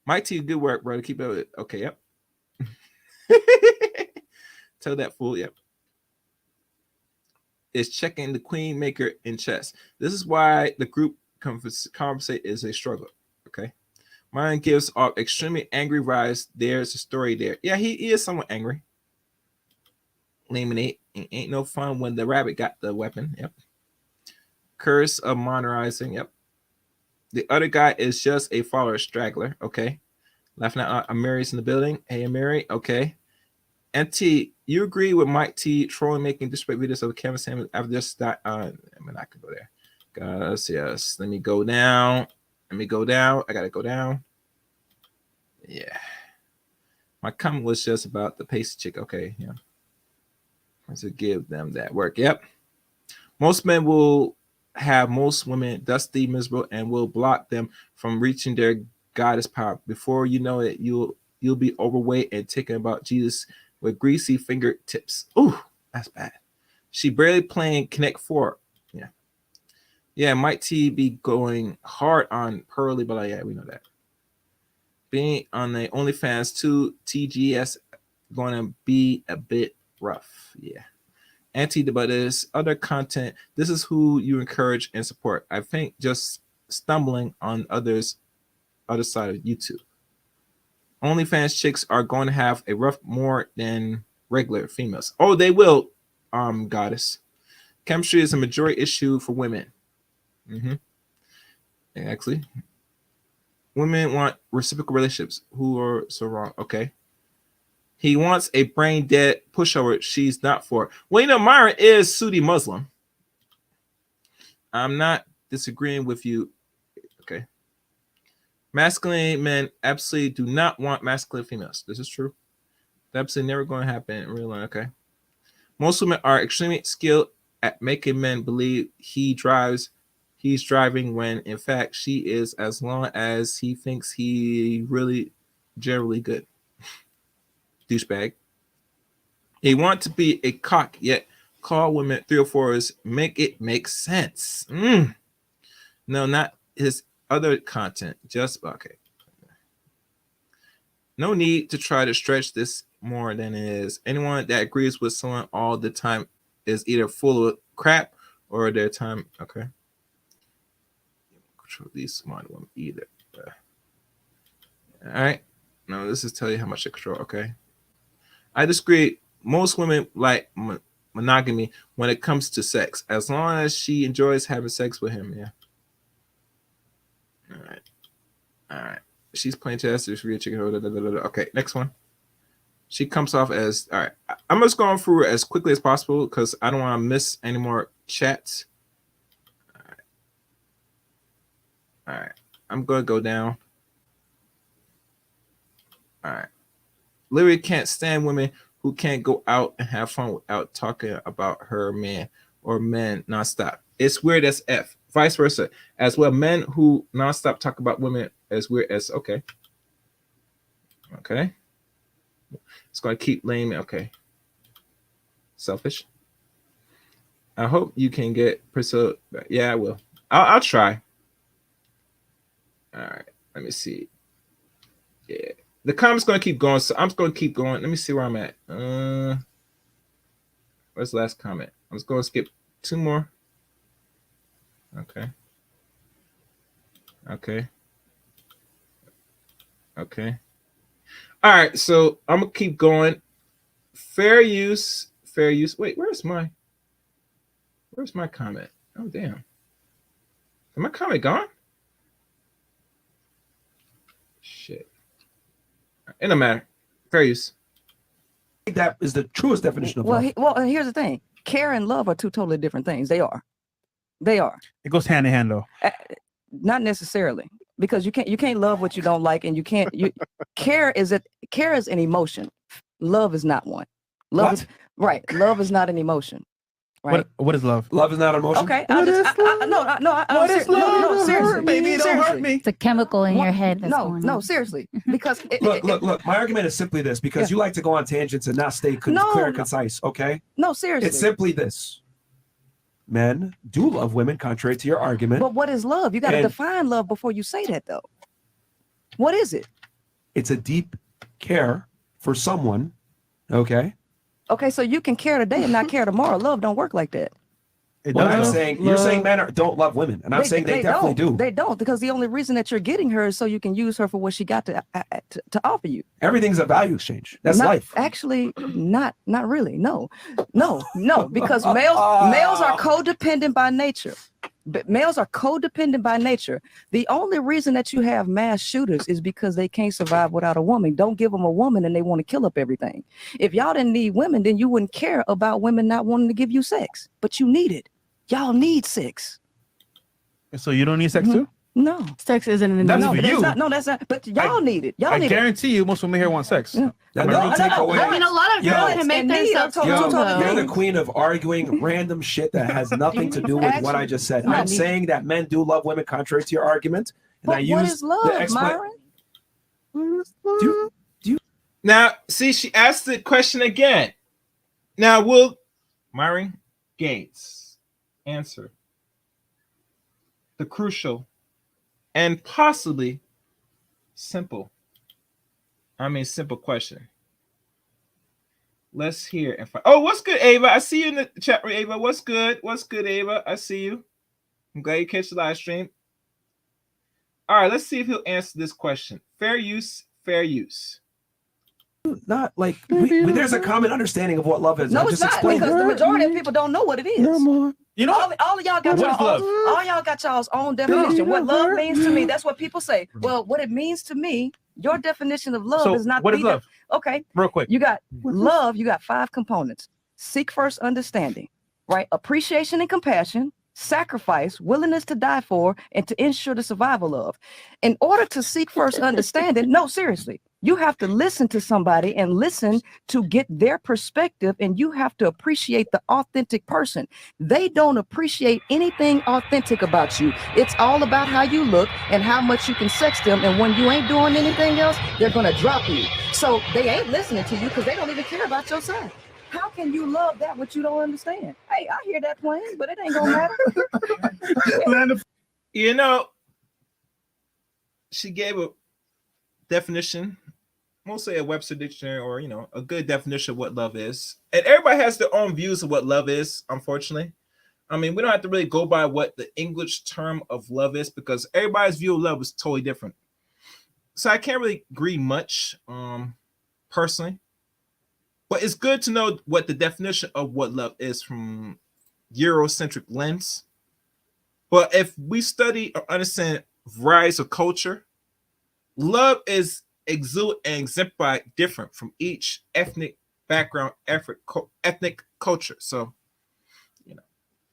Mike T, good work, brother. Keep it. Okay, yep. Tell that fool, yep. Is checking the queen maker in chess. This is why the group conversate is a struggle. Okay. Mine gives off extremely angry vibes. There's a story there. Yeah, he is somewhat angry. Laminate. Ain't no fun when the rabbit got the weapon. Yep. Curse of modernizing. Yep. The other guy is just a follower straggler. Okay. Laughing at Mary's in the building. Hey, Mary. Okay. NT, you agree with Mike T trolling making disrespect videos of Kevin Samuels after this? I mean, I can go there. Guys, yes. Let me go down. I gotta go down. Yeah. My comment was just about the pace chick. Okay, yeah. To give them that work. Yep. Most men will have most women dusty, miserable, and will block them from reaching their goddess power. Before you know it, you'll be overweight and thinking about Jesus with greasy fingertips. Ooh, that's bad. She barely playing Connect 4. Yeah. Yeah, Mike T be going hard on Pearly, but yeah, we know that. Being on the OnlyFans 2 TGS going to be a bit rough. Yeah. But there's other content. This is who you encourage and support. I think just stumbling on other side of YouTube. OnlyFans chicks are going to have a rough more than regular females. Oh, they will, goddess. Chemistry is a majority issue for women. Actually, women want reciprocal relationships. Who are so wrong? Okay. He wants a brain dead pushover she's not for. Well, you know, Myra is Suni Muslim. I'm not disagreeing with you. Okay. Masculine men absolutely do not want masculine females. This is true. That's absolutely never going to happen in real life. Okay. Most women are extremely skilled at making men believe he's driving when in fact she is, as long as he thinks he really generally good. Douchebag. He want to be a cock, yet call women 304s, make it make sense. No, not his other content. Just okay. No need to try to stretch this more than it is. Anyone that agrees with someone all the time is either full of crap or their time. Okay. Control these smart women either. All right. Now this is tell you how much I control. Okay. I disagree. Most women like monogamy when it comes to sex, as long as she enjoys having sex with him. Yeah. All right. She's playing chess. There's real chicken. Okay, next one. She comes off as all right. I'm just going through as quickly as possible because I don't want to miss any more chats. All right. I'm gonna go down. All right. Literally can't stand women who can't go out and have fun without talking about her man or men nonstop. It's weird as F. Vice versa. As well, men who nonstop talk about women as weird as okay. Okay. It's going to keep lame. Okay. Selfish. I hope you can get Priscilla. Yeah, I will. I'll try. All right. Let me see. Yeah. The comments going to keep going, so I'm just going to keep going. Let me see where I'm at. Where's the last comment? I'm just going to skip 2 more. Okay. Okay. Okay. All right. So I'm gonna keep going. Fair use. Fair use. Wait, where's my comment? Oh damn. Is my comment gone? Shit. It don't matter. Fair use. I think that is the truest definition of love. Well, here's the thing: care and love are two totally different things. They are. It goes hand in hand, though. Not necessarily, because you can't love what you don't like, and care is an emotion. Love is not one. Love is right. Love is not an emotion. Right. What is love? Love is not an emotion. Okay. What is love? What is love? No, seriously. Baby, don't hurt me. It's a chemical in your head. That's going No, on. seriously. Because Look. My argument is simply this: because you like to go on tangents and not stay clear and concise. Okay. No, seriously. It's simply this: men do love women, contrary to your argument. But what is love? You got to define love before you say that, though. What is it? It's a deep care for someone. Okay. Okay, so you can care today and not care tomorrow. Love don't work like that. I'm saying you're saying men don't love women, and I'm saying they definitely do. They don't, because the only reason that you're getting her is so you can use her for what she got to offer you. Everything's a value exchange. That's life. Actually, not really. No, because males are codependent by nature. But males are codependent by nature. The only reason that you have mass shooters is because they can't survive without a woman. Don't give them a woman and they want to kill up everything. If y'all didn't need women, then you wouldn't care about women not wanting to give you sex. But you need it. Y'all need sex. So you don't need sex too? No. Sex isn't an That's for you. That's not. But y'all need it. Y'all I need it. guarantee you, most women here want sex. That doesn't take away. I mean, a lot of girls can make themselves You're the queen of arguing random shit that has nothing to do with what I just said. I'm saying that men do love women, contrary to your argument. And I use what is love, Myron? Do you? Now, see, she asked the question again. Now, will Myron Gates answer the crucial and possibly simple question? Let's hear and find. Oh, what's good, Ava? I see you in the chat room, Ava. What's good? What's good, Ava? I see you. I'm glad you catch the live stream. All right, let's see if he'll answer this question. Fair use, fair use. Not like there's a common understanding of what love is. No, I it's just not, because the majority of people don't know what it is. You know, all of y'all got all y'all got y'all's own definition. What love means to me, that's what people say. Well, what it means to me, your definition of love is not. What is love? Okay, real quick. You got love. You got 5 components: seek first understanding, right? Appreciation and compassion, sacrifice, willingness to die for, and to ensure the survival of. In order to seek first understanding, no, seriously, you have to listen to somebody and listen to get their perspective, and you have to appreciate the authentic person. They don't appreciate anything authentic about you. It's all about how you look and how much you can sex them, and when you ain't doing anything else, they're gonna drop you. So they ain't listening to you because they don't even care about your side. How can you love that which you don't understand? Hey, I hear that playing, but it ain't gonna matter. You know, she gave a definition, mostly a Webster dictionary, or a good definition of what love is. And everybody has their own views of what love is, unfortunately. I mean, we don't have to really go by what the English term of love is, because everybody's view of love is totally different. So I can't really agree much, personally. But it's good to know what the definition of what love is from Eurocentric lens. But if we study or understand varieties of culture, love is exude and exemplified different from each ethnic background, ethnic culture. So,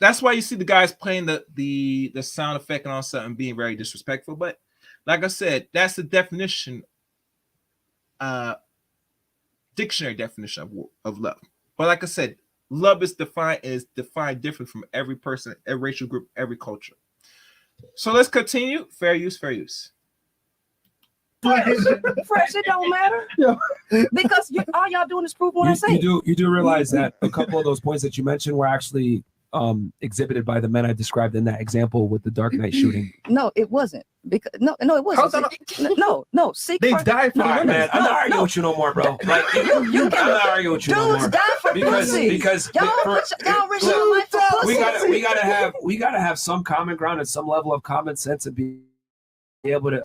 that's why you see the guys playing the sound effect and all something being very disrespectful. But like I said, that's the definition, dictionary definition of love. But like I said, love is defined different from every person, every racial group, every culture. So let's continue. Fair use, fair use. Fresh, it don't matter. Because all y'all doing is prove what I'm saying. You do realize that a couple of those points that you mentioned were actually exhibited by the men I described in that example with the Dark Knight shooting. No, it wasn't. Because no, it wasn't. No. Seek they first. died for man. I'm not arguing with you no more, bro. Like I'm not arguing with you no more. Dudes die for pussy. Because y'all risk your life for pussy. we gotta have some common ground and some level of common sense and be able to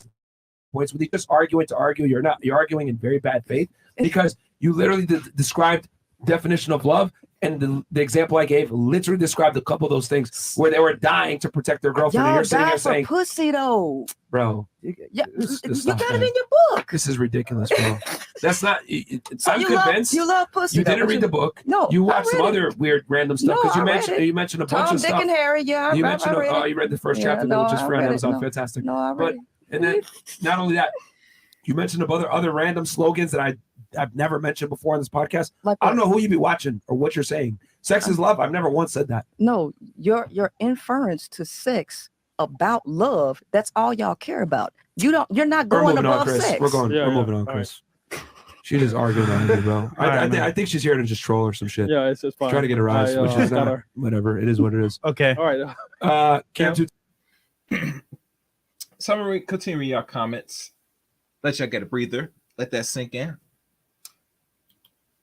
points with you. Just arguing to argue. You're arguing in very bad faith because you literally described definition of love. And the example I gave literally described a couple of those things where they were dying to protect their girlfriend. And Y'all you're sitting die here for saying, pussy though. bro, Yeah, Just you stop, got it man. in your book. This is ridiculous, bro. That's not. So I'm you convinced. you love pussy. You though, didn't but read the book. No, you I watched some read other weird random stuff No, because I read it. you mentioned a bunch Tom, of Dick, stuff. and Harry. Yeah, you I mentioned. read it. You read the first Yeah, chapter, no, which is I for read him. it. That was No. fantastic. No, I read But it. and then not only that, you mentioned other random slogans that I've never mentioned before on this podcast. Like I don't what? know who you be watching or what you're saying. Sex is love. I've never once said that. No, your inference to sex about love. That's all y'all care about. You're not We're going moving on, above Chris. sex. We're moving on, Chris. She just arguing on you, bro. I think she's here to just troll or some shit. Yeah, it's fine. Try to get her eyes, which is got not her. whatever. It is what it is. Okay. All right. Cam, So I'm gonna continue your comments. Let y'all get a breather. Let that sink in.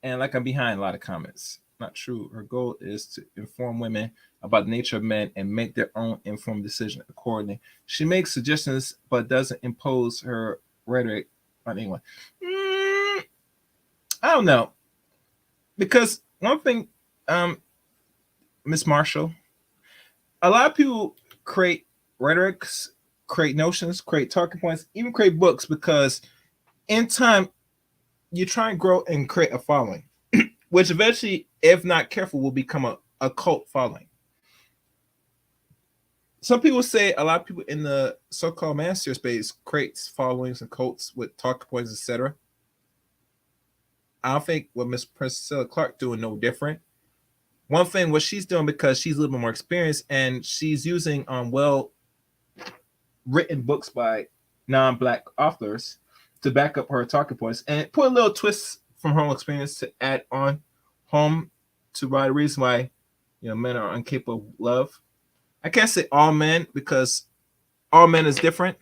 And like I'm behind a lot of comments. Not true. Her goal is to inform women about the nature of men and make their own informed decision accordingly. She makes suggestions but doesn't impose her rhetoric on anyone. I don't know. Because one thing, Miss Marshall, a lot of people create rhetorics, create notions, create talking points, even create books because in time you try and grow and create a following, which eventually, if not careful, will become a cult following. Some people say a lot of people in the so-called manosphere space creates followings and cults with talking points, etc. I don't think what Miss Priscilla Clark doing no different. One thing what she's doing because she's a little bit more experienced and she's using well written books by non-black authors to back up her talking points and put a little twist from her own experience to add on home to why the reason why men are incapable of love. I can't say all men because all men is different,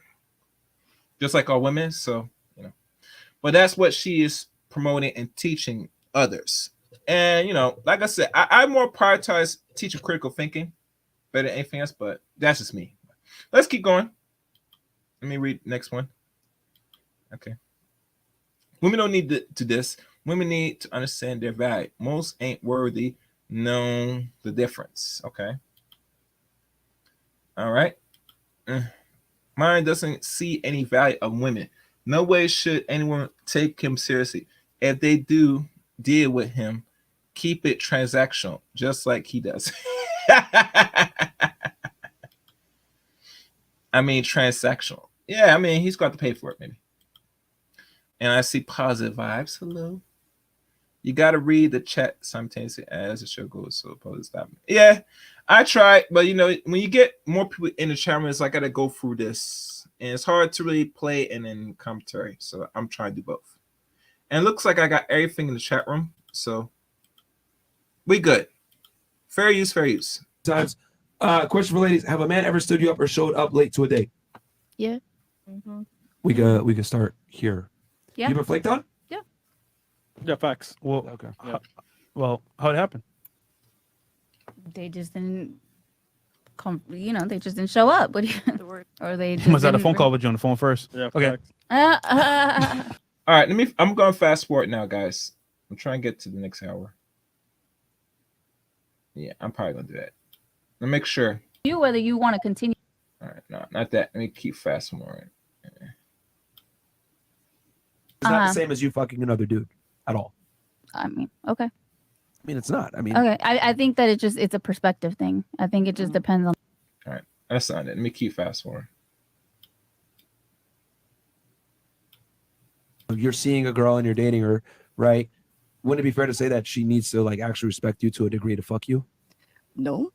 just like all women. So but that's what she is promoting and teaching others. And like I said, I more prioritize teaching critical thinking better than anything else. But that's just me. Let's keep going. Let me read the next one. Okay. Women don't need to this. Women need to understand their value. Most ain't worthy. Know the difference. Okay. All right. Mine doesn't see any value of women. No way should anyone take him seriously. If they do deal with him, keep it transactional, just like he does. I mean, transactional. Yeah, I mean, he's got to pay for it, maybe. And I see positive vibes. Hello. You got to read the chat simultaneously as the show goes. So, positive stop. Yeah, I tried. But, when you get more people in the chat room, it's like I got to go through this. And it's hard to really play and then commentary. So, I'm trying to do both. And it looks like I got everything in the chat room. So, we good. Fair use, fair use. Times. Question for ladies: have a man ever stood you up or showed up late to a date? Yeah. Mm-hmm. We can start here. Yeah. You been flaked on? Yeah. Yeah, facts. Well, okay. How'd it happen? They just didn't come. They just didn't show up. But or they just Must have had a didn't phone call with you on the phone first. Yeah. Okay. All right, I'm going fast forward now, guys. I'm trying to get to the next hour. Yeah, I'm probably going to do that. Let me make sure. You whether you want to continue. All right, no, not that. Let me keep fast forward. It's not the same as you fucking another dude at all. I mean, okay. I mean, it's not. I mean, Okay. I think that it's a perspective thing. I think it just depends on. All right, that's not it. Let me keep fast forward. You're seeing a girl and you're dating her, right? Wouldn't it be fair to say that she needs to actually respect you to a degree to fuck you? No,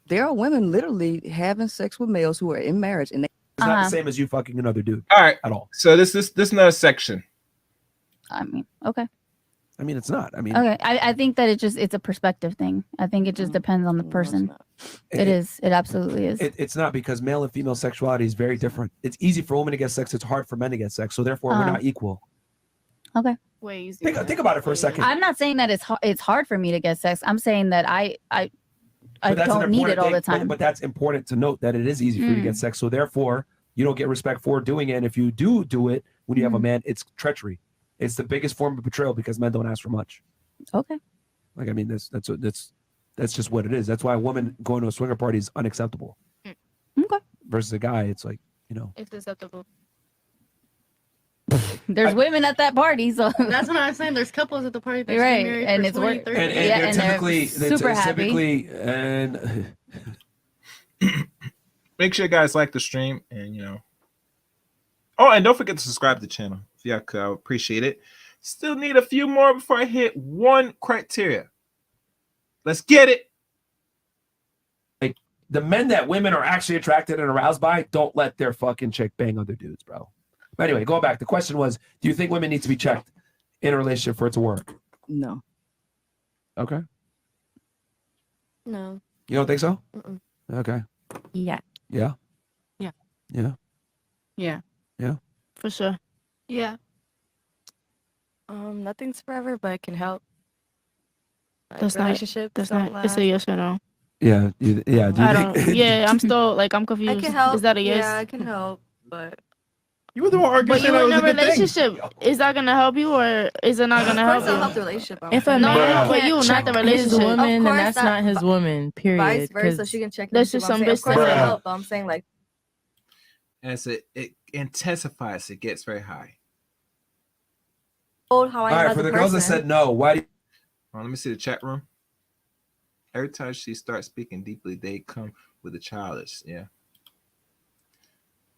there are women literally having sex with males who are in marriage, and it's not the same as you fucking another dude. All right, at all. So this another section. I mean, okay. I mean, it's not. I mean, Okay. I think that it's a perspective thing. I think it just depends on the person. It is. It absolutely is. It's not, because male and female sexuality is very different. It's easy for women to get sex. It's hard for men to get sex. So therefore, we're not equal. Okay. Way easier. Think about it for a second. I'm not saying that it's hard for me to get sex. I'm saying that I But that's an don't need important it all the thing. time. But that's important to note, that it is easy for you to get sex. So therefore, you don't get respect for doing it. And if you do it when you have a man, it's treachery. It's the biggest form of betrayal because men don't ask for much. Okay. Like, I mean, that's just what it is. That's why a woman going to a swinger party is unacceptable. Okay. Versus a guy, it's like, It's acceptable. There's women at that party, so That's what I'm saying. There's couples at the party that's right, been married and for it's 20, work, 30 and years. yeah, they're and typically super happy. typically and Make sure you guys like the stream and Oh, and don't forget to subscribe to the channel. If y'all could, I would appreciate it. Still need a few more before I hit 1 criteria. Let's get it. like the men that women are actually attracted and aroused by don't let their fucking chick bang other dudes, bro. But anyway, going back, the question was, do you think women need to be checked in a relationship for it to work? No. Okay. No. You don't think so? Mm-mm. Okay. Yeah. Yeah. Yeah. Yeah. Yeah. Yeah. For sure. Yeah. Nothing's forever, but it can help. Like, That's not. relationships That's don't not. It's a last. yes or no. Yeah. Yeah. Do you I think- don't. Yeah, I'm still like I'm It confused. can help. Is that a yes? Yeah, it can help, but You were the one arguing But you that in was a a good thing. relationship. Is that gonna help you or is it not gonna of help course it'll help you? the relationship. If a No, man, you but can't you, not check the his relationship. woman, Of then course that's that- not his woman. Period. Vice versa, 'Cause she can check. That's him, just see what some I'm saying? bitch Of course it'll saying. help, but I'm saying like As it intensifies, it gets very high. told how I All am right, as for a the girls that person. said no, why do you Let me see the chat room. Every time she starts speaking deeply, they come with the childish. Yeah.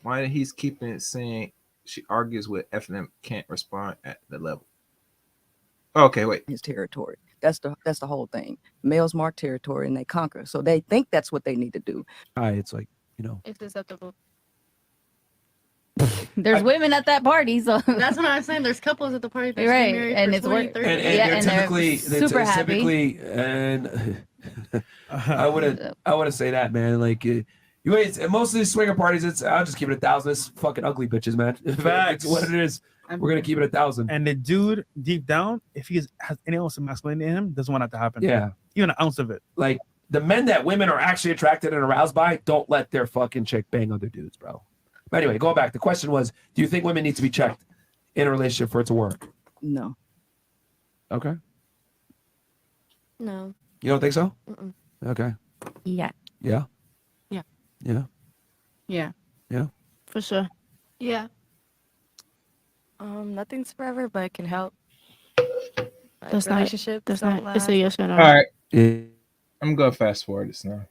Why he's keeping it saying she argues with FNM can't respond at the level. Okay, wait. His territory. That's the whole thing. Males mark territory and they conquer. So they think that's what they need to do. it's like, It's acceptable. There's women at that party, so That's what I'm saying. There's couples at the party that's right, been married and for it's 20, work, 30 and years. yeah, they're and they're typically super happy. typically and I wouldn't say that, man. Like you wait, most of these swinger parties, I'll just keep it 1,000. It's fucking ugly bitches, man. Facts. It's what it is. We're gonna keep it 1,000. And the dude deep down, if he has any ounce of masculinity in him, doesn't want that to happen. Yeah. Even an ounce of it. Like the men that women are actually attracted and aroused by don't let their fucking chick bang other dudes, bro. But anyway, going back, the question was, do you think women need to be checked in a relationship for it to work? No. Okay. No. You don't think so? Mm-mm. Okay. Yeah. Yeah. Yeah. Yeah. Yeah. Yeah. For sure. Yeah. Nothing's forever, but it can help. Like, That's not. relationships That's don't not. It's a last. yes or no. All right. Yeah. I'm gonna fast forward this now.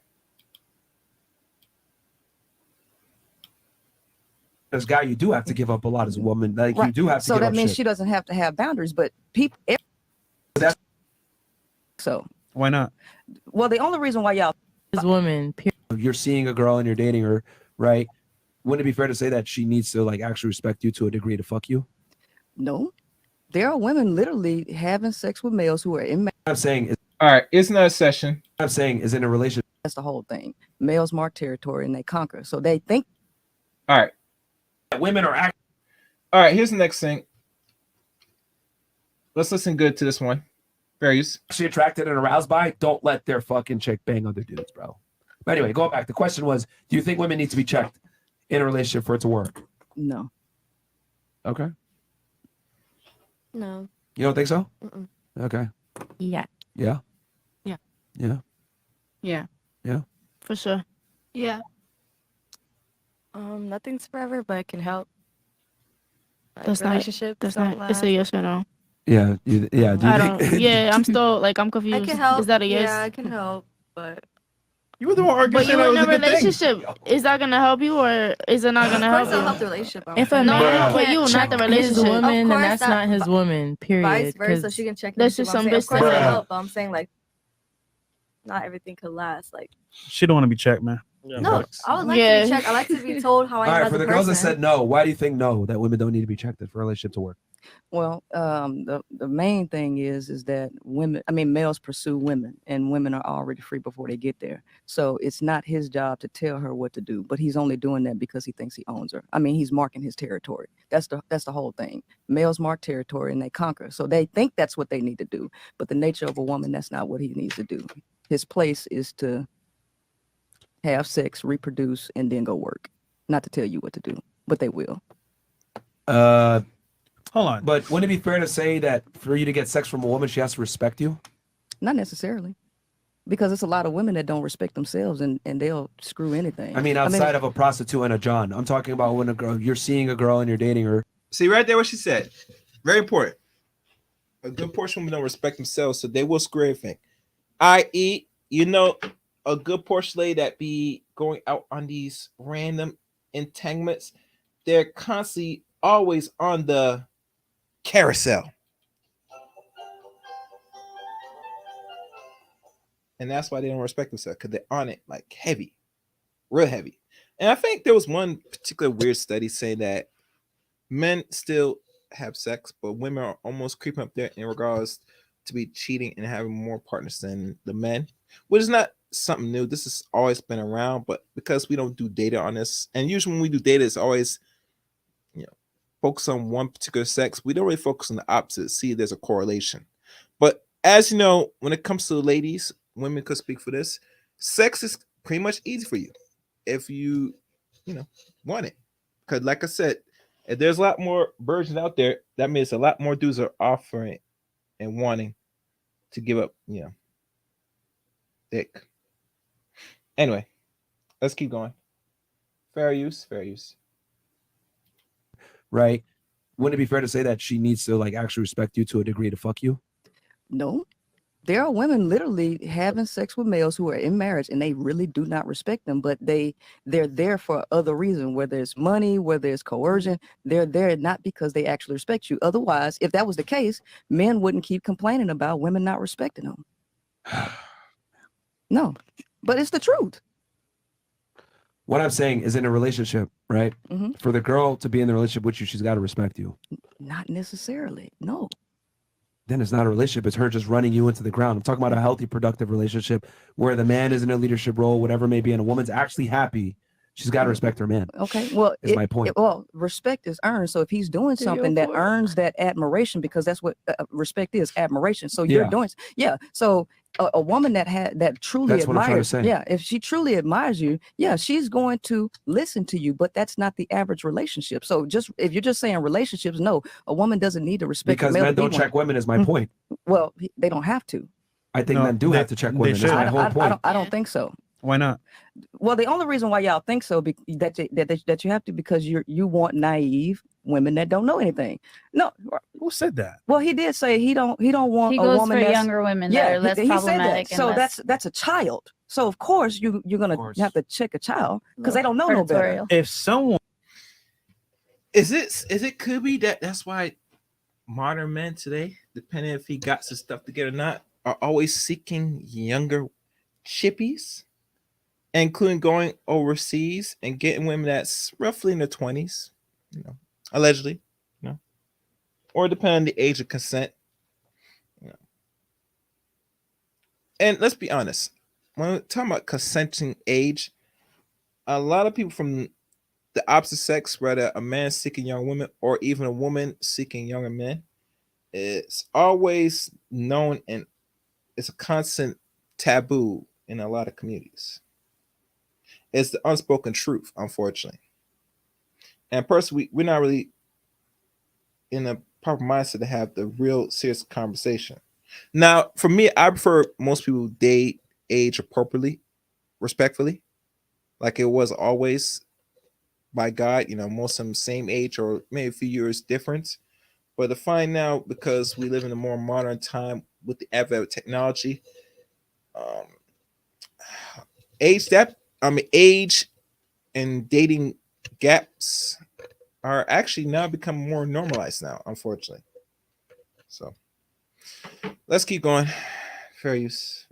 As a guy, you do have to give up a lot as a woman. Like you Right. do have to So give that up means shit. she doesn't have to have boundaries, but people. That's- So Why not? well, the only reason why y'all His woman. Period. You're seeing a girl and you're dating her, right? Wouldn't it be fair to say that she needs to like actually respect you to a degree to fuck you? no, there are women literally having sex with males who are in. I'm saying is All right, it's not a session. I'm saying is in a relationship. That's the whole thing. Males mark territory and they conquer. So they think. All right. Women are act. All right, here's the next thing. Let's listen good to this one. Various. Actually attracted and aroused by don't let their fucking chick bang other dudes, bro. But anyway, going back, the question was, do you think women need to be checked in a relationship for it to work? No. Okay. No. You don't think so? Mm-mm. Okay. Yeah. Yeah. Yeah. Yeah. Yeah. Yeah. For sure. Yeah. Nothing's forever, but it can help. Like, That's not. relationships That's don't not. It's a last. yes or no. Yeah. Yeah. Do you I think- don't. Yeah. I'm still like I'm confused. It can help. Is that a yes? Yeah, it can help, but You were the one arguing But you that in was a a good thing. relationship. Is that gonna help you or is it not gonna of help course it'll you? help the relationship. If a I'm saying. man, You but can't you, not check the his relationship, woman, then then that's not his woman. Period. Vice versa, 'Cause she can check. That's him, just see what some I'm saying? bitch Of course it'll saying. help, but I'm saying like, not everything could last. Like, She don't want to be checked, man. no, I would like to Yeah. be checked. I like to be told how I All am right, as for a the girls that person. said no, why do you think no that women don't need to be checked for a relationship to work? Well, the main thing is that males pursue women, and women are already free before they get there. So it's not his job to tell her what to do, but he's only doing that because he thinks he owns her. I mean, he's marking his territory. That's the whole thing. Males mark territory and they conquer. So they think that's what they need to do, but the nature of a woman, that's not what he needs to do. His place is to have sex, reproduce, and then go work. not to tell you what to do, but they will. Hold on. But wouldn't it be fair to say that for you to get sex from a woman, she has to respect you? Not necessarily, because it's a lot of women that don't respect themselves and they'll screw anything. I mean, outside of a prostitute and a John, I'm talking about when a girl, you're seeing a girl and you're dating her. See right there what she said. Very important. A good portion of women don't respect themselves, so they will screw everything. I.e., a good portion lady that be going out on these random entanglements, they're constantly always on the carousel. And that's why they don't respect themselves, because they're on it like heavy, real heavy. And I think there was one particular weird study saying that men still have sex, but women are almost creeping up there in regards to be cheating and having more partners than the men, which is not something new. This has always been around, but because we don't do data on this, and usually when we do data, it's always focus on one particular sex. We don't really focus on the opposite. See, there's a correlation. But as you know, when it comes to the ladies, women could speak for this. Sex is pretty much easy for you if you want it. Because like I said, if there's a lot more virgins out there, that means a lot more dudes are offering and wanting to give up, dick. Anyway, let's keep going. Fair use. Right? Wouldn't it be fair to say that she needs to actually respect you to a degree to fuck you? No. There are women literally having sex with males who are in marriage and they really do not respect them, but they're there for other reasons, whether it's money, whether it's coercion. They're there not because they actually respect you. Otherwise, if that was the case, men wouldn't keep complaining about women not respecting them. No, but it's the truth. What I'm saying is, in a relationship, right? Mm-hmm. For the girl to be in the relationship with you, she's got to respect you. Not necessarily. No. Then it's not a relationship. It's her just running you into the ground. I'm talking about a healthy, productive relationship where the man is in a leadership role, whatever it may be, and a woman's actually happy. She's got to respect her man. Okay. Well, is my point. Respect is earned. So if he's doing something that earns that admiration, because that's what respect is, admiration. So you're doing, So a woman that truly admires, if she truly admires you, she's going to listen to you. But that's not the average relationship. So if you're just saying relationships, no, a woman doesn't need to respect because men don't check women. Is my point. Well, they don't have to. I think men do have to check women. That's my whole point. I don't think so. Why not? Well, the only reason why y'all think so that you have to, because you want naive women that don't know anything. No, who said that? Well, he did say he don't want he a goes woman for that's younger women that are less problematic. Said that. So that's a child. So of course you're gonna have to check a child because they don't know no better. If someone is it could be that's why modern men today, depending if he got his stuff together or not, are always seeking younger chippies, including going overseas and getting women that's roughly in their 20s, allegedly, or depending on the age of consent. And let's be honest, when we're talking about consenting age, a lot of people from the opposite sex, whether a man seeking young women or even a woman seeking younger men, it's always known and it's a constant taboo in a lot of communities. It's the unspoken truth, unfortunately. And personally, we're not really in a proper mindset to have the real serious conversation. Now, for me, I prefer most people date age appropriately, respectfully, like it was always by God, most of them same age or maybe a few years difference. But to find now, because we live in a more modern time with the advent of technology, age and dating gaps are actually now becoming more normalized now, unfortunately. So let's keep going. Fair use.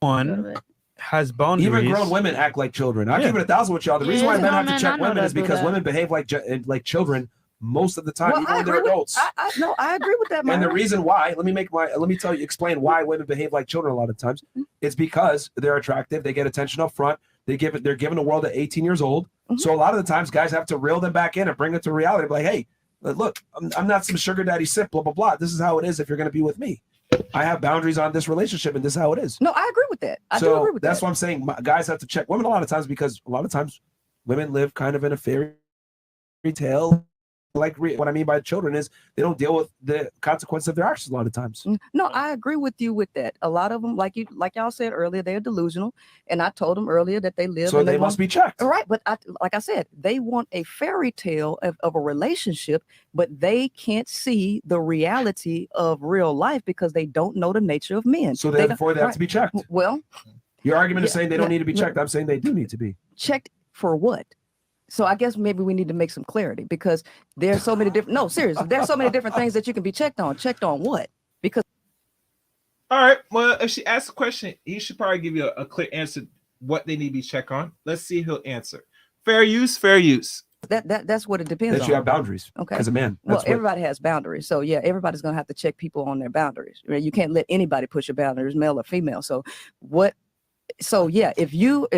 One has boundaries. Even grown women act like children. I'll give it 1,000 with y'all. The reason why men have to check women is because women behave like children most of the time, even when they're adults. I agree with that, And the reason why, let me explain why women behave like children a lot of times. It's because they're attractive, they get attention up front, they're given a world at 18 years old. So a lot of the times guys have to reel them back in and bring it to reality. Like, hey, look, I'm not some sugar daddy simp, blah, blah, blah. This is how it is if you're going to be with me. I have boundaries on this relationship, and this is how it is. No, I agree with that. I do agree with that's that. what I'm saying. Guys have to check women a lot of times, because a lot of times women live kind of in a fairy tale. Like what I mean by children is they don't deal with the consequences of their actions a lot of times. No, I agree with you with that. A lot of them, like y'all said earlier, they're delusional, and I told them earlier that they live. So and they must be checked, right? But like I said, they want a fairy tale of a relationship, but they can't see the reality of real life because they don't know the nature of men. So therefore, they have to be checked. Well, your argument is saying they don't need to be checked. I'm saying they do need to be checked for what? So I guess maybe we need to make some clarity, because there's so many different. No, seriously, there's so many different things that you can be checked on. Checked on what? Because. All right. Well, if she asks a question, he should probably give you a clear answer what they need to be checked on. Let's see if he'll answer. Fair use, fair use. That's what it depends on. That you have boundaries. Okay. As a man. Well, everybody has boundaries. So yeah, everybody's gonna have to check people on their boundaries. Right? You can't let anybody push your boundaries, male or female. So what? So yeah, if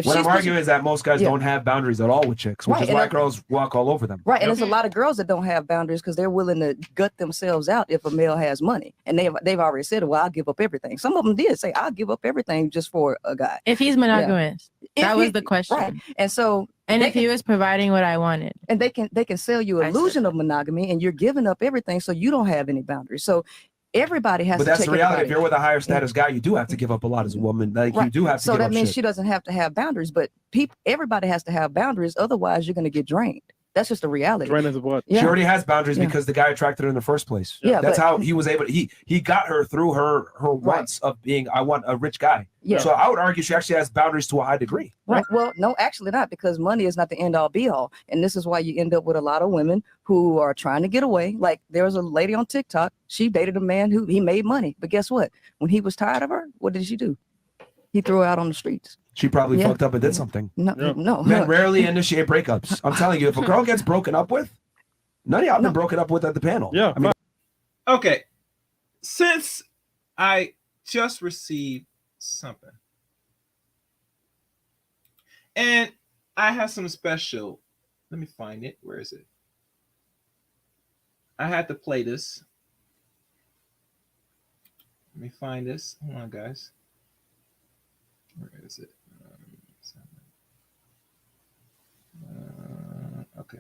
what I'm arguing is that most guys don't have boundaries at all with chicks, which is why girls walk all over them. Right, and there's a lot of girls that don't have boundaries because they're willing to gut themselves out if a male has money, and they've already said, "Well, I'll give up everything." Some of them did say, "I'll give up everything just for a guy." If he's monogamous, Yeah. that was the question. Right. And so, and if he was providing what I wanted, and they can sell you illusion of monogamy, and you're giving up everything, so you don't have any boundaries. So. Everybody has But to that's check the reality. everybody. If you're with a higher status guy, you do have to give up a lot as a woman. Like you do have to so give that up means shit. she doesn't have to have boundaries, but everybody has to have boundaries. Otherwise, you're going to get drained. That's just the reality. Drained as what? She already has boundaries because the guy attracted her in the first place. Yeah, that's but- how he was able. He got her through her wants of being. I want a rich guy. Yeah. So I would argue she actually has boundaries to a high degree. Right. Well, no, actually not, because money is not the end all be all. And this is why you end up with a lot of women who are trying to get away. Like there was a lady on TikTok. She dated a man who he made money. But guess what? When he was tired of her, what did she do? He threw her out on the streets. She probably fucked up and did something. No. Men rarely initiate breakups. I'm telling you, if a girl gets broken up with, none of y'all been broken up with at the panel. Yeah. I mean, Okay. Since I just received something, and I have some special. Let me find it. Where is it? I had to play this. Let me find this. Hold on, guys. Where is it? Okay.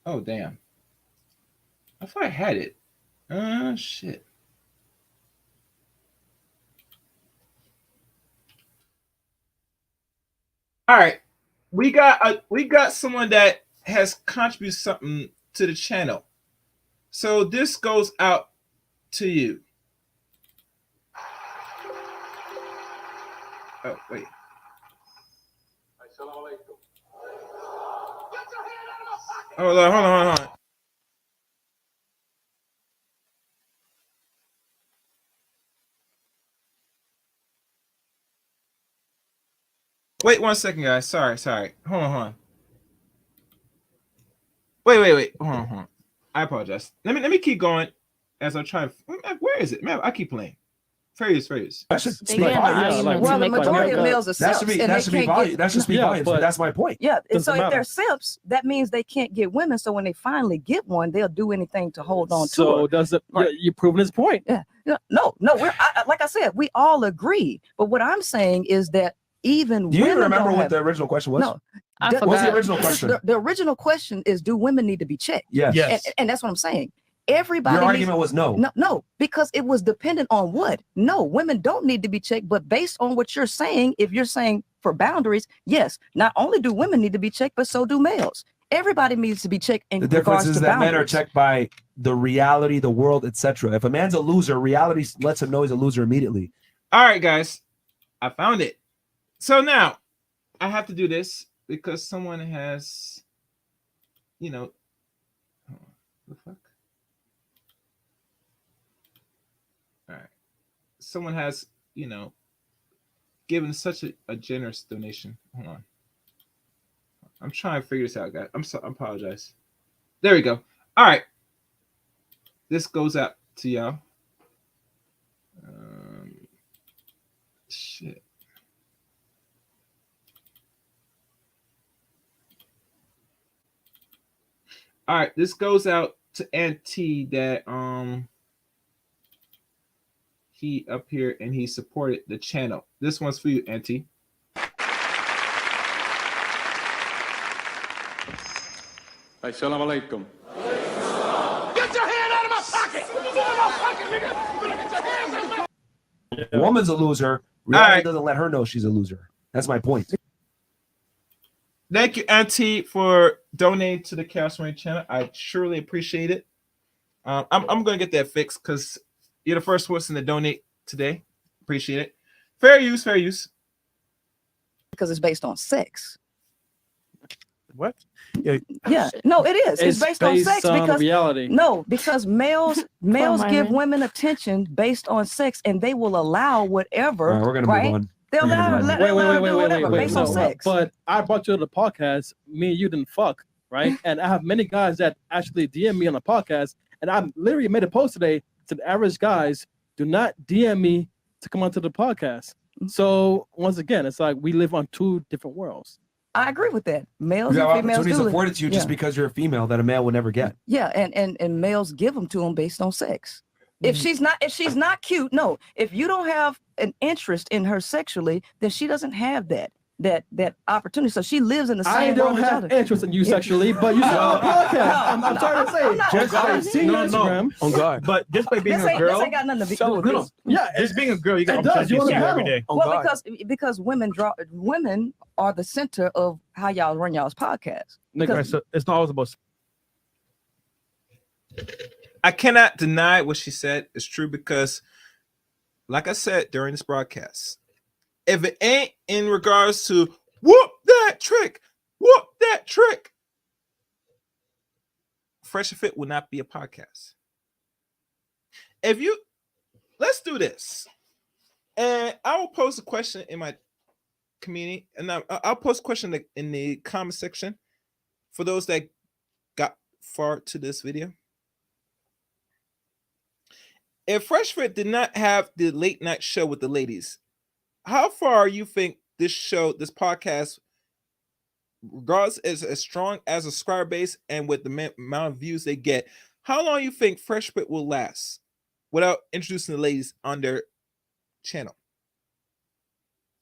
Oh, damn. I thought I had it. Shit. All right. We got someone that has contributed something to the channel. So this goes out to you. Oh, wait. Hold on. Wait 1 second, guys. Sorry. Hold on. Wait. Hold on. I apologize. Let me keep going as I'm trying. Where is it? Man, I keep playing. Fair use. That should They speak get volumes. arguments Well, the to make majority like of males are That simps, should and they speak can't volumes. get. That should speak volumes. But that's my point. Yeah, and Doesn't so if matter. they're simps, that means they can't get women. So when they finally get one, they'll do anything to hold on to So her. does it? Yeah, you're proving his point. Yeah. No. Like I said, we all agree. But what I'm saying is that even Do you women remember don't what have, the original question was? No. What's the original question? The original question is, do women need to be checked? Yes. And that's what I'm saying. Everybody. Your argument was no. No, because it was dependent on what? No, women don't need to be checked. But based on what you're saying, if you're saying for boundaries, yes, not only do women need to be checked, but so do males. Everybody needs to be checked in The difference regards is to that men are boundaries. checked by the reality, the world, etc. If a man's a loser, reality lets him know he's a loser immediately. All right, guys. I found it. So now I have to do this because someone has, hold on, the fuck? All right. Someone has, given such a generous donation. Hold on. I'm trying to figure this out, guys. I apologize. There we go. All right. This goes out to y'all. Shit. All right, this goes out to Auntie that he up here and he supported the channel. This one's for you, Auntie. Assalamu alaikum. Get your hand out of my pocket! Get out of my pocket, nigga! You better get your hands out of my A woman's a loser. Reality doesn't let her know she's a loser. That's my point. Thank you, Auntie, for donating to the Chaos Rain channel. I surely appreciate it. I'm going to get that fixed because you're the first person to donate today. Appreciate it. Fair use, fair use. Because it's based on sex. What? Yeah, no, it is. It's based on sex because reality. No, because males give women attention based on sex, and they will allow whatever. All right, we're gonna move on. They'll allow whatever based on sex. But I brought you to the podcast. Me and you didn't fuck, right? And I have many guys that actually DM me on the podcast, and I literally made a post today to the average guys: do not DM me to come onto the podcast. So once again, it's like we live on two different worlds. I agree with that. Males You have and females opportunities do afforded to you just because you're a female that a male would never get. Yeah, and males give them to them based on sex. If she's not cute, no. If you don't have an interest in her sexually, then she doesn't have that opportunity. So she lives in the same. I don't world as have others. interest in you sexually, but you said on the podcast. I'm sorry to say, just I've seen your Instagram. On God. But just by being This a ain't girl, got nothing to do with this. Yeah, just being a girl, you got it does. You want to every day. Well, because women are the center of how y'all run y'all's podcast. Right, so it's not always about. I cannot deny what she said is true because, like I said during this broadcast, if it ain't in regards to whoop that trick, Fresh and Fit will not be a podcast. Let's do this, and I will post a question in my community, and I'll post a question in the comment section for those that got far to this video. If Fresh Fit did not have the late night show with the ladies, how far you think this podcast, regardless is as strong as a subscriber base and with the amount of views they get, how long you think Fresh Fit will last without introducing the ladies on their channel?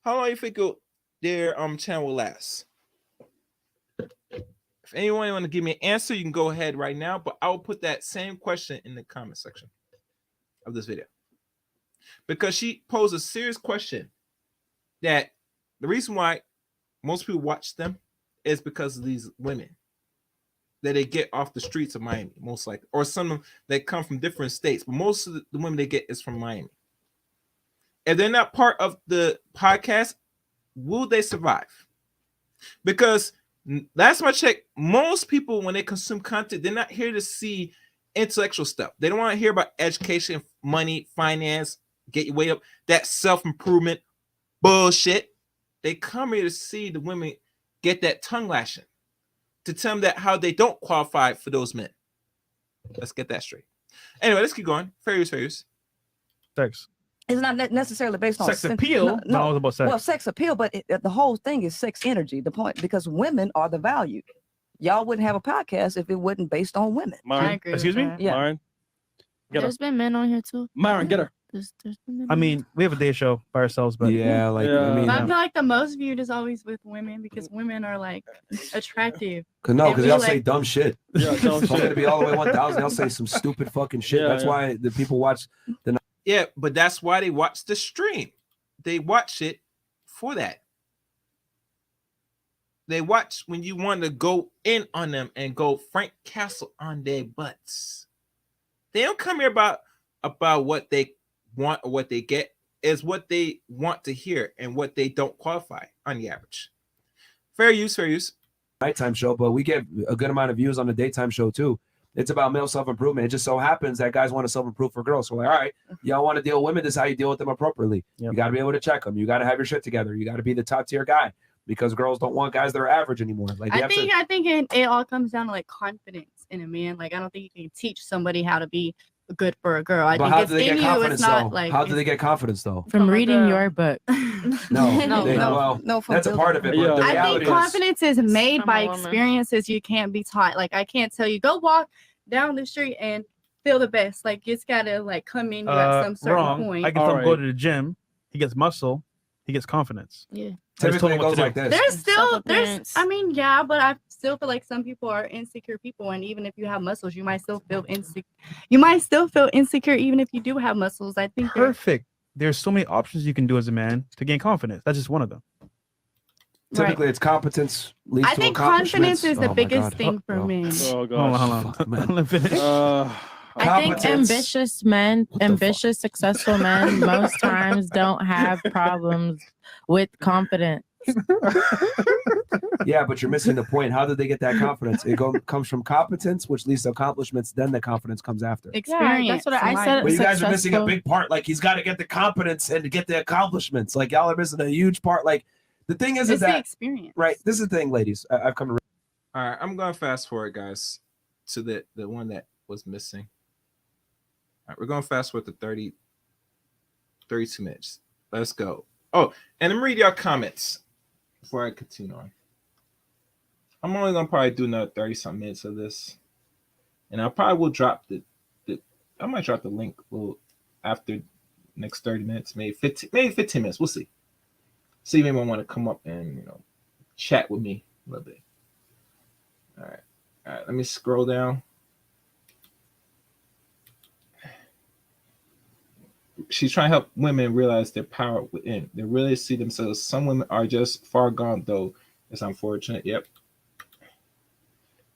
How long you think their channel will last? If anyone want to give me an answer, you can go ahead right now, but I will put that same question in the comment section of this video, because she posed a serious question that the reason why most people watch them is because of these women that they get off the streets of Miami, most likely, or some of them that come from different states, but most of the women they get is from Miami. If they're not part of the podcast, will they survive? Because last time I checked, most people, when they consume content, they're not here to see intellectual stuff. They don't want to hear about education, money, finance, get your weight up, that self-improvement bullshit. They come here to see the women get that tongue lashing, to tell them that how they don't qualify for those men. Let's get that straight. Anyway, let's keep going. Fair use. Sex. It's not necessarily based on Sex appeal. No, it's about sex. Well, sex appeal, but the whole thing is sex energy. The point, because women are the value. Y'all wouldn't have a podcast if it wasn't based on women. Myron, excuse me? Yeah. Myron, There's been men on here too. Myron, get her. There's been men I mean, we have a day show by ourselves, but I mean, I feel like the most viewed is always with women because women are like attractive. because we, y'all like- say dumb shit. Yeah, dumb So I'm gonna be all the way 1,000. Y'all say some stupid fucking shit. Yeah, That's yeah. why the people watch the. Yeah, but that's why they watch the stream. They watch it for that. They watch when you want to go in on them and go Frank Castle on their butts. They don't come here about what they want or what they get. Is what they want to hear and what they don't qualify on the average. Fair use. Nighttime show, but we get a good amount of views on the daytime show too. It's about male self-improvement. It just so happens that guys want to self-improve for girls. So like, all right, y'all want to deal with women, this is how you deal with them appropriately. Yep. You got to be able to check them. You got to have your shit together. You got to be the top tier guy, because girls don't want guys that are average anymore. Like I think it all comes down to like confidence in a man. Like I don't think you can teach somebody how to be good for a girl. I But think how it's do they in get you. confidence It's not though? like How do they get confidence though? From a reading girl. your book. No, Well, that's a part of it. But the I reality think is, confidence is made From a by woman. experiences you can't be taught. Like I can't tell you go walk down the street and feel the best. Like it's gotta like come in you at some certain Wrong. point. I can tell him go to the gym. He gets muscle. He gets confidence. Yeah. I just told typically him it what goes to like do. this. There's I mean, yeah, but I still feel like some people are insecure people, and even if you have muscles, you might still feel insecure. You might still feel insecure even if you do have muscles. I think Perfect. There's so many options you can do as a man to gain confidence. That's just one of them. Typically, it's competence leads I to think accomplishments. confidence is the Oh my biggest God. thing for me. Oh Hold on. Fuck, man. Let me finish. I think ambitious men, ambitious, successful men, most times don't have problems with confidence. Yeah, but you're missing the point. How did they get that confidence? Comes from competence, which leads to accomplishments. Then the confidence comes after. Yeah, that's what I said. But you guys are missing a successful- big part. Like he's got to get the competence and to get the accomplishments. Like y'all are missing a huge part. Like the thing is It's the that experience. right? This is the thing, ladies. I've come to. All right, I'm going to fast forward, guys, to the one that was missing. All right, we're going to fast forward to 32 minutes. Let's go. Oh, and I'm read y'all comments before I continue on. I'm only going to probably do another 30-something minutes of this. And I probably will drop I might drop the link after next 30 minutes, maybe 15 minutes. We'll see. See if anyone want to come up and, chat with me a little bit. All right, let me scroll down. She's trying to help women realize their power within. They really see themselves. Some women are just far gone, though. It's unfortunate. Yep.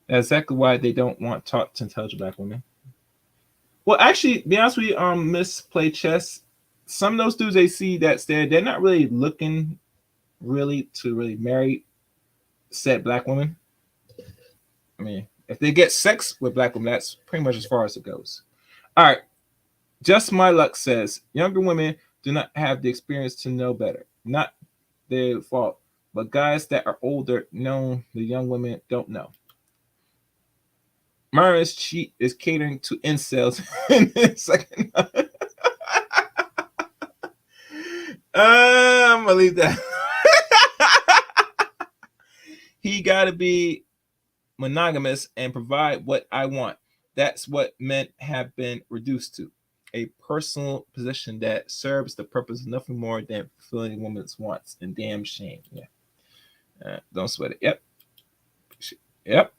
That's exactly why they don't want taught to intelligent black women. Well, actually, to be honest with you, Miss Play Chess, some of those dudes they see that's there, they're not really looking to marry said black women. I mean, if they get sex with black women, that's pretty much as far as it goes. All right. Just My Luck says, younger women do not have the experience to know better. Not their fault. But guys that are older know the young women don't know. Marius cheat is catering to incels in the second. I'm going to leave that. He got to be monogamous and provide what I want. That's what men have been reduced to. A personal position that serves the purpose of nothing more than fulfilling a woman's wants. And damn shame. Yeah. Don't sweat it. Yep.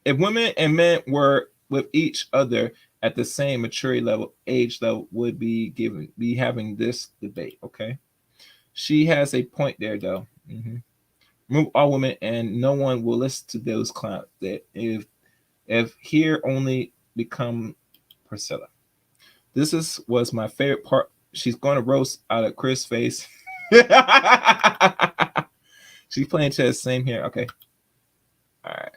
If women and men were with each other at the same maturity level, age level, would be having this debate. Okay. She has a point there, though. Remove all women, and no one will listen to those clowns. That if here only become Priscilla. This was my favorite part. She's going to roast out of Chris' face. She's playing chess. Same here. Okay. All right.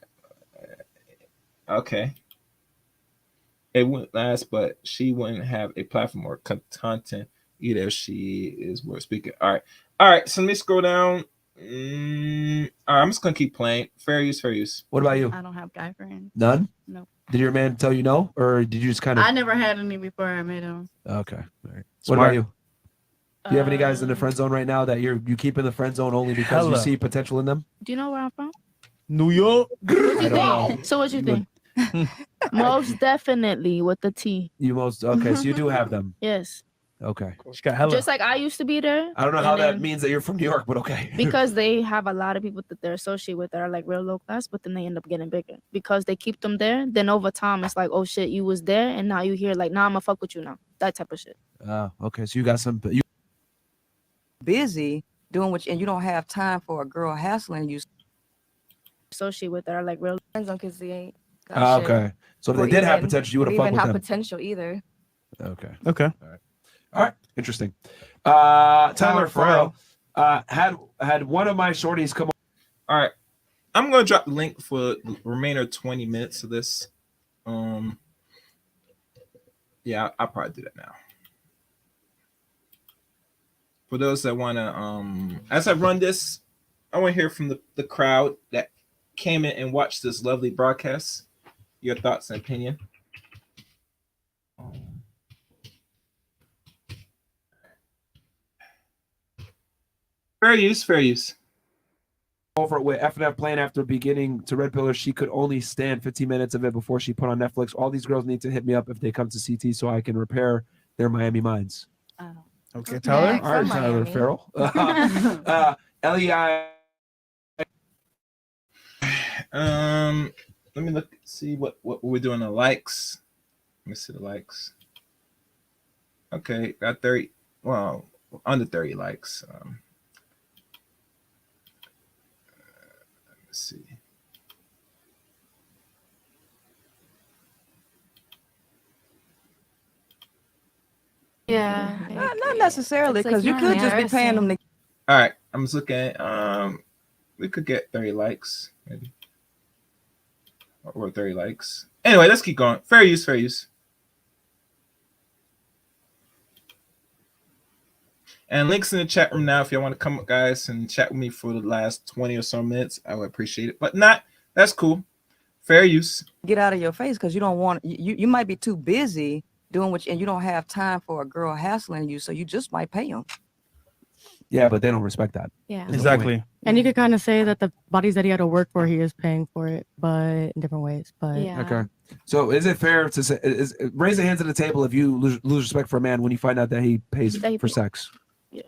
Okay. It wouldn't last, but she wouldn't have a platform or content either if she is worth speaking. All right. So let me scroll down. All right, I'm just gonna keep playing. Fair use. What about you? I don't have guy friends. None? No. Did your man tell you no, or did you just kind of? I never had any before I met him. Okay. All right. What about you? Do you have any guys in the friend zone right now that you keep in the friend zone only because you Hella. see potential in them? Do you know where I'm from? New York. I don't know. So what you think? Most definitely with the T. You most okay, so you do have them. Yes. Okay. She got hella. Just like I used to be there. I don't know how and that then- means that you're from New York, but okay. Because they have a lot of people that they're associated with that are like real low class, but then they end up getting bigger because they keep them there. Then over time, it's like, oh shit, you was there, and now you hear like, nah, I'm gonna fuck with you now. That type of shit. Oh, okay. So you got some. You busy doing and you don't have time for a girl hassling you. Associated with that are like real. Depends on because they ain't. got shit. okay. So if they did have potential, you would have fucked even with have them. potential either. Okay. Okay. All right. Interesting. Tyler Farrell had one of my shorties come. All right. I'm gonna drop the link for the remainder of 20 minutes of this. Yeah, I'll probably do that now. For those that wanna as I run this, I want to hear from the crowd that came in and watched this lovely broadcast. Your thoughts and opinion. Fair use, fair use. Over it with FNF playing after beginning to Red Pillar, she could only stand 15 minutes of it before she put on Netflix. All these girls need to hit me up if they come to CT so I can repair their Miami minds. Okay, Tyler. All right, Tyler Farrell. LEI. Let me look, see what we're doing. The likes. Let me see the likes. Okay, got 30. Well, under 30 likes. Let's see. Yeah. Not necessarily, It's like because you not could just be paying them to. All right, I'm just looking at, we could get 30 likes, maybe. Or 30 likes. Anyway, let's keep going. Fair use, fair use. And links in the chat room now if y'all want to come up, guys, and chat with me for the last 20 or so minutes. I would appreciate it. But not, that's cool. Fair use. Get out of your face, because you don't want you might be too busy doing and you don't have time for a girl hassling you, so you just might pay them. Yeah, but they don't respect that. Yeah. There's no Exactly. point. And you could kind of say that the bodies that he had to work for, he is paying for it, but in different ways. But Okay. So is it fair to say, raise the hands at the table if you lose respect for a man when you find out that he pays for sex? Yeah.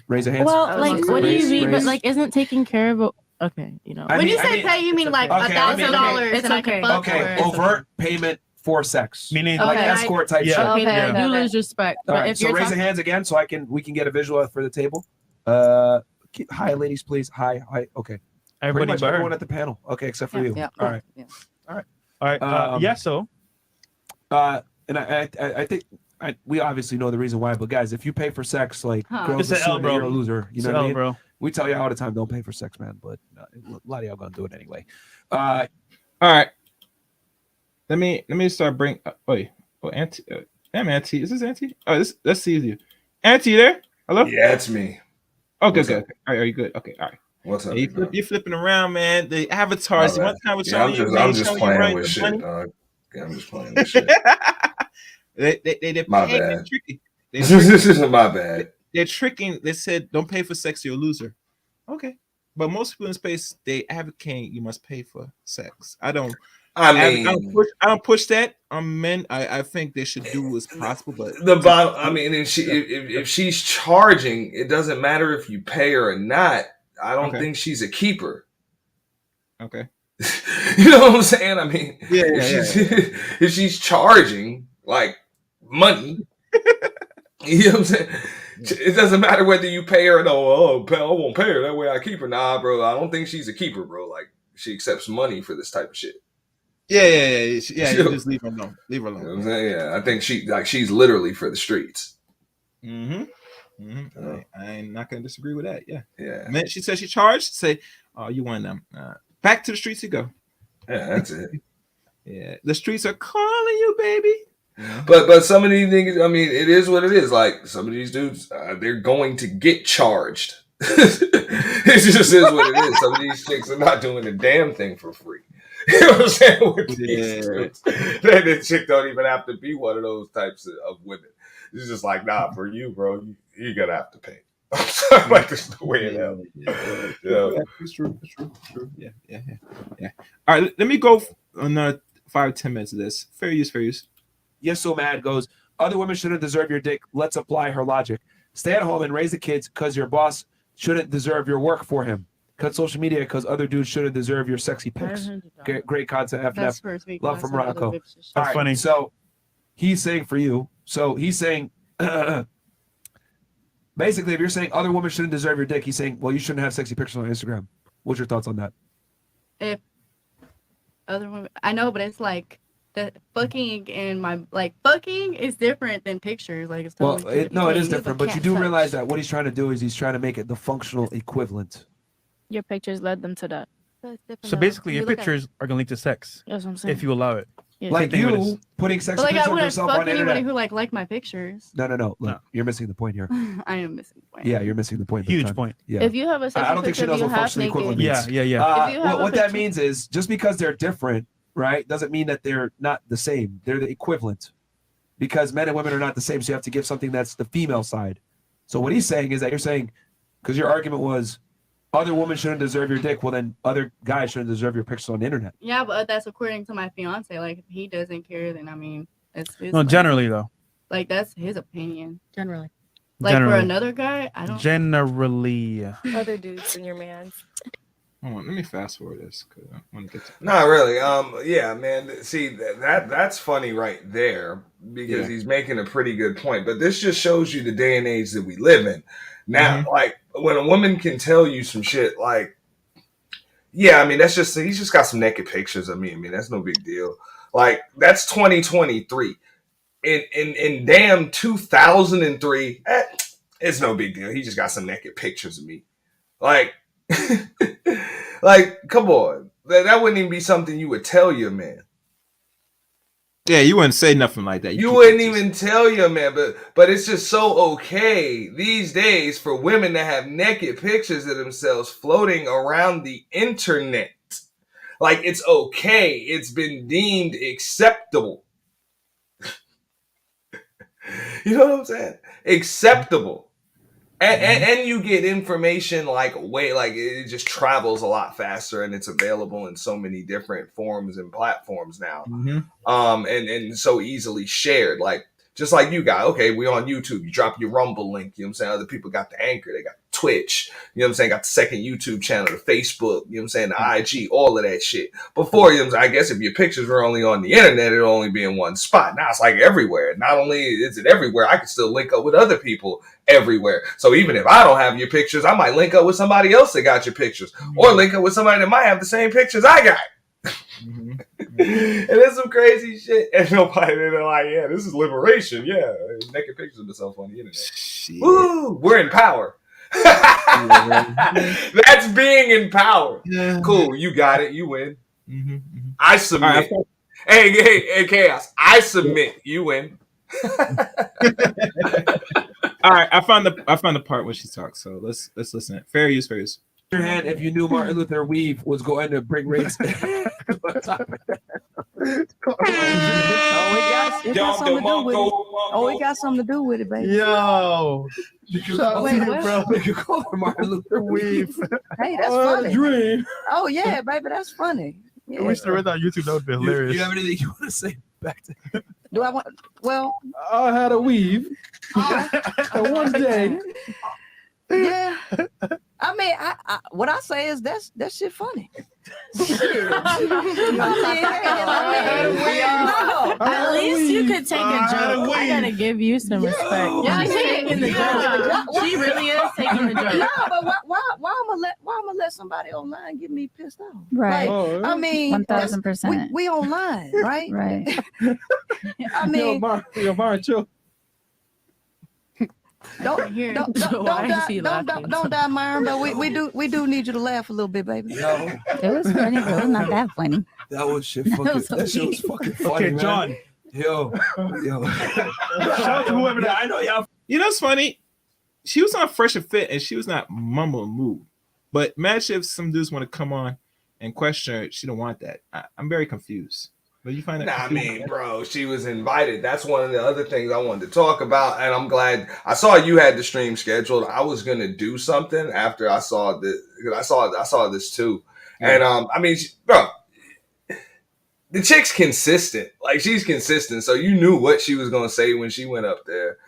Raise your hands. Well, like, what do you mean? But Raise. like, isn't taking care of? Okay, you know. When you say pay, you mean like $1,000 It's and I can okay. fuck Okay, for it. overt payment for sex, meaning like Okay. escort type shit. Okay, then Yeah. you lose respect. All But right, if so you're raise the hands again so we can get a visual for the table. Hi, ladies, please. Hi. Okay. Everybody Pretty much but her. everyone at the panel. Okay, except for you. Yeah. All right. All right. Yeah. So. And I think we obviously know the reason why, but guys, if you pay for sex, like girls It's an L, assume that bro. you're a loser. You It's know an what I L, mean? bro. We tell you all the time, don't pay for sex, man. But a lot of y'all gonna do it anyway. All right. Let me start bring. Auntie. Damn, Auntie. Is this Auntie? Oh, let's see you. Auntie, you there? Hello? Yeah, it's me. Okay, What's good. up? All right, are you good? Okay, all right. What's up? Yeah, you're flipping around, man. The avatars. My One bad. time was Yeah, showing you. I'm just showing you playing right with the shit, money. dog. Yeah, I'm just playing with shit. They're My paying, bad. they're tricky. They're tricky. My bad. They're tricking. They said, "Don't pay for sex, you're a loser." Okay, but most people in space they advocate you must pay for sex. I don't push that on men. I think they should do what's possible, but The bottom. I mean, if she's charging, it doesn't matter if you pay her or not. I don't think she's a keeper. Okay. You know what I'm saying? I mean, Yeah. if she's charging like money, you know what I'm saying? It doesn't matter whether you pay her or no. I won't pay her. That way I keep her. Nah, bro. I don't think she's a keeper, bro. Like she accepts money for this type of shit. Yeah. You just leave her alone. Leave her alone. You know what I'm saying? Yeah, I think she's literally for the streets. I'm not gonna disagree with that. Yeah. Yeah. She said she charged. Say, oh, you want them? Back to the streets you go. Yeah, that's it. Yeah, the streets are calling you, baby. But some of these niggas, I mean, it is what it is. Like some of these dudes, they're going to get charged. It just is what it is. Some of these chicks are not doing a damn thing for free. You know what I'm saying? With these dudes, that chick don't even have to be one of those types of women. It's just like, nah, for you, bro, you're gonna have to pay. I'm sorry, like there's no way in hell. Yeah, it's true. Yeah. All right, let me go another 5-10 minutes of this. Fair use. Yes, so mad goes, other women shouldn't deserve your dick. Let's apply her logic. Stay at home and raise the kids because your boss shouldn't deserve your work for him. Cut social media because other dudes shouldn't deserve your sexy pics. Great content, That's FNF. first week. Love from That's another Rocco. bitch. All right, funny. So he's saying for you. So he's saying, basically, if you're saying other women shouldn't deserve your dick, he's saying, well, you shouldn't have sexy pictures on Instagram. What's your thoughts on that? If other women, I know, but it's like the fucking fucking is different than pictures. Like it's Well, totally it is different, but you do realize that what he's trying to do is he's trying to make it the functional equivalent. Your pictures led them to that. So basically, your pictures are gonna link to sex. That's what I'm saying. If you allow it. Yeah. Like Same thing with you this. putting sex But like I pictures of wouldn't yourself fuck on the anybody internet. who like my pictures. No. Look, you're missing the point here. I am missing the point. Yeah, you're missing the point. big Huge time. point. Yeah. If you have a sexy I don't think she picture of knows you what half functional equivalent naked, means. Yeah. If you have What a that picture- means is just because they're different, right, doesn't mean that they're not the same. They're the equivalent. Because men and women are not the same, so you have to give something that's the female side. So what he's saying is that you're saying Because your argument was other women shouldn't deserve your dick. Well, then other guys shouldn't deserve your pictures on the internet. Yeah, but that's according to my fiance. Like, if he doesn't care, then I mean, it's his. No, generally though. Like, that's his opinion. Generally. Like Generally. for another guy, I don't. Generally. Other dudes in your man. Hold on, let me fast forward this because I want to get to. Not really. Yeah, man. See, that's funny right there because Yeah. he's making a pretty good point. But this just shows you the day and age that we live in. Now, like when a woman can tell you some shit, like, yeah, I mean, that's just he's just got some naked pictures of me. I mean, that's no big deal. Like that's 2023. In damn 2003, it's no big deal. He just got some naked pictures of me. Like. Like, come on. That wouldn't even be something you would tell your man. Yeah, you wouldn't say nothing like that. You wouldn't even tell your man, but it's just so okay these days for women to have naked pictures of themselves floating around the internet. Like, it's okay. It's been deemed acceptable. You know what I'm saying? Acceptable. And you get information like it just travels a lot faster and it's available in so many different forms and platforms now. And so easily shared. Like just like you got, okay, we on YouTube, you drop your Rumble link, you know what I'm saying? Other people got the Anchor, they got Twitch, you know what I'm saying? Got the second YouTube channel, the Facebook, you know what I'm saying? The IG, all of that shit. Before, you know what I'm saying? I guess if your pictures were only on the internet, it'd only be in one spot. Now it's like everywhere. Not only is it everywhere, I can still link up with other people everywhere. So even if I don't have your pictures, I might link up with somebody else that got your pictures, or link up with somebody that might have the same pictures I got. And it's some crazy shit. And nobody, they're like, yeah, this is liberation. Yeah, naked pictures of themselves on the internet. Woo, we're in power. That's being in power. Cool, you got it. You win. I submit. Hey, Chaos. I submit. You win. All right, I found the part where she talks. So let's listen. Fair use. Your hand, if you knew Martin Luther Weave was going to bring race. It got something to do with it. Oh, it got something to do with it, baby. Yo. You call her Martin Luther Weave. Hey, that's funny. Oh yeah, baby, that's funny. Yeah. We should have read that on YouTube. That would be hilarious. You have anything you want to say back to him? Do I want? Well, I had a weave. And one day. Yeah. I mean, I what I say is that shit funny. At least you could take a joke. I gotta give you some respect. Yeah, She's taking the joke. She really is taking the joke. No, but why I'm gonna let somebody online get me pissed off? Right. Like, I mean, 1000%. We online, right? Right. I mean, Yo, chill. Don't die, Myron. But we do need you to laugh a little bit, baby. Yo, it was funny, but it was not that funny. That was shit. That shit was fucking funny, man. John. Yo. Shout out to whoever that. I know y'all. You know what's funny? She was on Fresh and Fit, and she was not mumble and move. But imagine if some dudes want to come on and question her. She don't want that. I'm very confused. But you find that? Nah, I mean, bro, she was invited. That's one of the other things I wanted to talk about, and I'm glad I saw you had the stream scheduled. I was gonna do something after I saw this because I saw this too, and I mean, bro, the chick's consistent. Like she's consistent, so you knew what she was gonna say when she went up there.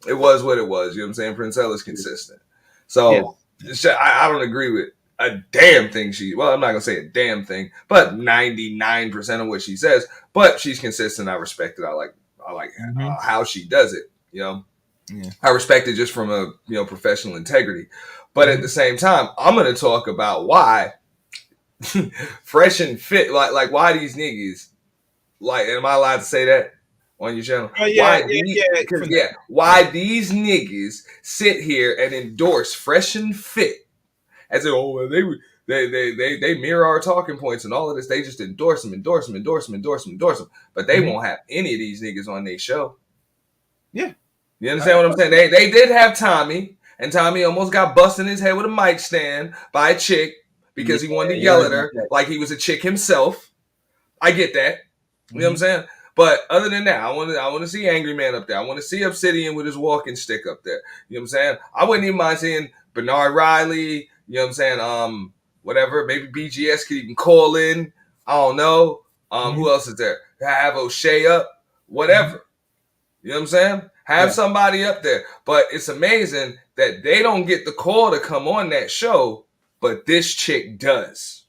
It was what it was. You know what I'm saying? Princella's consistent, so I don't agree with a damn thing I'm not gonna say a damn thing, but 99% of what she says, but she's consistent. I respect it. I like how she does it, you know. I respect it just from a professional integrity, but at the same time I'm gonna talk about why Fresh and Fit, like why these niggas, like, am I allowed to say that on your channel? Why these niggas sit here and endorse Fresh and Fit as if, they mirror our talking points and all of this. They just endorse them. But they won't have any of these niggas on their show. Yeah. You understand what I'm saying? They did have Tommy, and Tommy almost got busted in his head with a mic stand by a chick because he wanted to yell at her like he was a chick himself. I get that. You know what I'm saying? But other than that, I want to see Angry Man up there. I want to see Obsidian with his walking stick up there. You know what I'm saying? I wouldn't even mind seeing Bernard Riley. You know what I'm saying? Whatever. Maybe BGS could even call in. I don't know. Who else is there? Have O'Shea up. Whatever. You know what I'm saying? Have somebody up there. But it's amazing that they don't get the call to come on that show, but this chick does.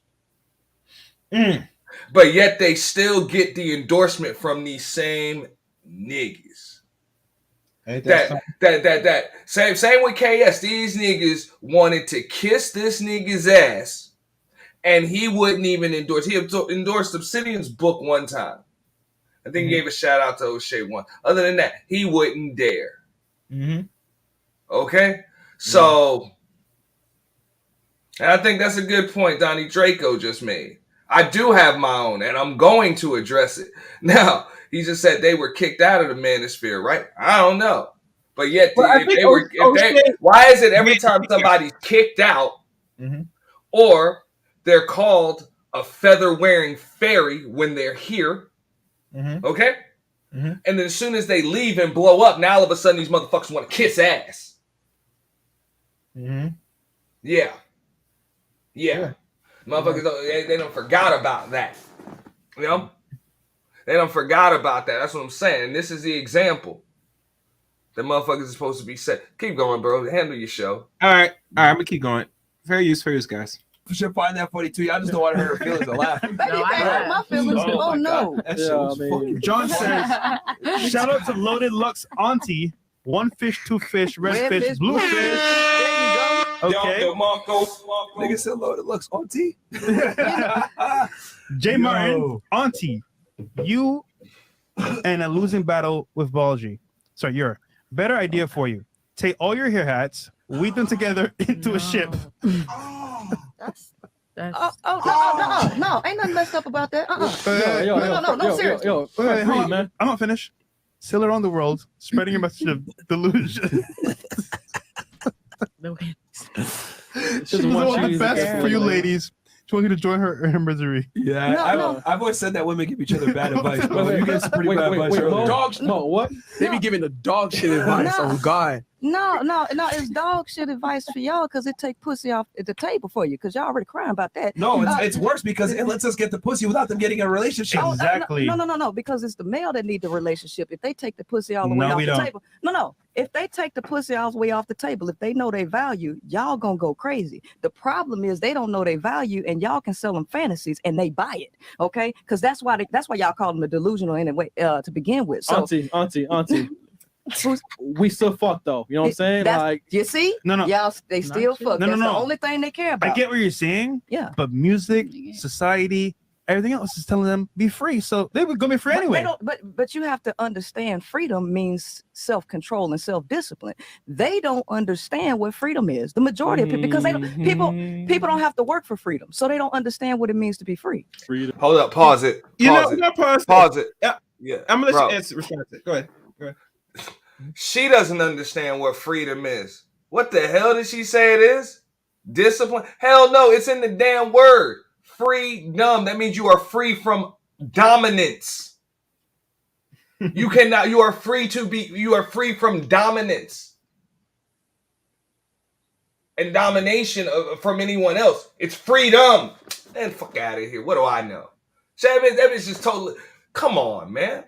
But yet they still get the endorsement from these same niggas. That same with KS. These niggas wanted to kiss this nigga's ass, and he wouldn't even endorse. He endorsed Obsidian's book one time. I think he gave a shout out to O'Shea one. Other than that, he wouldn't dare. Okay? So, and I think that's a good point Donnie Draco just made. I do have my own, and I'm going to address it. Now, he just said they were kicked out of the manosphere, right? I don't know. But yet, why is it every time somebody's kicked out or they're called a feather-wearing fairy when they're here, okay? And then as soon as they leave and blow up, now all of a sudden these motherfuckers want to kiss ass. Yeah. Motherfuckers, they don't forgot about that. You know? They don't forgot about that. That's what I'm saying. And this is the example. The motherfuckers is supposed to be set. Keep going, bro. Handle your show. All right. I'm going to keep going. Fair use, guys. You should find that funny too. I just don't want to hurt her feelings of laughing. Baby, I hurt my feelings. Oh, no. That shit was funny. John says, shout out to Loaded Lux Auntie. 1 fish, 2 fish, red fish, blue fish. There you go. Okay. Nigga said Loaded Lux Auntie. J. Martin, Auntie, you and a losing battle with Balji. Sorry, you're better idea for you. Take all your hair hats, weave them together into a ship. No, ain't nothing messed up about that. No, seriously. Man. I'm not finished. Sail around the world, spreading your message of delusion. She does all the best for you ladies. She wants you to join her in her misery. Yeah, I've always said that women give each other bad advice, bro. You get some pretty bad advice earlier. Dog, no, what? They be giving the dog shit advice. Oh, God. No, it's dog shit advice for y'all because it take pussy off at the table for you because y'all already crying about that. No, it's worse because it lets us get the pussy without them getting a relationship. Exactly. No, because it's the male that need the relationship. If they take the pussy all the way off the table. No. If they take the pussy all the way off the table, if they know their value, y'all gonna go crazy. The problem is they don't know their value and y'all can sell them fantasies and they buy it. Okay? Because that's why y'all call them a delusional anyway to begin with. So Auntie. We still fuck though. You know what I'm saying? Like you see? No. Y'all they still fuck. That's the only thing they care about. I get what you're saying. Yeah. But music, society, everything else is telling them be free. So they would go be free anyway. But you have to understand freedom means self-control and self-discipline. They don't understand what freedom is. The majority of people, because people don't have to work for freedom. So they don't understand what it means to be free. Freedom. Hold up, pause it. Pause it. Yeah. I'm gonna let you answer. Go ahead. She doesn't understand what freedom is. What the hell did she say it is? Discipline? Hell no, it's in the damn word. Freedom. That means you are free from dominance. You are free from dominance and domination from anyone else. It's freedom. Man, fuck out of here. What do I know? That is just totally, come on, man.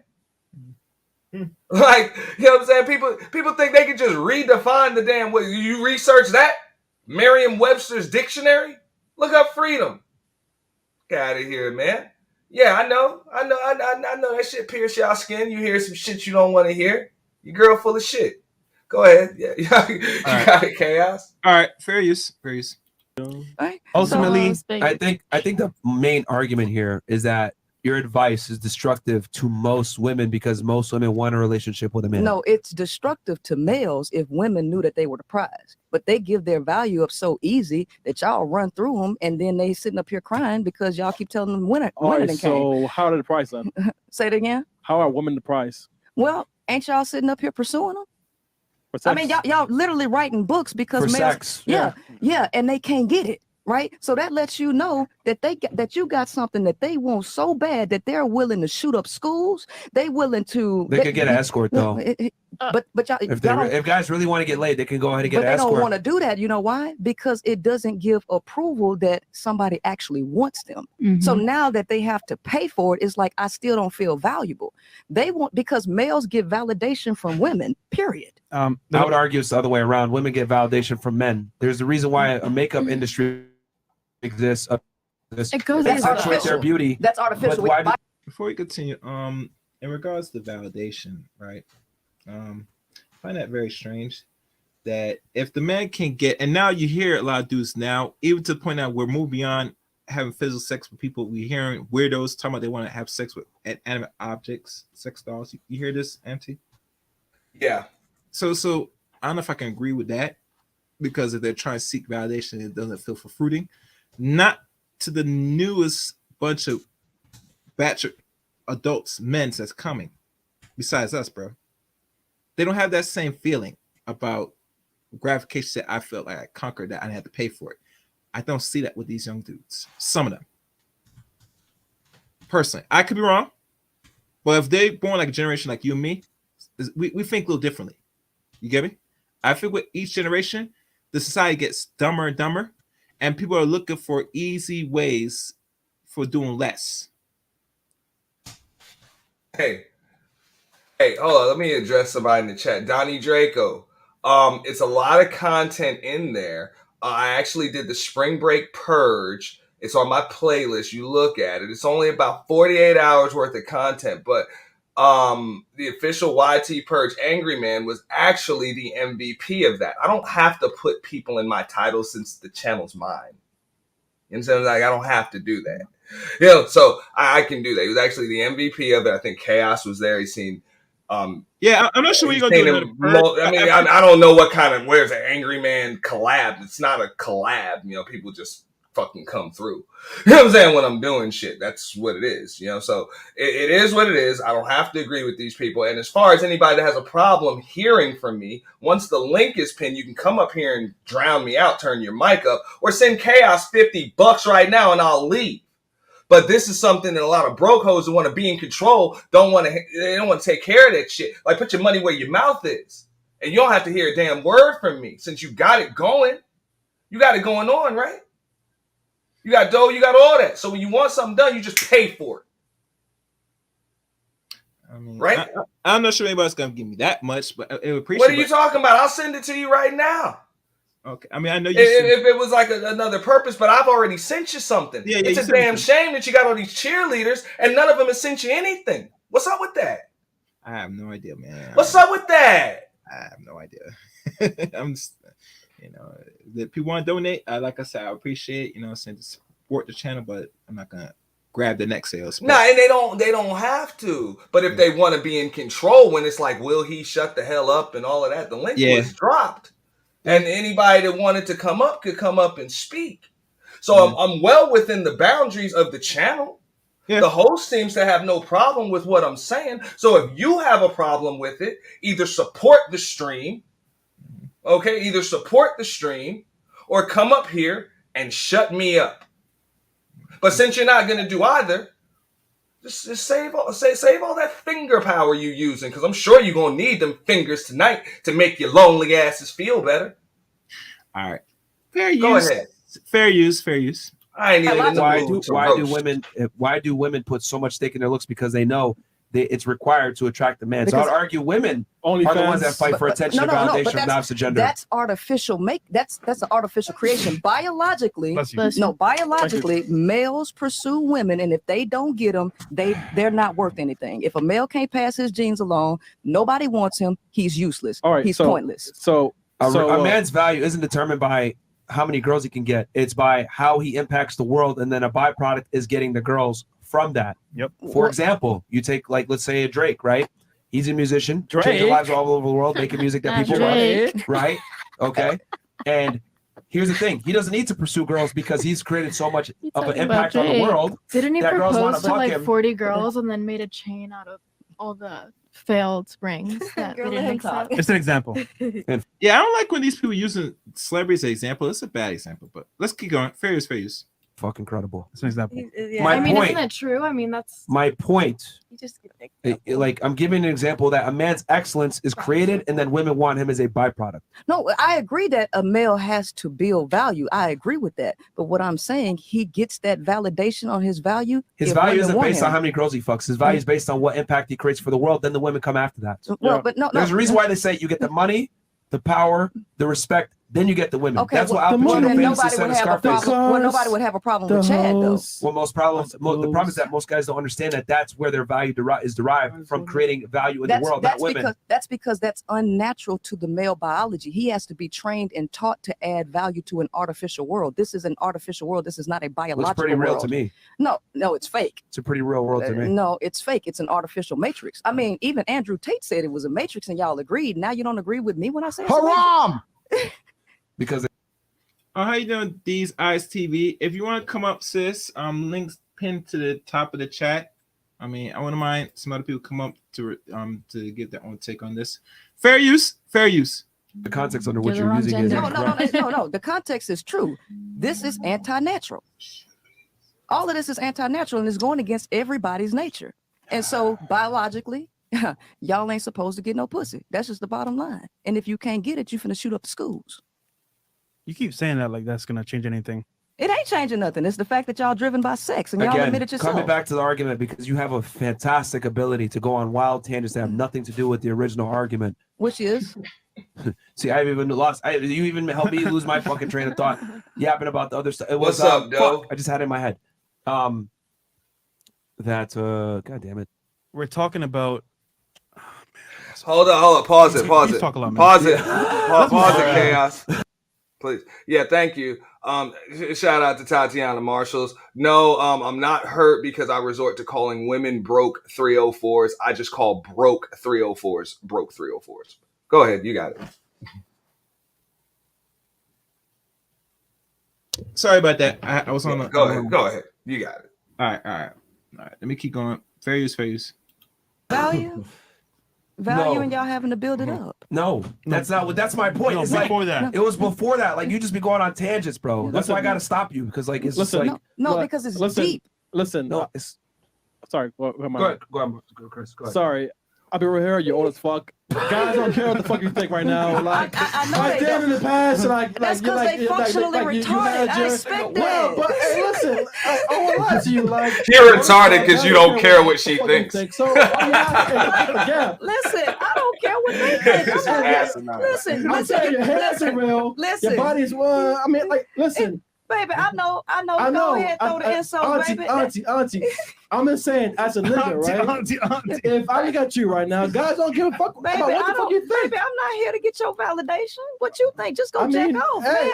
Like, you know what I'm saying? People think they can just redefine the damn way. You research that? Merriam-Webster's dictionary? Look up freedom. Get out of here, man. Yeah, I know that shit pierce y'all skin. You hear some shit you don't want to hear. Your girl full of shit. Go ahead. Yeah, you got it, Chaos. All right, fair use. Right. Ultimately, I think the main argument here is that your advice is destructive to most women because most women want a relationship with a man. No, it's destructive to males if women knew that they were the prize. But they give their value up so easy that y'all run through them and then they sitting up here crying because y'all keep telling them winner came. So how are the price then? Say it again. How are women the price? Well, ain't y'all sitting up here pursuing them? I mean, y'all literally writing books because for males, sex. Yeah, and they can't get it. Right, so that lets you know that you got something that they want so bad that they're willing to shoot up schools. They willing to. They could get an escort though. But y'all, If y'all if guys really want to get laid, they can go ahead and get but an they escort. don't want to do that. You know why? Because it doesn't give approval that somebody actually wants them. So now that they have to pay for it, it's like I still don't feel valuable. They want, because males get validation from women. Period. I would argue it's the other way around. Women get validation from men. There's a reason why a makeup industry exists. It goes That's that's accentuate their artificial. beauty. That's artificial. But why do- Before we continue, in regards to validation, right? I find that very strange that if the man can get, and now you hear a lot of dudes now, even to the point now we're moving beyond having physical sex with people. We're hearing weirdos talking about they want to have sex with animate objects, sex dolls. You hear this, Auntie? Yeah. So I don't know if I can agree with that, because if they're trying to seek validation, it doesn't feel fulfilling. Not to the newest bunch of batch of adults, men that's coming, besides us, bro. They don't have that same feeling about gratification that I felt like I conquered, that I didn't have to pay for it. I don't see that with these young dudes. Some of them. Personally, I could be wrong, but if they born like a generation like you and me, we think a little differently. You get me? I think with each generation, the society gets dumber and dumber, and people are looking for easy ways for doing less. Hey, hold on. Let me address somebody in the chat. Donnie Draco. It's a lot of content in there. I actually did the spring break purge. It's on my playlist. You look at it. It's only about 48 hours worth of content, but the official YT Purge Angry Man was actually the MVP of that. I don't have to put people in my title since the channel's mine. You know what I'm saying? Like, I don't have to do that. You know, so I can do that. He was actually the MVP of it. I think Chaos was there. He's seen. Yeah, I'm not sure we're gonna do another purge. I mean, I don't know what kind of, where's an Angry Man collab? It's not a collab. You know, people just fucking come through. You know what I'm saying? When I'm doing shit, that's what it is. You know, so it is what it is. I don't have to agree with these people. And as far as anybody that has a problem hearing from me, once the link is pinned, you can come up here and drown me out, turn your mic up, or send Chaos $50 right now and I'll leave. But this is something that a lot of broke hoes who want to be in control they don't want to take care of that shit. Like, put your money where your mouth is. And you don't have to hear a damn word from me since you got it going. You got it going on, right? You got dough, you got all that. So when you want something done, you just pay for it. I mean, right? I'm not sure anybody's gonna give me that much, but I appreciate. What are you talking about? I'll send it to you right now. Okay, I mean, I know you. If it was like another purpose, but I've already sent you something. Yeah, it's a damn shame that you got all these cheerleaders and none of them have sent you anything. What's up with that? I have no idea, man. What's up with that? I have no idea. I'm just, you know, if people want to donate, like I said, I appreciate, you know, saying to support the channel, but I'm not gonna grab the next sales. Nah, and they don't have to. But if they want to be in control, when it's like, will he shut the hell up and all of that, the link was dropped. And anybody that wanted to come up could come up and speak. So I'm well within the boundaries of the channel. Yeah. The host seems to have no problem with what I'm saying. So if you have a problem with it, either support the stream, okay? Either support the stream or come up here and shut me up. But since you're not going to do either, just save all that finger power you're using, because I'm sure you're going to need them fingers tonight to make your lonely asses feel better. All right. Fair use. Go ahead. Fair use. I ain't even in the mood to roast. Why do women put so much stake in their looks? Because they know it's required to attract the man. Because so I'd argue women are the ones that fight for attention and validation of the opposite gender. That's artificial. That's an artificial creation. Biologically, males pursue women, and if they don't get them, they're not worth anything. If a male can't pass his genes alone, nobody wants him. He's useless. All right, he's pointless. So a man's value isn't determined by how many girls he can get. It's by how he impacts the world, and then a byproduct is getting the girls from that. Yep. For example, you take, like, let's say a Drake, right? He's a musician, changing lives all over the world, making music that people love, right? Okay. And here's the thing: he doesn't need to pursue girls because he's created so much of an impact on the world. Didn't he that girls want propose to to fuck like him. 40 girls and then made a chain out of all the failed springs that Girl, didn't let him make sense? It's an example. Yeah, I don't like when these people using celebrities as an example. It's a bad example, but let's keep going. Fair use. fucking credible. That's an example. My I mean, point. isn't that true? I mean, that's My point. you just get Like I'm giving an example that a man's excellence is created, and then women want him as a byproduct. No, I agree that a male has to build value. I agree with that. But what I'm saying, he gets that validation on his value. His if value women isn't want based him. on how many girls he fucks. His value is based on what impact he creates for the world. Then the women come after that. Well, but no, There's a reason why they say you get the money, the power, the respect, then you get the women. Okay, That's well, what Al well, Pacino then famously nobody said would in have a Scarface. problem. Well, nobody would have a problem with Chad, though. Well, the problem is that most guys don't understand that that's where their value is derived from creating value in the world, not women. Because that's unnatural to the male biology. He has to be trained and taught to add value to an artificial world. This is an artificial world. This is not a biological Well, it's pretty real world. to me. No, it's fake. It's a pretty real world to me. No, it's fake. It's an artificial matrix. I mean, even Andrew Tate said it was a matrix, and y'all agreed. Now you don't agree with me when I say it's a matrix? Because how you doing, These Eyes TV? If you want to come up, sis, links pinned to the top of the chat. I mean, I wouldn't mind some other people come up to get their own take on this. Fair use. The context under which you're using is incorrect. No. The context is true. This is anti-natural. All of this is anti-natural, and it's going against everybody's nature. And so, biologically, y'all ain't supposed to get no pussy. That's just the bottom line. And if you can't get it, you finna shoot up the schools. You keep saying that like that's gonna change anything. It ain't changing nothing. It's the fact that y'all driven by sex, and y'all Again, admit it yourself. coming back to the argument, because you have a fantastic ability to go on wild tangents that have nothing to do with the original argument. Which is? See, I've even lost. You even helped me lose my fucking train of thought, yapping about the other stuff. It was, What's up, Doe? I just had it in my head. God damn it. We're talking about. Hold on. Pause it. You talk a lot, man. Pause it. Yeah. Pause it, Chaos. Please. Yeah, thank you. Shout out to Tatiana Marshalls. No, I'm not hurt because I resort to calling women broke 304s. I just call broke 304s broke 304s. Go ahead, you got it. Sorry about that. I was on. Go ahead. You got it. All right. Let me keep going. Fair use. Value, No. and y'all having to build it up. No, that's not what. That's my point. No, It's before like, that. It was before that. Like you just be going on tangents, bro. That's why I gotta stop you because like it's just like because it's listen, deep. Listen, no. It's sorry. Go go ahead, Chris. Go ahead. Sorry, I'll be real here. You're old as fuck. Guys don't care what the fuck you think right now. Like I know I they did in the past. That's because they functionally retarded. I expect that. Well, but hey, listen, I won't lie to you. Like You're retarded because you don't care what she thinks. So again, listen, I don't care what they think. Listen, I'm saying your head's real. Listen, your body's well. I mean, like, listen. Baby, I know. Go ahead, throw the insult, baby. Auntie. I'm just saying, as a nigga, right? Auntie. If I look at you right now, guys don't give a fuck Baby, about what the fuck you think. Baby, I'm not here to get your validation. What you think? Just go jack off, hey,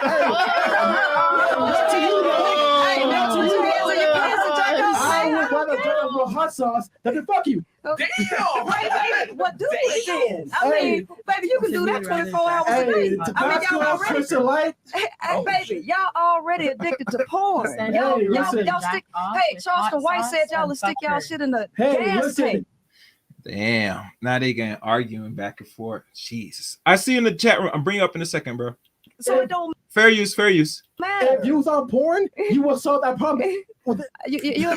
I would rather put up with hot sauce than to fuck you. Damn! Baby, what do it then? I mean, baby, you can do that 24 hours a day. I mean, y'all already. Baby, y'all already addicted to porn. Y'all stick. Hey, Charleston White said y'all will stick y'all shit in the gas tank. Damn. Now they getting arguing back and forth. Jesus. I see you in the chat room. I'm bringing you up in a second, bro. So it don't fair use. matter. If you was on porn, you would solve that problem. You in your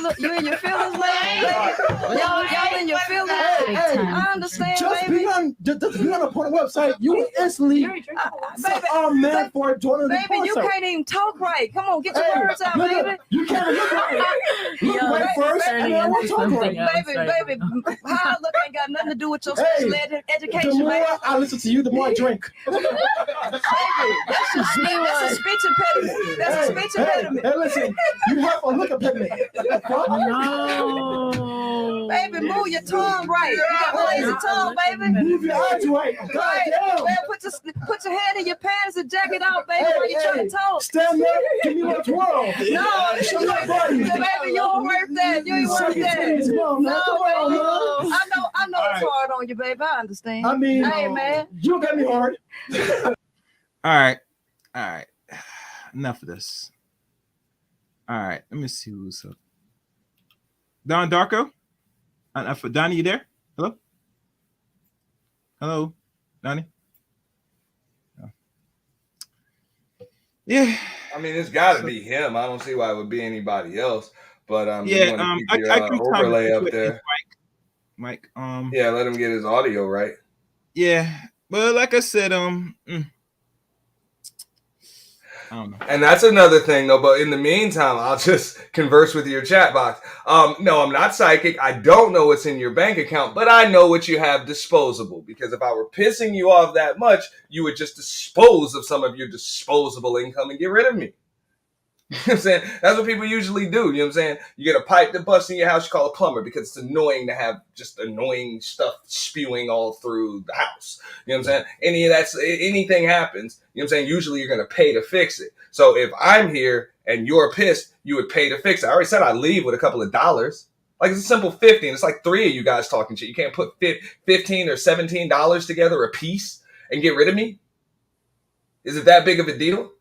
feelings, lady? Y'all in your feelings? I understand, baby. Just be on a porn website, you would instantly man for joining the porn Baby, you site. can't even talk right. Come on, get your words out, baby. You can't look right. Look right first, and then we'll talk right. Baby, how I look ain't got nothing to do with your special education, The more baby. I listen to you, the more I drink. Baby, that's a speech impediment. That's a speech impediment. Hey, listen, you have a look impediment. No. Baby, move your tongue right. You got a lazy tongue, baby. Move your eyes right. God damn. Man, put your hand in your pants and jack it out, baby, while you're trying to talk. Stand there, give me a twirl. No, show your body. Baby, you don't work that. You ain't work that. No, baby. I know it's hard on you, baby. I understand. I mean, hey, man. You got me hard. All right. Enough of this. All right, let me see who's up. Don Darko? Donnie, you there? Hello? Donnie? Oh. Yeah. I mean, it's got to be him. I don't see why it would be anybody else. But Yeah, you want to keep your I can comment overlay up with there. Mike. Yeah, let him get his audio right. Yeah, but like I said, I don't know. And that's another thing, though. But in the meantime, I'll just converse with your chat box. No, I'm not psychic. I don't know what's in your bank account, but I know what you have disposable. Because if I were pissing you off that much, you would just dispose of some of your disposable income and get rid of me. You know what I'm saying? That's what people usually do. You know what I'm saying? You get a pipe that busts in your house, you call a plumber because it's annoying to have just annoying stuff spewing all through the house. You know what I'm saying? Anything happens, you know what I'm saying? Usually you're going to pay to fix it. So if I'm here and you're pissed, you would pay to fix it. I already said I'd leave with a couple of dollars. Like it's a simple 50, and it's like 3 of you guys talking shit. You can't put $15 or $17 together a piece and get rid of me? Is it that big of a deal?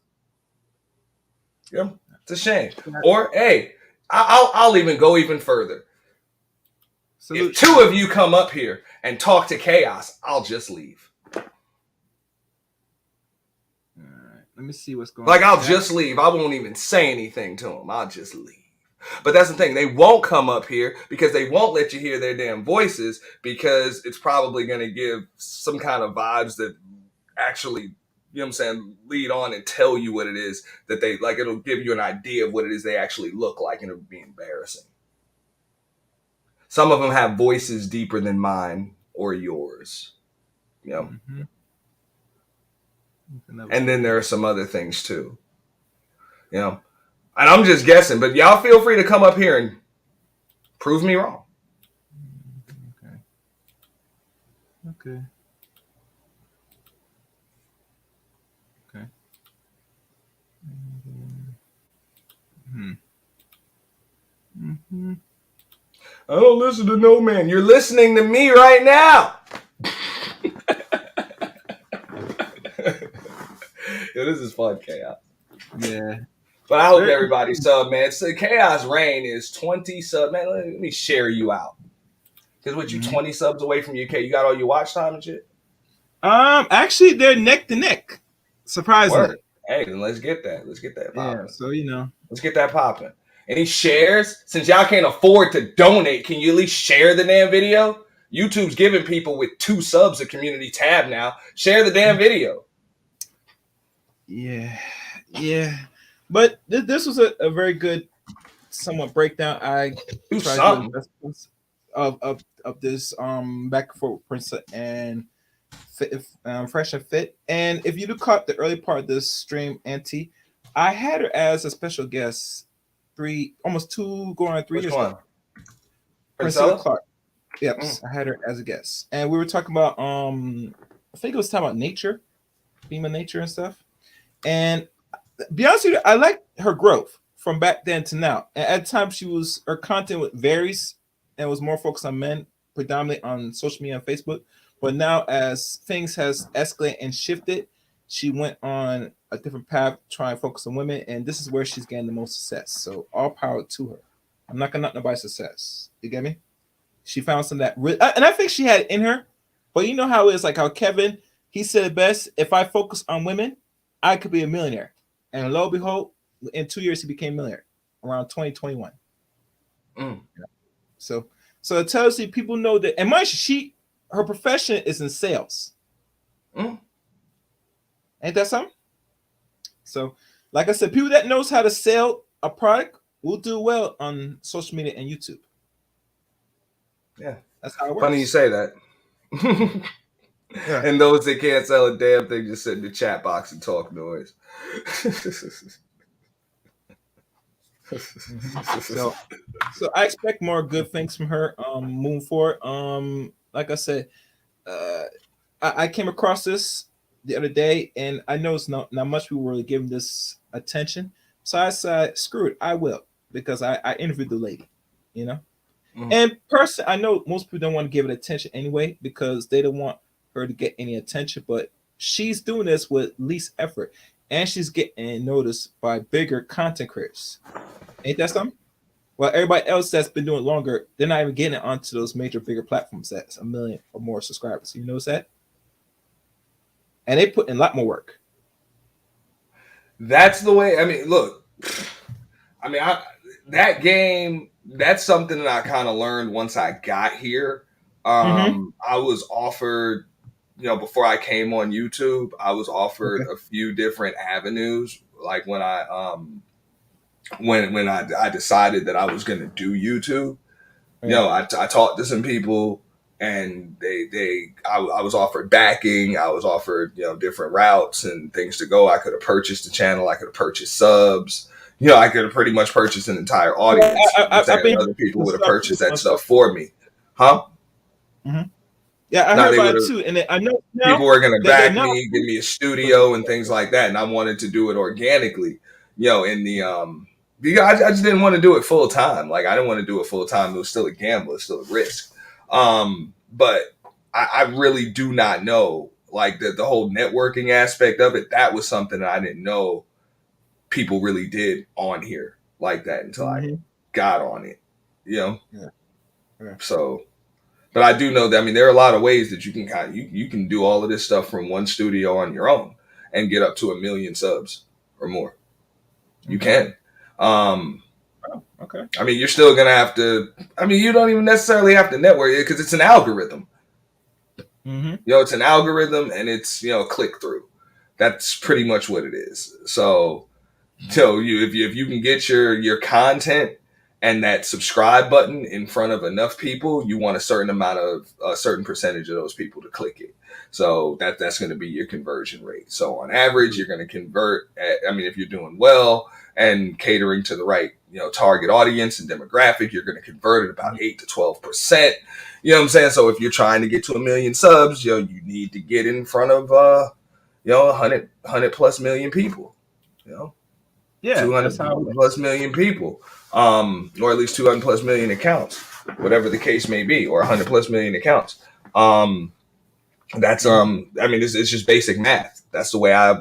Yeah, it's a shame. Or hey, I'll even go even further. If 2 of you come up here and talk to Chaos, I'll just leave. Let me see what's going on. Like I'll just leave. I won't even say anything to them. I'll just leave. But that's the thing. They won't come up here because they won't let you hear their damn voices because it's probably going to give some kind of vibes that actually, you know what I'm saying, lead on and tell you what it is that they like. It'll give you an idea of what it is they actually look like, and it'll be embarrassing. Some of them have voices deeper than mine or yours, you know. And then there are some other things too, you know. And I'm just guessing, but y'all feel free to come up here and prove me wrong. Okay. I don't listen to no man. You're listening to me right now. Yo, this is fun, Chaos. Yeah. But I hope everybody sub, man. So Chaos Reign is 20 sub. Man, let me share you out. Because what, you 20 subs away from your K? You got all your watch time and shit? Actually, they're neck to neck. Surprisingly. Word. Hey, then let's get that. Let's get that popping. Yeah, so, you know. Let's get that popping. Any shares? Since y'all can't afford to donate, can you at least share the damn video? YouTube's giving people with 2 subs a community tab now. Share the damn video. Yeah. But this was a very good, somewhat breakdown. I do tried something of this back and forth with Prince and Fresh and Fit. And if you do caught the early part of this stream, Auntie, I had her as a special guest almost 2 going on 3 Which years one? ago. Priscilla Princella? Clark. Yep, I had her as a guest, and we were talking about I think it was talking about nature, female nature and stuff. And be honest with you, I like her growth from back then to now. And at times her content varies and was more focused on men, predominantly on social media and Facebook. But now as things has escalated and shifted, she went on a different path, trying to focus on women, and this is where she's getting the most success. So all power to her. I'm not gonna knock nobody's success. You get me? She found something that really, and I think she had it in her. But you know how it is, like how Kevin, he said it best, if I focus on women, I could be a millionaire. And lo and behold, in 2 years he became a millionaire around 2021. So it tells you people know that, and mind you, her profession is in sales. Ain't that something? So, like I said, people that knows how to sell a product will do well on social media and YouTube. Yeah, that's how it works. Funny you say that. Yeah. And those that can't sell a damn thing just sit in the chat box and talk noise. So I expect more good things from her moving forward. Like I said, I came across this the other day, and I know it's not much people really giving this attention. So I said, screw it, I will, because I interviewed the lady, you know. And personally, I know most people don't want to give it attention anyway because they don't want her to get any attention, but she's doing this with least effort, and she's getting noticed by bigger content creators. Ain't that something? Well, everybody else that's been doing it longer, they're not even getting it onto those major, bigger platforms that's 1 million or more subscribers. You notice that? And they put in a lot more work. That's the way. I mean, look. I mean, that game. That's something that I kind of learned once I got here. I was offered, before I came on YouTube, I was offered a few different avenues. Like when I decided that I was going to do YouTube, I talked to some people, and I was offered backing. I was offered different routes and things to go. I could have purchased the channel. I could have purchased subs. I could have pretty much purchased an entire audience. Other people would have purchased that stuff for me, huh? Yeah, I heard about it too, and I know now people were going to back me, give me a studio and things like that, and I wanted to do it organically. In the because I just didn't want to do it full time. Like I didn't want to do it full time. It was still a gamble. It's still a risk. But I really do not know, like the whole networking aspect of it. That was something that I didn't know people really did on here like that until I got on it. Yeah. So, but I do know that, I mean, there are a lot of ways that you can you can do all of this stuff from one studio on your own and get up to 1 million subs or more. You can. Okay. I mean, you're still going to have to, I mean, you don't even necessarily have to network it because it's an algorithm. It's an algorithm, and it's, click through. That's pretty much what it is. So, if you can get your content and that subscribe button in front of enough people, you want a certain percentage of those people to click it. So that's going to be your conversion rate. So on average, you're going to convert if you're doing well and catering to the right, target audience and demographic, you're going to convert at about 8 to 12%. You know what I'm saying? So if you're trying to get to 1 million subs, you need to get in front of 100 plus million people. Yeah, 200 plus million people, or at least 200 plus million accounts, whatever the case may be, or 100 plus million accounts. That's it's just basic math. That's the way I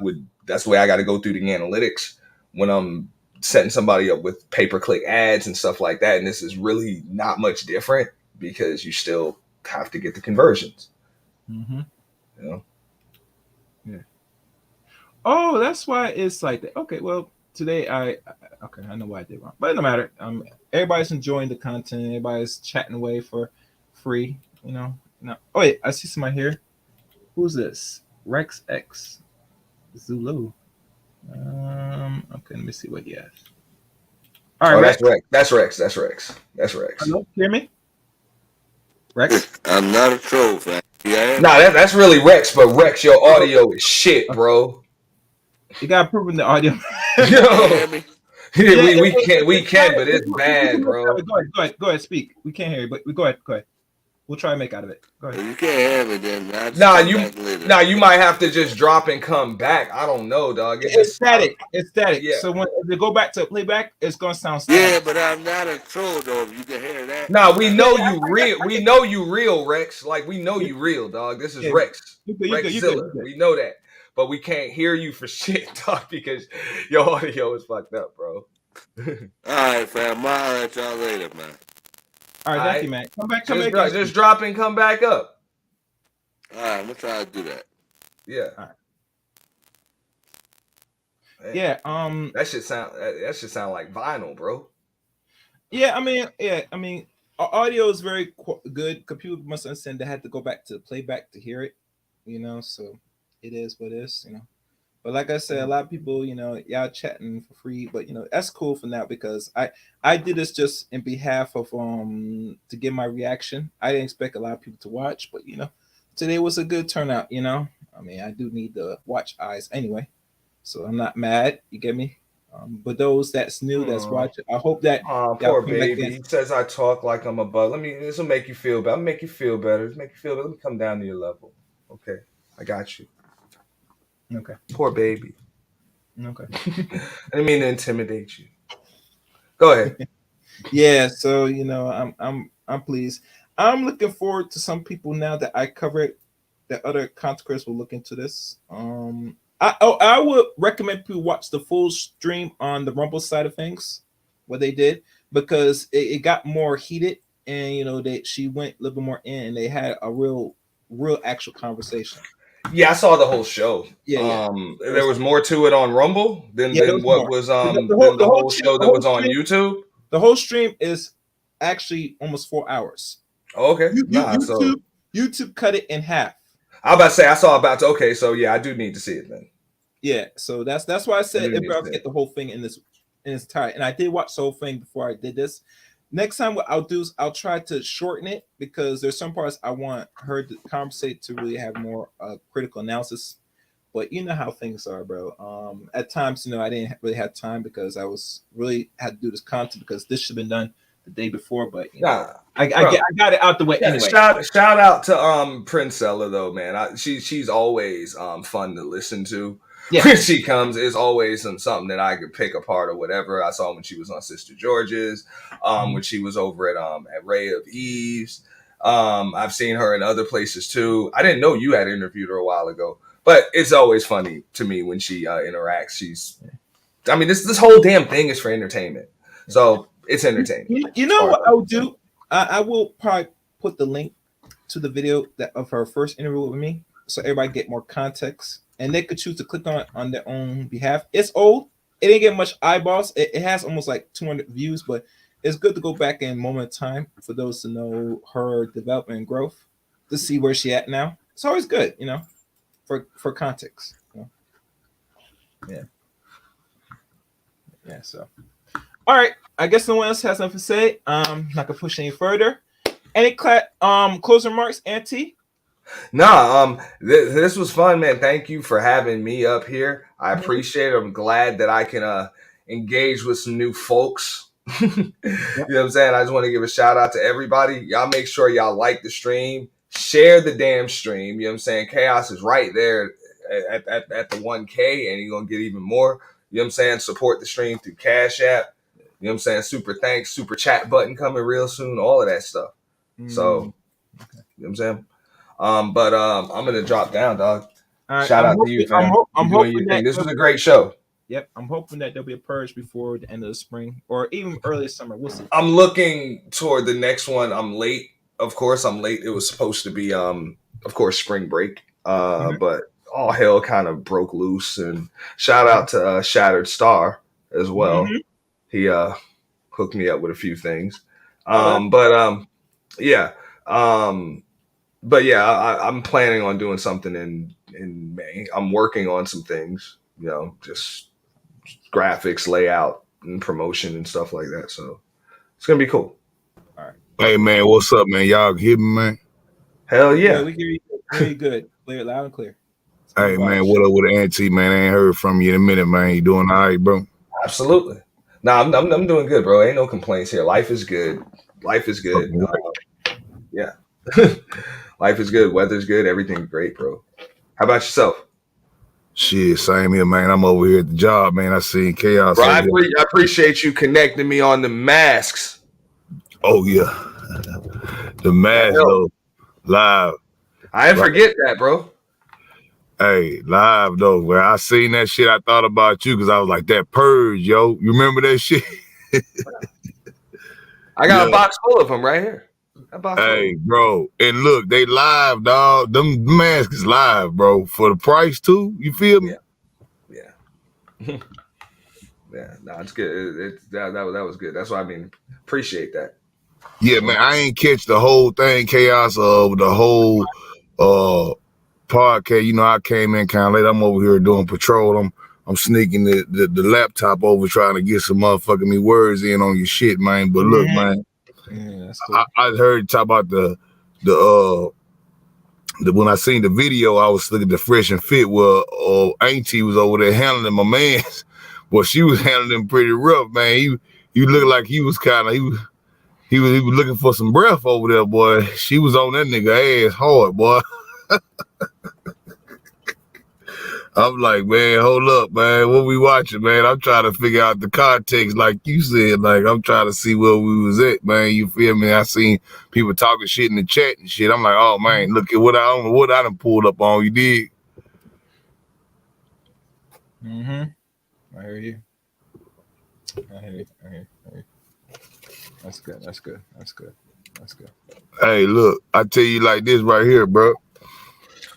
got to go through the analytics when I'm setting somebody up with pay-per-click ads and stuff like that. And this is really not much different because you still have to get the conversions. Yeah. Oh, that's why it's like that. Okay, well, today I know why I did wrong, but it don't matter. Everybody's enjoying the content. Everybody's chatting away for free. No. Oh wait, I see somebody here. Who's this? Rex X Zulu. Okay, let me see what he has. All right, That's Rex. Hello, hear me? Rex? I'm not a troll, fam. Nah, that's really Rex, but Rex, your audio is shit, bro. You gotta prove in the audio. we can, but it's bad, bro. Go ahead, speak. We can't hear you, but go ahead. We'll try and make out of it. Go ahead. You can't have it then. You might have to just drop and come back. I don't know, dog. It's static. Yeah. So when they go back to playback, it's gonna sound static. Yeah, but I'm not a troll though. If you can hear that. Nah, we know you real. We know you real, Rex. Like we know you real, dog. This is Rex. Rexzilla. We know that. But we can't hear you for shit, dog, because your audio is fucked up, bro. All right, fam. I'll let y'all later, man. All right, thank you, man. Come back. Just drop and come back up. All right, I'm gonna try to do that. Yeah. All right. Yeah. That should sound like vinyl, bro. Yeah, I mean, audio is very good. Computer must understand they had to go back to playback to hear it. So it is what it is. But like I said, a lot of people, y'all chatting for free, but that's cool for now because I did this just in behalf of to get my reaction. I didn't expect a lot of people to watch, but today was a good turnout. I mean, I do need the watch eyes anyway, so I'm not mad. You get me? But those that's new, that's watching, I hope that poor baby. He says I talk like I'm a bug. This will make you feel better. I'll make you feel better. Let me come down to your level. Okay, I got you. Okay. Poor baby. Okay. I didn't mean to intimidate you. Go ahead. Yeah, so I'm pleased. I'm looking forward to some people now that I covered that other content creators will look into this. I would recommend people watch the full stream on the Rumble side of things, what they did, because it got more heated and she went a little bit more in and they had a real actual conversation. Yeah, I saw the whole show. Yeah. There was more to it on Rumble than Yeah, there was what more. was The the whole stream- show that was on YouTube. The whole stream is actually almost 4 hours. Okay, nah, so YouTube cut it in half. I was about to say I saw about to. Okay, so yeah, I do need to see it then. Yeah, so that's why I said do if need I to was see get the whole thing in its entirety, and I did watch the whole thing before I did this. Next time, what I'll do is I'll try to shorten it because there's some parts I want her to conversate to really have more critical analysis. But you know how things are, bro. At times, I didn't really have time because I was really had to do this content because this should have been done the day before. But I got it out the way anyway. Shout out to Princella though, man. She's always fun to listen to. Yeah. When she comes, it's always something that I could pick apart or whatever. I saw when she was on Sister George's, when she was over at Ray of Eve's. I've seen her in other places too. I didn't know you had interviewed her a while ago, but it's always funny to me when she interacts. This whole damn thing is for entertainment, so it's entertaining. You know what I will do? I will probably put the link to the video of her first interview with me, so everybody get more context, and they could choose to click on it on their own behalf. It's old; it didn't get much eyeballs. It has almost like 200 views, but it's good to go back in moment of time for those to know her development and growth, to see where she at now. It's always good, for context. Yeah. Yeah. So, all right. I guess no one else has nothing to say. Not gonna push any further. Any closing remarks, Auntie? Nah, this was fun, man. Thank you for having me up here. I appreciate it. I'm glad that I can engage with some new folks. You know what I'm saying? I just want to give a shout out to everybody. Y'all make sure y'all like the stream, share the damn stream. You know what I'm saying? Chaos is right there at the 1K, and you're gonna get even more. You know what I'm saying? Support the stream through Cash App. You know what I'm saying? Super thanks, super chat button coming real soon, all of that stuff. So, you know what I'm saying? I'm gonna drop down, dog. Right, Shout out to you, fam. I'm You're doing your thing. This was a great show. Yep, I'm hoping that there'll be a purge before the end of the spring or even early summer. We'll see. I'm looking toward the next one. I'm late. Of course, I'm late. It was supposed to be, of course, spring break. But all hell kind of broke loose. And shout out to Shattered Star as well. He hooked me up with a few things. Yeah. But yeah, I'm planning on doing something in May. I'm working on some things, just graphics, layout, and promotion and stuff like that. So it's gonna be cool. All right. Hey man, what's up, man? Y'all hear me, man? Hell yeah. We hear you very good, clear, loud and clear. Hey man, what up with the Auntie, man? I ain't heard from you in a minute, man. You doing all right, bro? Absolutely. Nah, I'm doing good, bro. Ain't no complaints here. Life is good. Life is good. Yeah. Life is good. Weather's good. Everything's great, bro. How about yourself? Shit, same here, man. I'm over here at the job, man. I seen Chaos. Bro, I appreciate you connecting me on the masks. Oh yeah, the mask though, live. I didn't forget that, bro. Hey, live though, where I seen that shit, I thought about you because I was like, that purge, yo. You remember that shit? I got a box full of them right here. Hey, bro, and look, they live, dog. Them masks is live, bro, for the price too. You feel me? Yeah. Yeah, no, it's good. That was good. That's what I mean. Appreciate that. Yeah, man, I ain't catch the whole thing, Chaos, of the whole podcast. I came in kind of late. I'm over here doing patrol. I'm sneaking the laptop over, trying to get some motherfucking me words in on your shit, man. But look, man, that's cool. I heard you talk about the when I seen the video, I was looking at the Fresh and Fit where Auntie was over there handling my man. Well, she was handling him pretty rough, man. You look like he was he was looking for some breath over there, boy. She was on that nigga ass hard, boy. I'm like, man, hold up, man. What we watching, man? I'm trying to figure out the context, like you said. Like, I'm trying to see where we was at, man. You feel me? I seen people talking shit in the chat and shit. I'm like, oh, man, look at what I done pulled up on. You dig? I hear you. I hear you. That's good. Hey, look, I tell you like this right here, bro.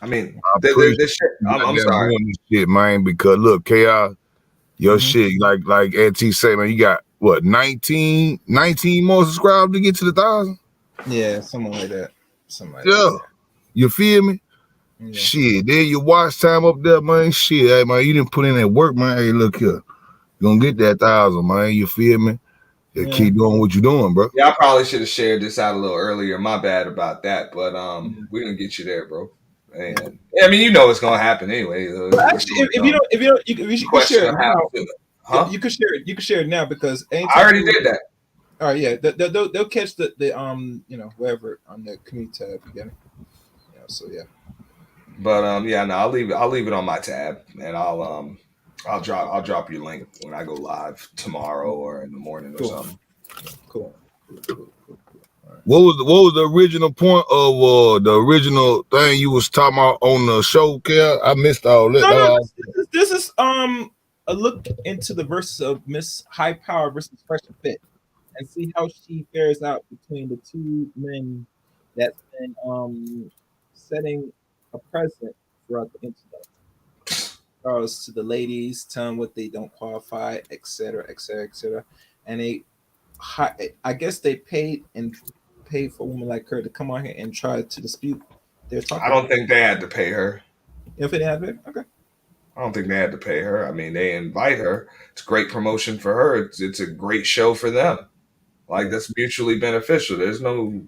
I mean, I appreciate this shit. I'm sorry. doing this shit, man. Because look, Chaos, your Mm-hmm. shit, like Auntie say, man, you got what 19 more subscribers to get to the 1,000. Yeah, something like that. Something like Yeah, that. you feel me? Yeah. Shit, there your watch time up there, man. Shit, hey man, you didn't put in that work, man. Hey, look here, you gonna get that 1,000, man. You feel me? Yeah. Keep doing what you're doing, bro. Yeah, I probably should have shared this out a little earlier. My bad about that, but we're gonna get you there, bro. And I mean, you know it's gonna happen anyway. But actually, if you don't, you can share it now. Huh? You can share it. You can share it now because I already did that. All right, yeah, they'll catch the whatever on the community tab you get it. Yeah, so yeah. But yeah, no, I'll leave it on my tab, and I'll drop your link when I go live tomorrow or in the morning or something. Cool. What was the original point of the original thing you was talking about on the show, Kel? I missed all that. No, this is a look into the verses of Miss High Power versus Fresh and Fit, and see how she fares out between the two men that's been setting a precedent throughout the internet. Regardless to the ladies, telling what they don't qualify, etc., etc., etc., and I guess they paid for a woman like her to come on here and try to dispute their talk. I don't think they had to pay her. If it had been, okay. I don't think they had to pay her. I mean, they invite her. It's great promotion for her. It's a great show for them. Like, that's mutually beneficial. There's no.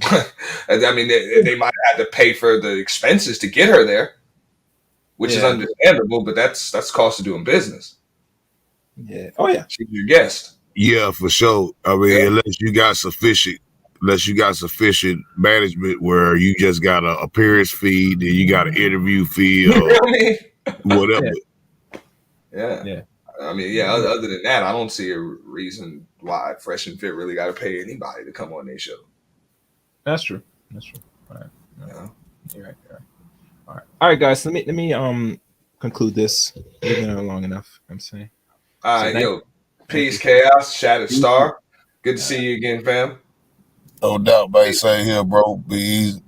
I mean, they might have had to pay for the expenses to get her there, which is understandable. But that's cost of doing business. Yeah. Oh yeah. She's your guest. Yeah, for sure. I mean, unless you got sufficient management where you just got a appearance fee, then you got an interview fee or whatever. Yeah. I mean, yeah. Other than that, I don't see a reason why Fresh and Fit really got to pay anybody to come on their show. That's true. All right. Yeah. You're right. All right, guys. Let me conclude this. We've been on long enough. I'm saying. All right, yo. Peace, chaos, shattered star. Good to see you again, fam. No doubt, babe. Same here, bro. Be easy.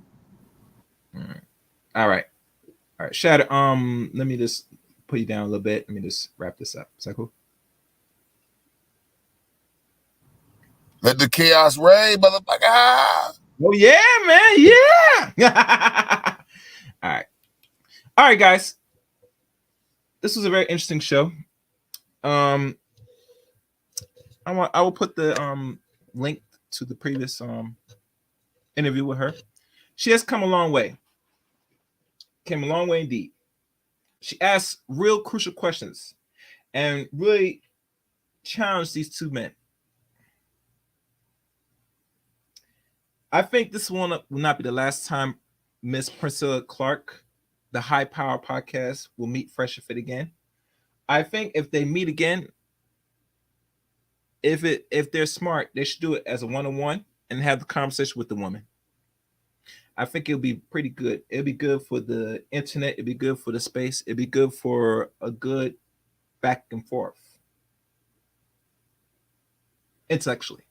All right. Shatter. Let me just put you down a little bit. Let me just wrap this up. Is that cool? Let the chaos reign, motherfucker. Oh yeah, man. Yeah. All right, guys. This was a very interesting show. I will put the link to the previous interview with her. She has come a long way. Came a long way indeed. She asked real crucial questions and really challenged these two men. I think this one will not be the last time Miss Priscilla Clark, the High Power Podcast, will meet Fresh and Fit again. I think if they meet again, if they're smart, they should do it as a one-on-one and have the conversation with the woman. I think it'll be pretty good. It'll be good for the internet. It'll be good for the space. It'll be good for a good back and forth intellectually.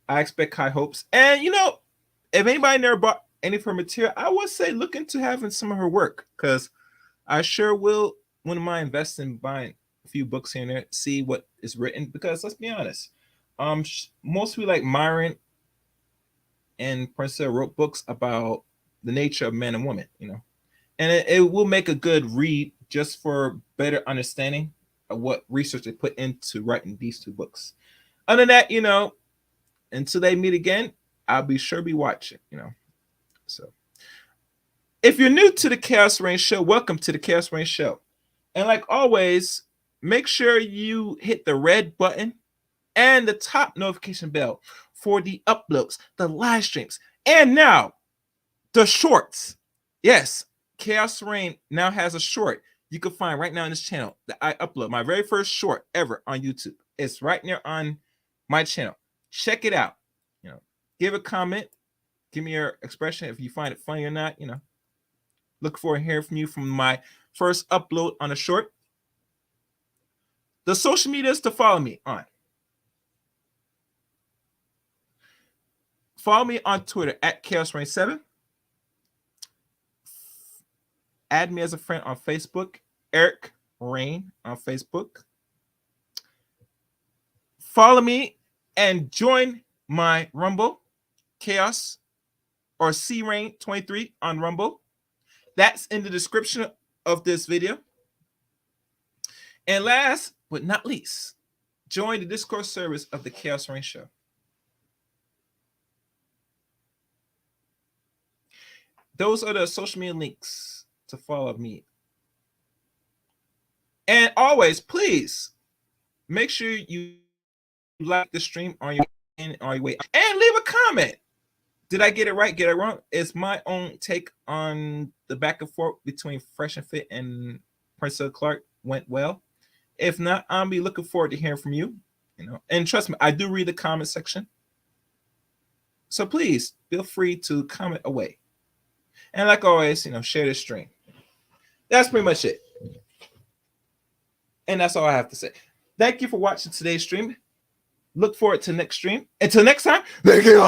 I expect high hopes. And, if anybody never bought any of her material, I would say look into having some of her work, because I sure wouldn't mind investing in buying a few books here and there, see what is written, because let's be honest, most people like Myron and Priscilla wrote books about the nature of man and woman, and it will make a good read just for better understanding of what research they put into writing these two books. Other than that, until they meet again, I'll be sure to be watching, So if you're new to the Chaos Reign Show, welcome to the Chaos Reign Show. And like always, make sure you hit the red button and the top notification bell for the uploads, the live streams, and now the shorts. Yes, Chaos Reign now has a short you can find right now on this channel that I upload. My very first short ever on YouTube. It's right there on my channel. Check it out. Give a comment. Give me your expression if you find it funny or not. Look forward to hearing from you from my first upload on a short. The social medias to follow me on. Follow me on Twitter at ChaosReign7. add me as a friend on Facebook, Eric Rain on Facebook. Follow me and join my Rumble, Chaos or C Rain 23 on Rumble. That's in the description of this video. And last but not least, join the Discord service of the Chaos Rain Show. Those are the social media links to follow me. And always, please make sure you like the stream on your way and leave a comment. Did I get it right? Get it wrong? It's my own take on the back and forth between Fresh and Fit and Princess Clark went well. If not, I'll be looking forward to hearing from you. And trust me, I do read the comment section. So please feel free to comment away. And like always, share this stream. That's pretty much it. And that's all I have to say. Thank you for watching today's stream. Look forward to next stream. Until next time, thank you.